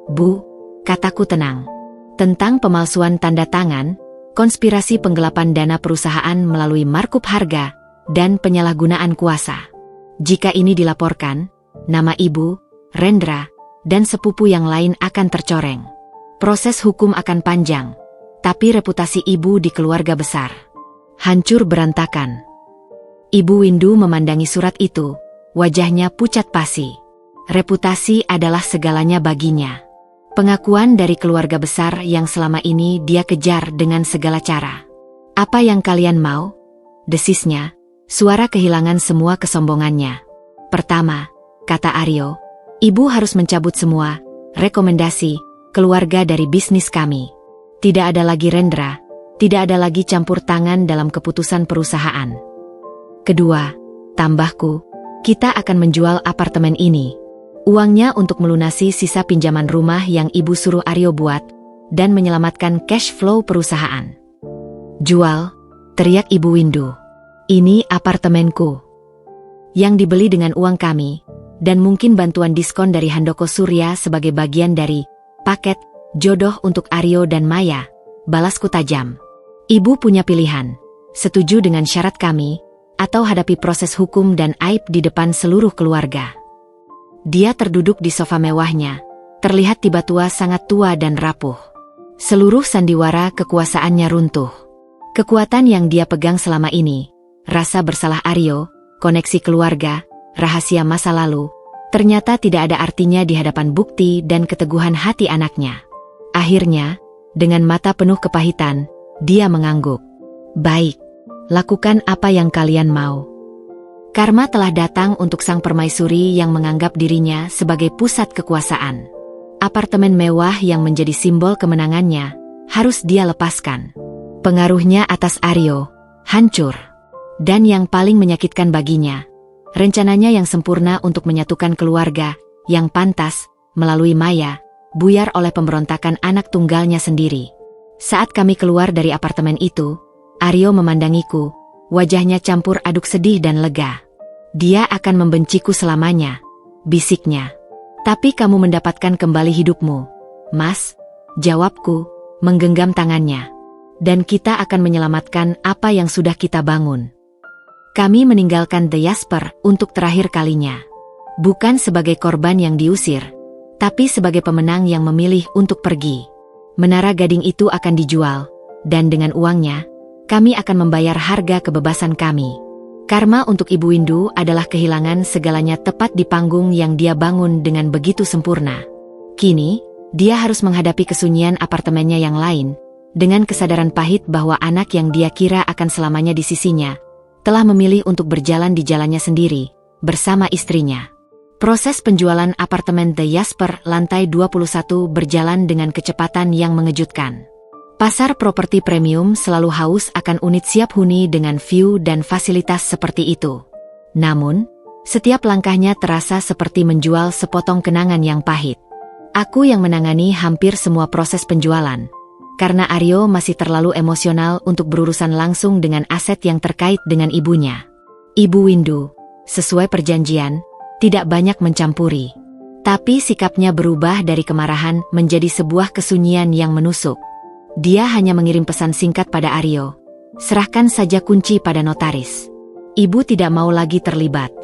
Bu, kataku tenang. Tentang pemalsuan tanda tangan, konspirasi penggelapan dana perusahaan melalui markup harga, dan penyalahgunaan kuasa. Jika ini dilaporkan, nama ibu, Rendra, dan sepupu yang lain akan tercoreng. Proses hukum akan panjang, tapi reputasi ibu di keluarga besar hancur berantakan. Ibu Windu memandangi surat itu, wajahnya pucat pasi. Reputasi adalah segalanya baginya. Pengakuan dari keluarga besar yang selama ini dia kejar dengan segala cara. Apa yang kalian mau? Desisnya, suara kehilangan semua kesombongannya. Pertama, kata Aryo, ibu harus mencabut semua rekomendasi keluarga dari bisnis kami. Tidak ada lagi Rendra, tidak ada lagi campur tangan dalam keputusan perusahaan. Kedua, tambahku, kita akan menjual apartemen ini. Uangnya untuk melunasi sisa pinjaman rumah yang ibu suruh Aryo buat, dan menyelamatkan cash flow perusahaan. Jual, teriak Ibu Windu. Ini apartemenku. Yang dibeli dengan uang kami, dan mungkin bantuan diskon dari Handoko Surya sebagai bagian dari paket jodoh untuk Aryo dan Maya, balasku tajam. Ibu punya pilihan, setuju dengan syarat kami, atau hadapi proses hukum dan aib di depan seluruh keluarga. Dia terduduk di sofa mewahnya, terlihat tiba tua sangat tua dan rapuh. Seluruh sandiwara kekuasaannya runtuh. Kekuatan yang dia pegang selama ini, rasa bersalah Aryo, koneksi keluarga, rahasia masa lalu, ternyata tidak ada artinya di hadapan bukti dan keteguhan hati anaknya. Akhirnya, dengan mata penuh kepahitan, dia mengangguk. Baik, lakukan apa yang kalian mau. Karma telah datang untuk sang permaisuri yang menganggap dirinya sebagai pusat kekuasaan. Apartemen mewah yang menjadi simbol kemenangannya, harus dia lepaskan. Pengaruhnya atas Aryo, hancur. Dan yang paling menyakitkan baginya, rencananya yang sempurna untuk menyatukan keluarga, yang pantas, melalui Maya, buyar oleh pemberontakan anak tunggalnya sendiri. Saat kami keluar dari apartemen itu, Aryo memandangiku, wajahnya campur aduk sedih dan lega. Dia akan membenciku selamanya, bisiknya. Tapi kamu mendapatkan kembali hidupmu, Mas, jawabku, menggenggam tangannya. Dan kita akan menyelamatkan apa yang sudah kita bangun. Kami meninggalkan The Jasper untuk terakhir kalinya. Bukan sebagai korban yang diusir, tapi sebagai pemenang yang memilih untuk pergi. Menara Gading itu akan dijual, dan dengan uangnya, kami akan membayar harga kebebasan kami. Karma untuk Ibu Windu adalah kehilangan segalanya tepat di panggung yang dia bangun dengan begitu sempurna. Kini, dia harus menghadapi kesunyian apartemennya yang lain, dengan kesadaran pahit bahwa anak yang dia kira akan selamanya di sisinya, telah memilih untuk berjalan di jalannya sendiri, bersama istrinya. Proses penjualan apartemen The Jasper lantai 21 berjalan dengan kecepatan yang mengejutkan. Pasar properti premium selalu haus akan unit siap huni dengan view dan fasilitas seperti itu. Namun, setiap langkahnya terasa seperti menjual sepotong kenangan yang pahit. Aku yang menangani hampir semua proses penjualan, karena Aryo masih terlalu emosional untuk berurusan langsung dengan aset yang terkait dengan ibunya. Ibu Windu, sesuai perjanjian, tidak banyak mencampuri. Tapi sikapnya berubah dari kemarahan menjadi sebuah kesunyian yang menusuk. Dia hanya mengirim pesan singkat pada Aryo. Serahkan saja kunci pada notaris. Ibu tidak mau lagi terlibat.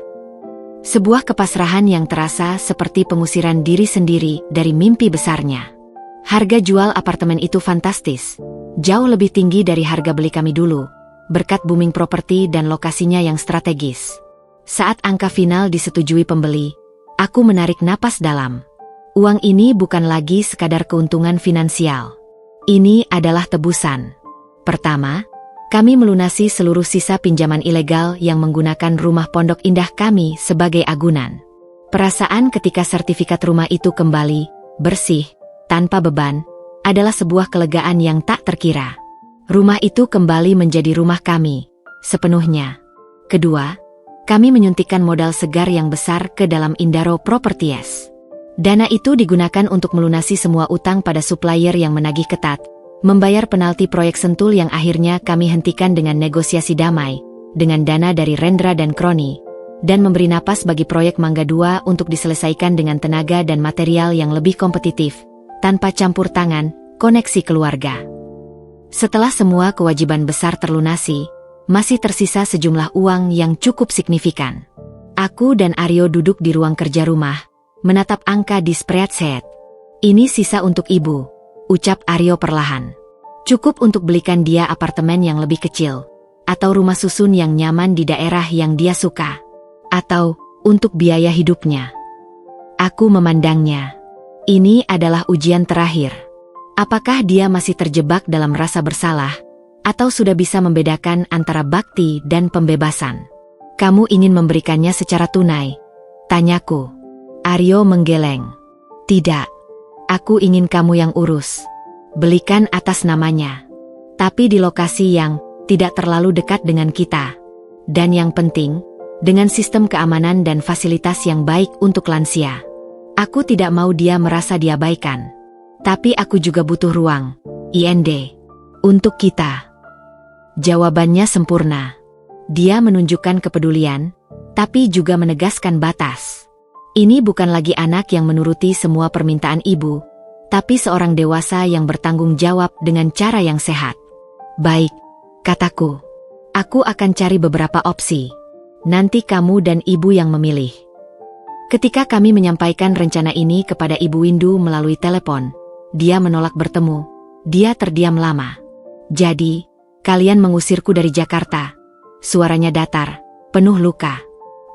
Sebuah kepasrahan yang terasa seperti pengusiran diri sendiri dari mimpi besarnya. Harga jual apartemen itu fantastis. Jauh lebih tinggi dari harga beli kami dulu, berkat booming properti dan lokasinya yang strategis. Saat angka final disetujui pembeli, aku menarik napas dalam. Uang ini bukan lagi sekadar keuntungan finansial. Ini adalah tebusan. Pertama, kami melunasi seluruh sisa pinjaman ilegal yang menggunakan rumah pondok indah kami sebagai agunan. Perasaan ketika sertifikat rumah itu kembali, bersih, tanpa beban, adalah sebuah kelegaan yang tak terkira. Rumah itu kembali menjadi rumah kami, sepenuhnya. Kedua, kami menyuntikkan modal segar yang besar ke dalam Indaro Properties. Dana itu digunakan untuk melunasi semua utang pada supplier yang menagih ketat, membayar penalti proyek Sentul yang akhirnya kami hentikan dengan negosiasi damai, dengan dana dari Rendra dan Kroni, dan memberi napas bagi proyek Mangga 2 untuk diselesaikan dengan tenaga dan material yang lebih kompetitif, tanpa campur tangan, koneksi keluarga. Setelah semua kewajiban besar terlunasi, masih tersisa sejumlah uang yang cukup signifikan. Aku dan Aryo duduk di ruang kerja rumah, menatap angka di spreadsheet. Ini sisa untuk ibu, ucap Aryo perlahan. Cukup untuk belikan dia apartemen yang lebih kecil, atau rumah susun yang nyaman di daerah yang dia suka, atau untuk biaya hidupnya. Aku memandangnya. Ini adalah ujian terakhir. Apakah dia masih terjebak dalam rasa bersalah, atau sudah bisa membedakan antara bakti dan pembebasan? Kamu ingin memberikannya secara tunai? Tanyaku. Aryo menggeleng. Tidak. Aku ingin kamu yang urus. Belikan atas namanya. Tapi di lokasi yang tidak terlalu dekat dengan kita. Dan yang penting, dengan sistem keamanan dan fasilitas yang baik untuk lansia. Aku tidak mau dia merasa diabaikan. Tapi aku juga butuh ruang, IND, untuk kita. Jawabannya sempurna. Dia menunjukkan kepedulian, tapi juga menegaskan batas. Ini bukan lagi anak yang menuruti semua permintaan ibu, tapi seorang dewasa yang bertanggung jawab dengan cara yang sehat. Baik, kataku. Aku akan cari beberapa opsi. Nanti kamu dan ibu yang memilih. Ketika kami menyampaikan rencana ini kepada Ibu Windu melalui telepon, dia menolak bertemu. Dia terdiam lama. Jadi, kalian mengusirku dari Jakarta? Suaranya datar, penuh luka.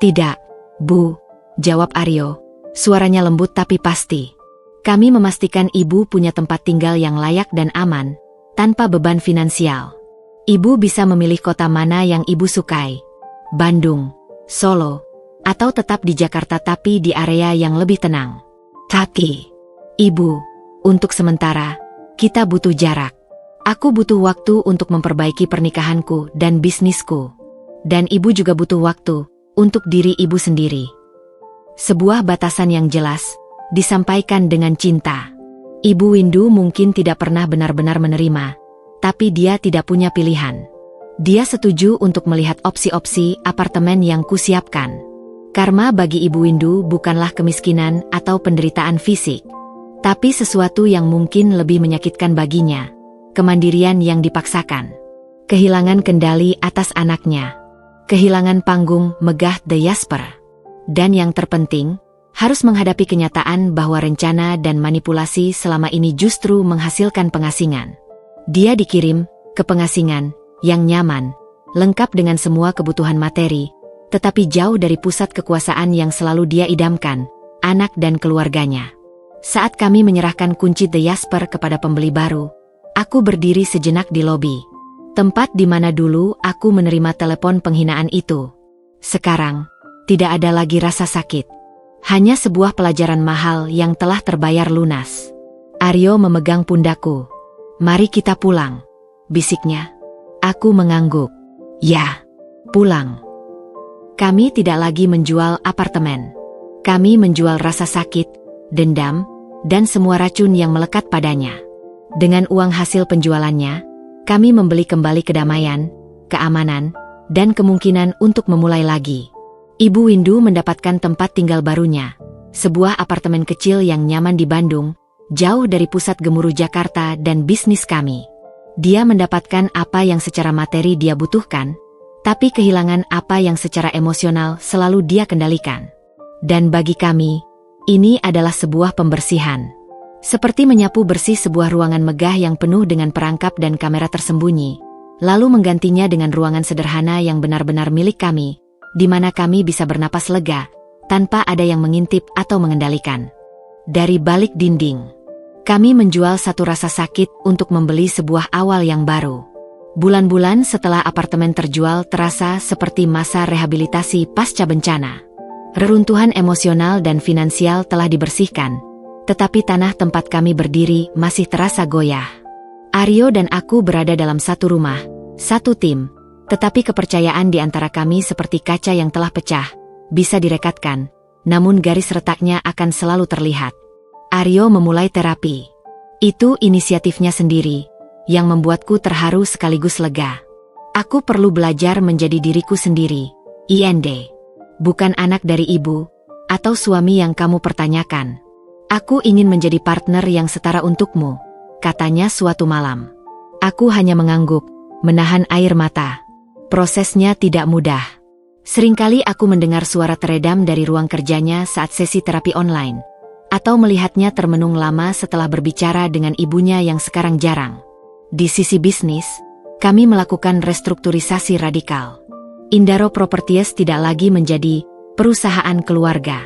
Tidak, Bu, jawab Aryo. Suaranya lembut tapi pasti. Kami memastikan ibu punya tempat tinggal yang layak dan aman, tanpa beban finansial. Ibu bisa memilih kota mana yang ibu sukai. Bandung, Solo, atau tetap di Jakarta tapi di area yang lebih tenang. Tapi, Ibu, untuk sementara, kita butuh jarak. Aku butuh waktu untuk memperbaiki pernikahanku dan bisnisku. Dan ibu juga butuh waktu untuk diri ibu sendiri. Sebuah batasan yang jelas, disampaikan dengan cinta. Ibu Windu mungkin tidak pernah benar-benar menerima, tapi dia tidak punya pilihan. Dia setuju untuk melihat opsi-opsi apartemen yang kusiapkan. Karma bagi Ibu Windu bukanlah kemiskinan atau penderitaan fisik, tapi sesuatu yang mungkin lebih menyakitkan baginya, kemandirian yang dipaksakan, kehilangan kendali atas anaknya, kehilangan panggung megah The Jasper, dan yang terpenting, harus menghadapi kenyataan bahwa rencana dan manipulasi selama ini justru menghasilkan pengasingan. Dia dikirim ke pengasingan yang nyaman, lengkap dengan semua kebutuhan materi, tetapi jauh dari pusat kekuasaan yang selalu dia idamkan, anak dan keluarganya. Saat kami menyerahkan kunci The Jasper kepada pembeli baru, aku berdiri sejenak di lobi. Tempat di mana dulu aku menerima telepon penghinaan itu. Sekarang, tidak ada lagi rasa sakit. Hanya sebuah pelajaran mahal yang telah terbayar lunas. Aryo memegang pundakku. Mari kita pulang, bisiknya. Aku mengangguk. Ya, pulang. Kami tidak lagi menjual apartemen. Kami menjual rasa sakit, dendam, dan semua racun yang melekat padanya. Dengan uang hasil penjualannya, kami membeli kembali kedamaian, keamanan, dan kemungkinan untuk memulai lagi. Ibu Windu mendapatkan tempat tinggal barunya, sebuah apartemen kecil yang nyaman di Bandung, jauh dari pusat gemuruh Jakarta dan bisnis kami. Dia mendapatkan apa yang secara materi dia butuhkan, tapi kehilangan apa yang secara emosional selalu dia kendalikan. Dan bagi kami, ini adalah sebuah pembersihan. Seperti menyapu bersih sebuah ruangan megah yang penuh dengan perangkap dan kamera tersembunyi, lalu menggantinya dengan ruangan sederhana yang benar-benar milik kami, di mana kami bisa bernapas lega, tanpa ada yang mengintip atau mengendalikan. Dari balik dinding, kami menjual satu rasa sakit untuk membeli sebuah awal yang baru. Bulan-bulan setelah apartemen terjual terasa seperti masa rehabilitasi pasca bencana. Reruntuhan emosional dan finansial telah dibersihkan, tetapi tanah tempat kami berdiri masih terasa goyah. Aryo dan aku berada dalam satu rumah, satu tim, tetapi kepercayaan di antara kami seperti kaca yang telah pecah, bisa direkatkan, namun garis retaknya akan selalu terlihat. Aryo memulai terapi. Itu inisiatifnya sendiri, yang membuatku terharu sekaligus lega. Aku perlu belajar menjadi diriku sendiri, IND. Bukan anak dari ibu, atau suami yang kamu pertanyakan. Aku ingin menjadi partner yang setara untukmu, katanya suatu malam. Aku hanya mengangguk, menahan air mata. Prosesnya tidak mudah. Seringkali aku mendengar suara teredam dari ruang kerjanya saat sesi terapi online, atau melihatnya termenung lama setelah berbicara dengan ibunya yang sekarang jarang. Di sisi bisnis, kami melakukan restrukturisasi radikal. Indaro Properties tidak lagi menjadi perusahaan keluarga.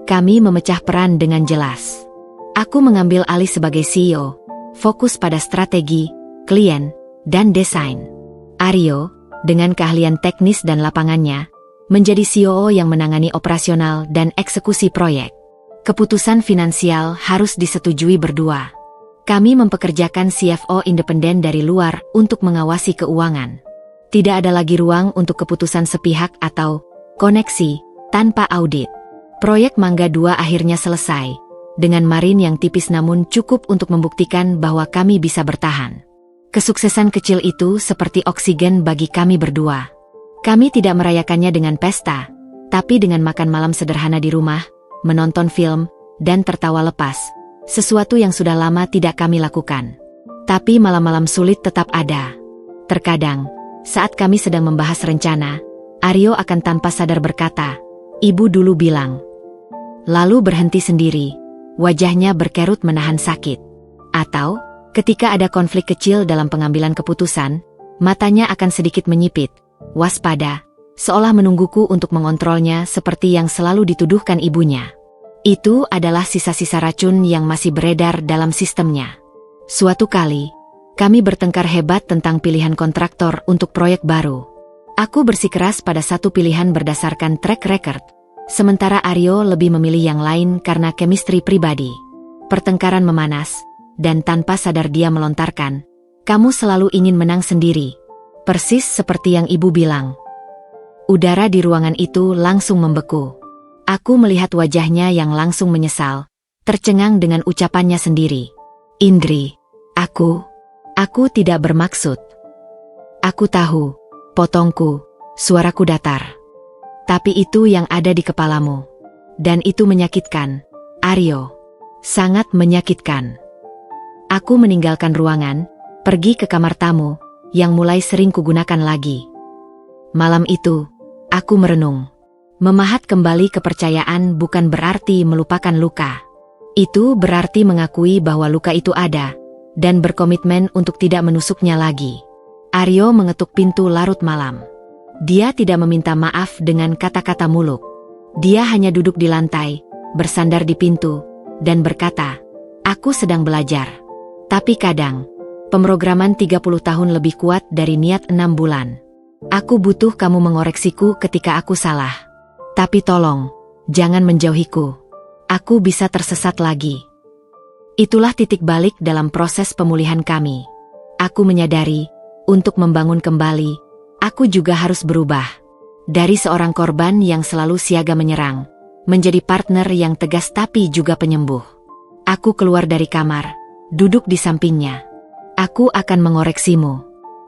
Kami memecah peran dengan jelas. Aku mengambil alih sebagai CEO, fokus pada strategi, klien, dan desain. Aryo, dengan keahlian teknis dan lapangannya, menjadi COO yang menangani operasional dan eksekusi proyek. Keputusan finansial harus disetujui berdua. Kami mempekerjakan CFO independen dari luar untuk mengawasi keuangan. Tidak ada lagi ruang untuk keputusan sepihak atau koneksi tanpa audit. Proyek Mangga 2 akhirnya selesai, dengan margin yang tipis namun cukup untuk membuktikan bahwa kami bisa bertahan. Kesuksesan kecil itu seperti oksigen bagi kami berdua. Kami tidak merayakannya dengan pesta, tapi dengan makan malam sederhana di rumah, menonton film, dan tertawa lepas. Sesuatu yang sudah lama tidak kami lakukan. Tapi malam-malam sulit tetap ada. Terkadang, Saat kami sedang membahas rencana, Aryo akan tanpa sadar berkata, "Ibu dulu bilang." Lalu berhenti sendiri, wajahnya berkerut menahan sakit. Atau, ketika ada konflik kecil dalam pengambilan keputusan, matanya akan sedikit menyipit, waspada, seolah menungguku untuk mengontrolnya seperti yang selalu dituduhkan ibunya. Itu adalah sisa-sisa racun yang masih beredar dalam sistemnya. Suatu kali, kami bertengkar hebat tentang pilihan kontraktor untuk proyek baru. Aku bersikeras pada satu pilihan berdasarkan track record, sementara Aryo lebih memilih yang lain karena chemistry pribadi. Pertengkaran memanas, dan tanpa sadar dia melontarkan, "Kamu selalu ingin menang sendiri." Persis seperti yang ibu bilang. Udara di ruangan itu langsung membeku. Aku melihat wajahnya yang langsung menyesal, tercengang dengan ucapannya sendiri. "Indri, aku tidak bermaksud." "Aku tahu," potongku, suaraku datar. "Tapi itu yang ada di kepalamu. Dan itu menyakitkan, Aryo. Sangat menyakitkan." Aku meninggalkan ruangan, pergi ke kamar tamu, yang mulai sering kugunakan lagi. Malam itu, aku merenung. Memahat kembali kepercayaan bukan berarti melupakan luka. Itu berarti mengakui bahwa luka itu ada, dan berkomitmen untuk tidak menusuknya lagi. Aryo mengetuk pintu larut malam. Dia tidak meminta maaf dengan kata-kata muluk. Dia hanya duduk di lantai, bersandar di pintu, dan berkata, "Aku sedang belajar. Tapi kadang, pemrograman 30 tahun lebih kuat dari niat 6 bulan. Aku butuh kamu mengoreksiku ketika aku salah. Tapi tolong, jangan menjauhiku. Aku bisa tersesat lagi." Itulah titik balik dalam proses pemulihan kami. Aku menyadari, untuk membangun kembali, aku juga harus berubah. Dari seorang korban yang selalu siaga menyerang, menjadi partner yang tegas tapi juga penyembuh. Aku keluar dari kamar, duduk di sampingnya. "Aku akan mengoreksimu.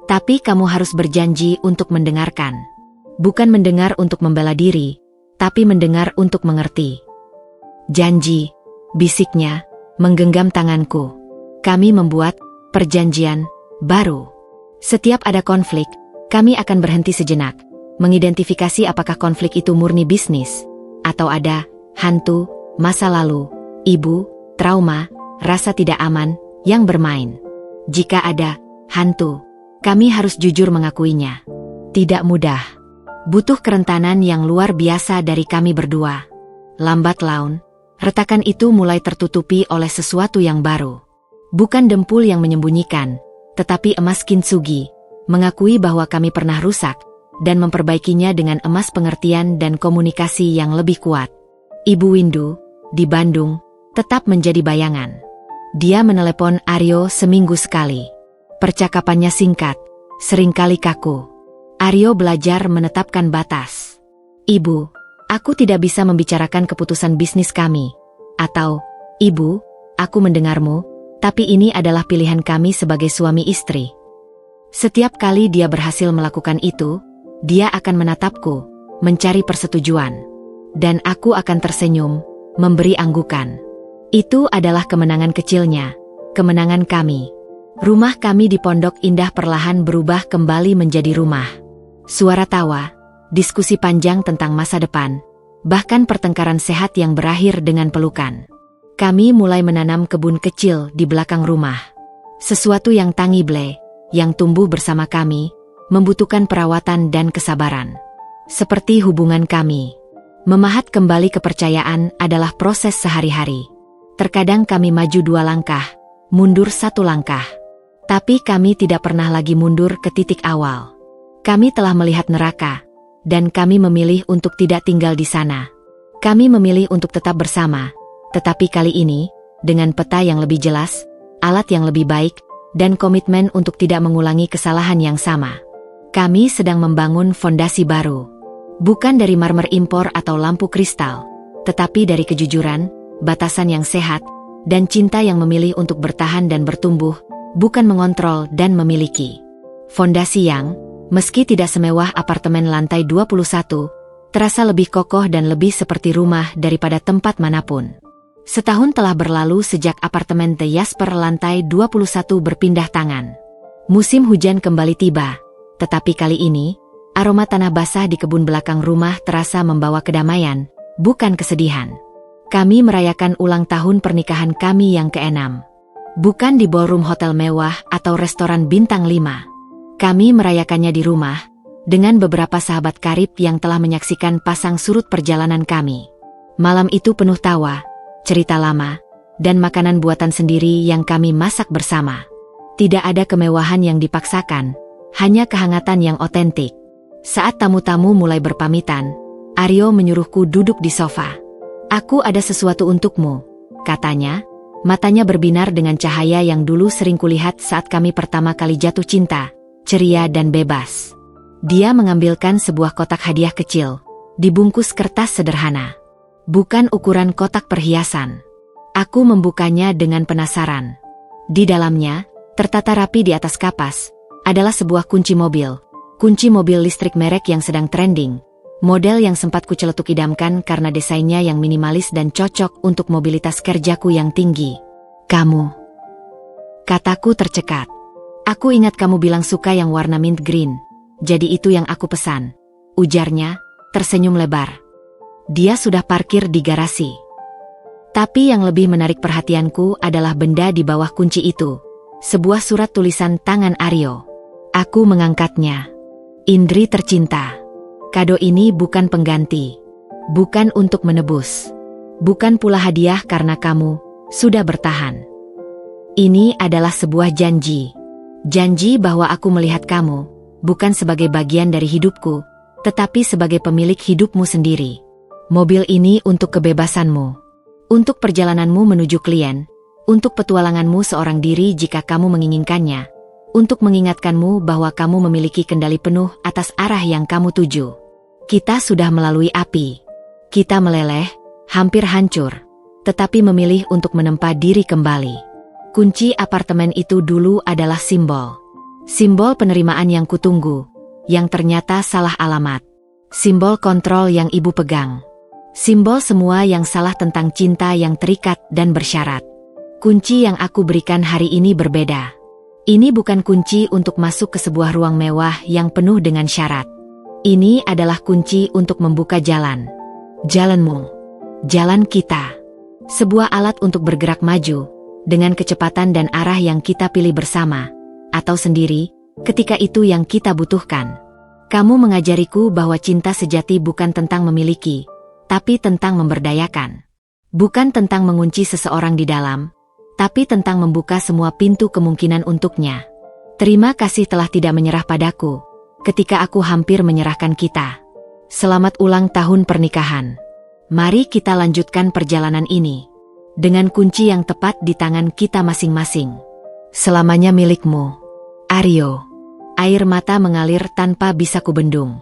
Tapi kamu harus berjanji untuk mendengarkan. Bukan mendengar untuk membela diri, tapi mendengar untuk mengerti." "Janji," bisiknya, menggenggam tanganku. "Kami membuat perjanjian baru. Setiap ada konflik, kami akan berhenti sejenak, mengidentifikasi apakah konflik itu murni bisnis, atau ada hantu, masa lalu, ibu, trauma, rasa tidak aman, yang bermain. Jika ada hantu, kami harus jujur mengakuinya. Tidak mudah. Butuh kerentanan yang luar biasa dari kami berdua." Lambat laun, retakan itu mulai tertutupi oleh sesuatu yang baru. Bukan dempul yang menyembunyikan, tetapi emas kintsugi, mengakui bahwa kami pernah rusak, dan memperbaikinya dengan emas pengertian dan komunikasi yang lebih kuat. Ibu Windu, di Bandung, tetap menjadi bayangan. Dia menelepon Aryo seminggu sekali. Percakapannya singkat, seringkali kaku. Aryo belajar menetapkan batas. "Ibu, aku tidak bisa membicarakan keputusan bisnis kami." Atau, "Ibu, aku mendengarmu, tapi ini adalah pilihan kami sebagai suami istri." Setiap kali dia berhasil melakukan itu, dia akan menatapku, mencari persetujuan. Dan aku akan tersenyum, memberi anggukan. Itu adalah kemenangan kecilnya, kemenangan kami. Rumah kami di Pondok Indah perlahan berubah kembali menjadi rumah. Suara tawa, diskusi panjang tentang masa depan, bahkan pertengkaran sehat yang berakhir dengan pelukan. Kami mulai menanam kebun kecil di belakang rumah. Sesuatu yang tangible, yang tumbuh bersama kami, membutuhkan perawatan dan kesabaran. Seperti hubungan kami. Memahat kembali kepercayaan adalah proses sehari-hari. Terkadang kami maju 2 langkah, mundur 1 langkah. Tapi kami tidak pernah lagi mundur ke titik awal. Kami telah melihat neraka, dan kami memilih untuk tidak tinggal di sana. Kami memilih untuk tetap bersama, tetapi kali ini, dengan peta yang lebih jelas, alat yang lebih baik, dan komitmen untuk tidak mengulangi kesalahan yang sama. Kami sedang membangun fondasi baru. Bukan dari marmer impor atau lampu kristal, tetapi dari kejujuran, batasan yang sehat, dan cinta yang memilih untuk bertahan dan bertumbuh, bukan mengontrol dan memiliki. Fondasi yang, meski tidak semewah apartemen lantai 21, terasa lebih kokoh dan lebih seperti rumah daripada tempat manapun. Setahun telah berlalu sejak apartemen The Jasper lantai 21 berpindah tangan. Musim hujan kembali tiba, Tetapi kali ini, aroma tanah basah di kebun belakang rumah terasa membawa kedamaian, bukan kesedihan. Kami merayakan ulang tahun pernikahan kami yang ke-6. Bukan di ballroom hotel mewah atau restoran bintang 5. Kami merayakannya di rumah, dengan beberapa sahabat karib yang telah menyaksikan pasang surut perjalanan kami. Malam itu penuh tawa, cerita lama, dan makanan buatan sendiri yang kami masak bersama. Tidak ada kemewahan yang dipaksakan, hanya kehangatan yang otentik. Saat tamu-tamu mulai berpamitan, Aryo menyuruhku duduk di sofa. "Aku ada sesuatu untukmu," katanya, matanya berbinar dengan cahaya yang dulu sering kulihat saat kami pertama kali jatuh cinta, ceria dan bebas. Dia mengambilkan sebuah kotak hadiah kecil, dibungkus kertas sederhana. Bukan ukuran kotak perhiasan. Aku membukanya dengan penasaran. Di dalamnya, tertata rapi di atas kapas, adalah sebuah kunci mobil. Kunci mobil listrik merek yang sedang trending. Model yang sempat kuceletuk idamkan karena desainnya yang minimalis dan cocok untuk mobilitas kerjaku yang tinggi. "Kamu," kataku tercekat. "Aku ingat kamu bilang suka yang warna mint green. Jadi itu yang aku pesan," ujarnya, tersenyum lebar. Dia sudah parkir di garasi. Tapi yang lebih menarik perhatianku adalah benda di bawah kunci itu. Sebuah surat tulisan tangan Aryo. Aku mengangkatnya. "Indri tercinta. Kado ini bukan pengganti. Bukan untuk menebus. Bukan pula hadiah karena kamu sudah bertahan. Ini adalah sebuah janji. Janji bahwa aku melihat kamu, bukan sebagai bagian dari hidupku, tetapi sebagai pemilik hidupmu sendiri. Mobil ini untuk kebebasanmu. Untuk perjalananmu menuju klien. Untuk petualanganmu seorang diri jika kamu menginginkannya. Untuk mengingatkanmu bahwa kamu memiliki kendali penuh atas arah yang kamu tuju. Kita sudah melalui api. Kita meleleh, hampir hancur, tetapi memilih untuk menempa diri kembali. Kunci apartemen itu dulu adalah simbol. Simbol penerimaan yang kutunggu, yang ternyata salah alamat. Simbol kontrol yang ibu pegang. Simbol semua yang salah tentang cinta yang terikat dan bersyarat. Kunci yang aku berikan hari ini berbeda. Ini bukan kunci untuk masuk ke sebuah ruang mewah yang penuh dengan syarat. Ini adalah kunci untuk membuka jalan. Jalanmu. Jalan kita. Sebuah alat untuk bergerak maju, dengan kecepatan dan arah yang kita pilih bersama, atau sendiri, ketika itu yang kita butuhkan. Kamu mengajariku bahwa cinta sejati bukan tentang memiliki, tapi tentang memberdayakan. Bukan tentang mengunci seseorang di dalam, tapi tentang membuka semua pintu kemungkinan untuknya. Terima kasih telah tidak menyerah padaku ketika aku hampir menyerahkan kita. Selamat ulang tahun pernikahan. Mari kita lanjutkan perjalanan ini dengan kunci yang tepat di tangan kita masing-masing. Selamanya milikmu, Aryo. Air mata mengalir tanpa bisa kubendung.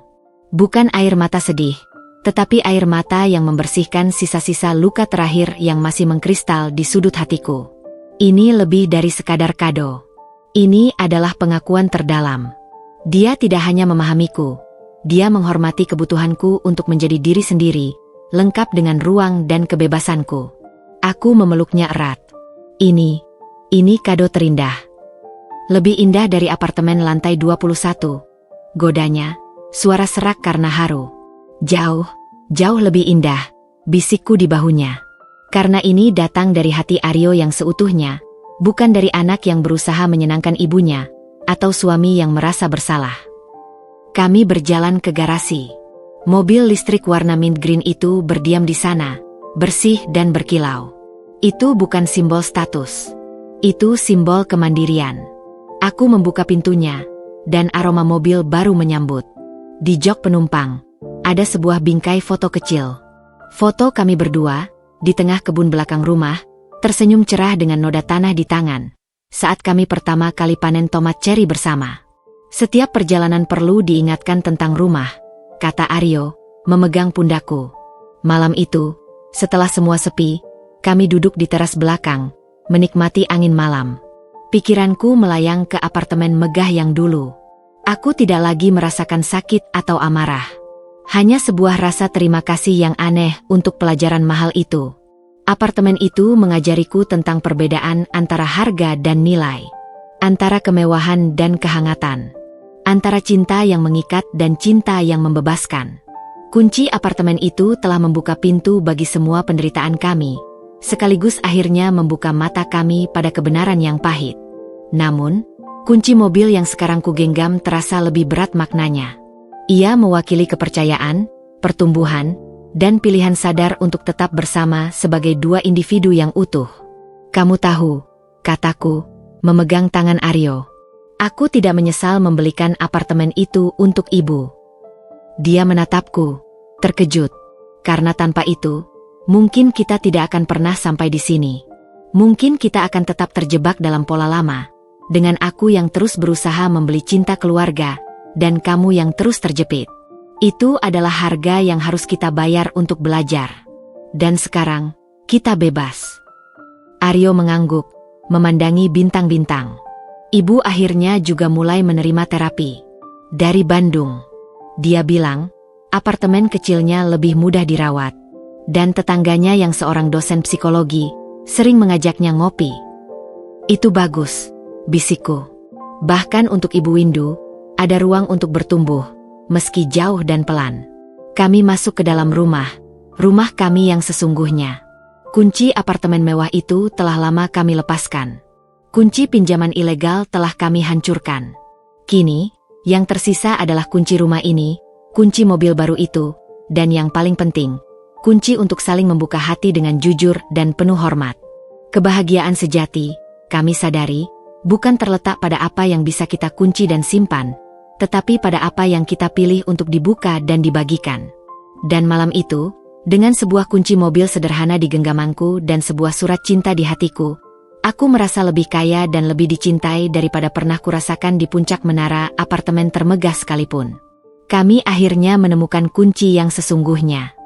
Bukan air mata sedih, tetapi air mata yang membersihkan sisa-sisa luka terakhir yang masih mengkristal di sudut hatiku. Ini lebih dari sekadar kado. Ini adalah pengakuan terdalam. Dia tidak hanya memahamiku, dia menghormati kebutuhanku untuk menjadi diri sendiri, lengkap dengan ruang dan kebebasanku. Aku memeluknya erat. Ini kado terindah. Lebih indah dari apartemen lantai 21. Godanya, suara serak karena haru. Jauh lebih indah, bisikku di bahunya. Karena ini datang dari hati Aryo yang seutuhnya, bukan dari anak yang berusaha menyenangkan ibunya, atau suami yang merasa bersalah. Kami berjalan ke garasi. Mobil listrik warna mint green itu berdiam di sana, bersih dan berkilau. Itu bukan simbol status. Itu simbol kemandirian. Aku membuka pintunya, dan aroma mobil baru menyambut. Di jok penumpang, ada sebuah bingkai foto kecil. Foto kami berdua, di tengah kebun belakang rumah, tersenyum cerah dengan noda tanah di tangan. Saat kami pertama kali panen tomat ceri bersama. Setiap perjalanan perlu diingatkan tentang rumah, kata Aryo, memegang pundakku. Malam itu, setelah semua sepi, kami duduk di teras belakang, menikmati angin malam. Pikiranku melayang ke apartemen megah yang dulu. Aku tidak lagi merasakan sakit atau amarah. Hanya sebuah rasa terima kasih yang aneh untuk pelajaran mahal itu. Apartemen itu mengajariku tentang perbedaan antara harga dan nilai. Antara kemewahan dan kehangatan. antara cinta yang mengikat dan cinta yang membebaskan. Kunci apartemen itu telah membuka pintu bagi semua penderitaan kami, sekaligus akhirnya membuka mata kami pada kebenaran yang pahit. Namun, kunci mobil yang sekarang kugenggam terasa lebih berat maknanya. Ia mewakili kepercayaan, pertumbuhan, dan pilihan sadar untuk tetap bersama sebagai dua individu yang utuh. Kamu tahu, kataku, memegang tangan Aryo. Aku tidak menyesal membelikan apartemen itu untuk ibu. Dia menatapku, terkejut. Karena tanpa itu, mungkin kita tidak akan pernah sampai di sini. Mungkin kita akan tetap terjebak dalam pola lama, dengan aku yang terus berusaha membeli cinta keluarga, dan kamu yang terus terjepit. Itu adalah harga yang harus kita bayar untuk belajar. Dan sekarang, kita bebas. Aryo mengangguk, memandangi bintang-bintang. Ibu akhirnya juga mulai menerima terapi. Dari Bandung. Dia bilang, apartemen kecilnya lebih mudah dirawat. Dan tetangganya yang seorang dosen psikologi, sering mengajaknya ngopi. Itu bagus, bisikku. Bahkan untuk Ibu Windu, ada ruang untuk bertumbuh, meski jauh dan pelan. Kami masuk ke dalam rumah kami yang sesungguhnya. Kunci apartemen mewah itu telah lama kami lepaskan. Kunci pinjaman ilegal telah kami hancurkan. Kini, yang tersisa adalah kunci rumah ini, kunci mobil baru itu, dan yang paling penting, kunci untuk saling membuka hati dengan jujur dan penuh hormat. Kebahagiaan sejati, kami sadari, bukan terletak pada apa yang bisa kita kunci dan simpan, tetapi pada apa yang kita pilih untuk dibuka dan dibagikan. Dan malam itu, dengan sebuah kunci mobil sederhana di genggamanku dan sebuah surat cinta di hatiku, aku merasa lebih kaya dan lebih dicintai daripada pernah kurasakan di puncak menara apartemen termegah sekalipun. Kami akhirnya menemukan kunci yang sesungguhnya.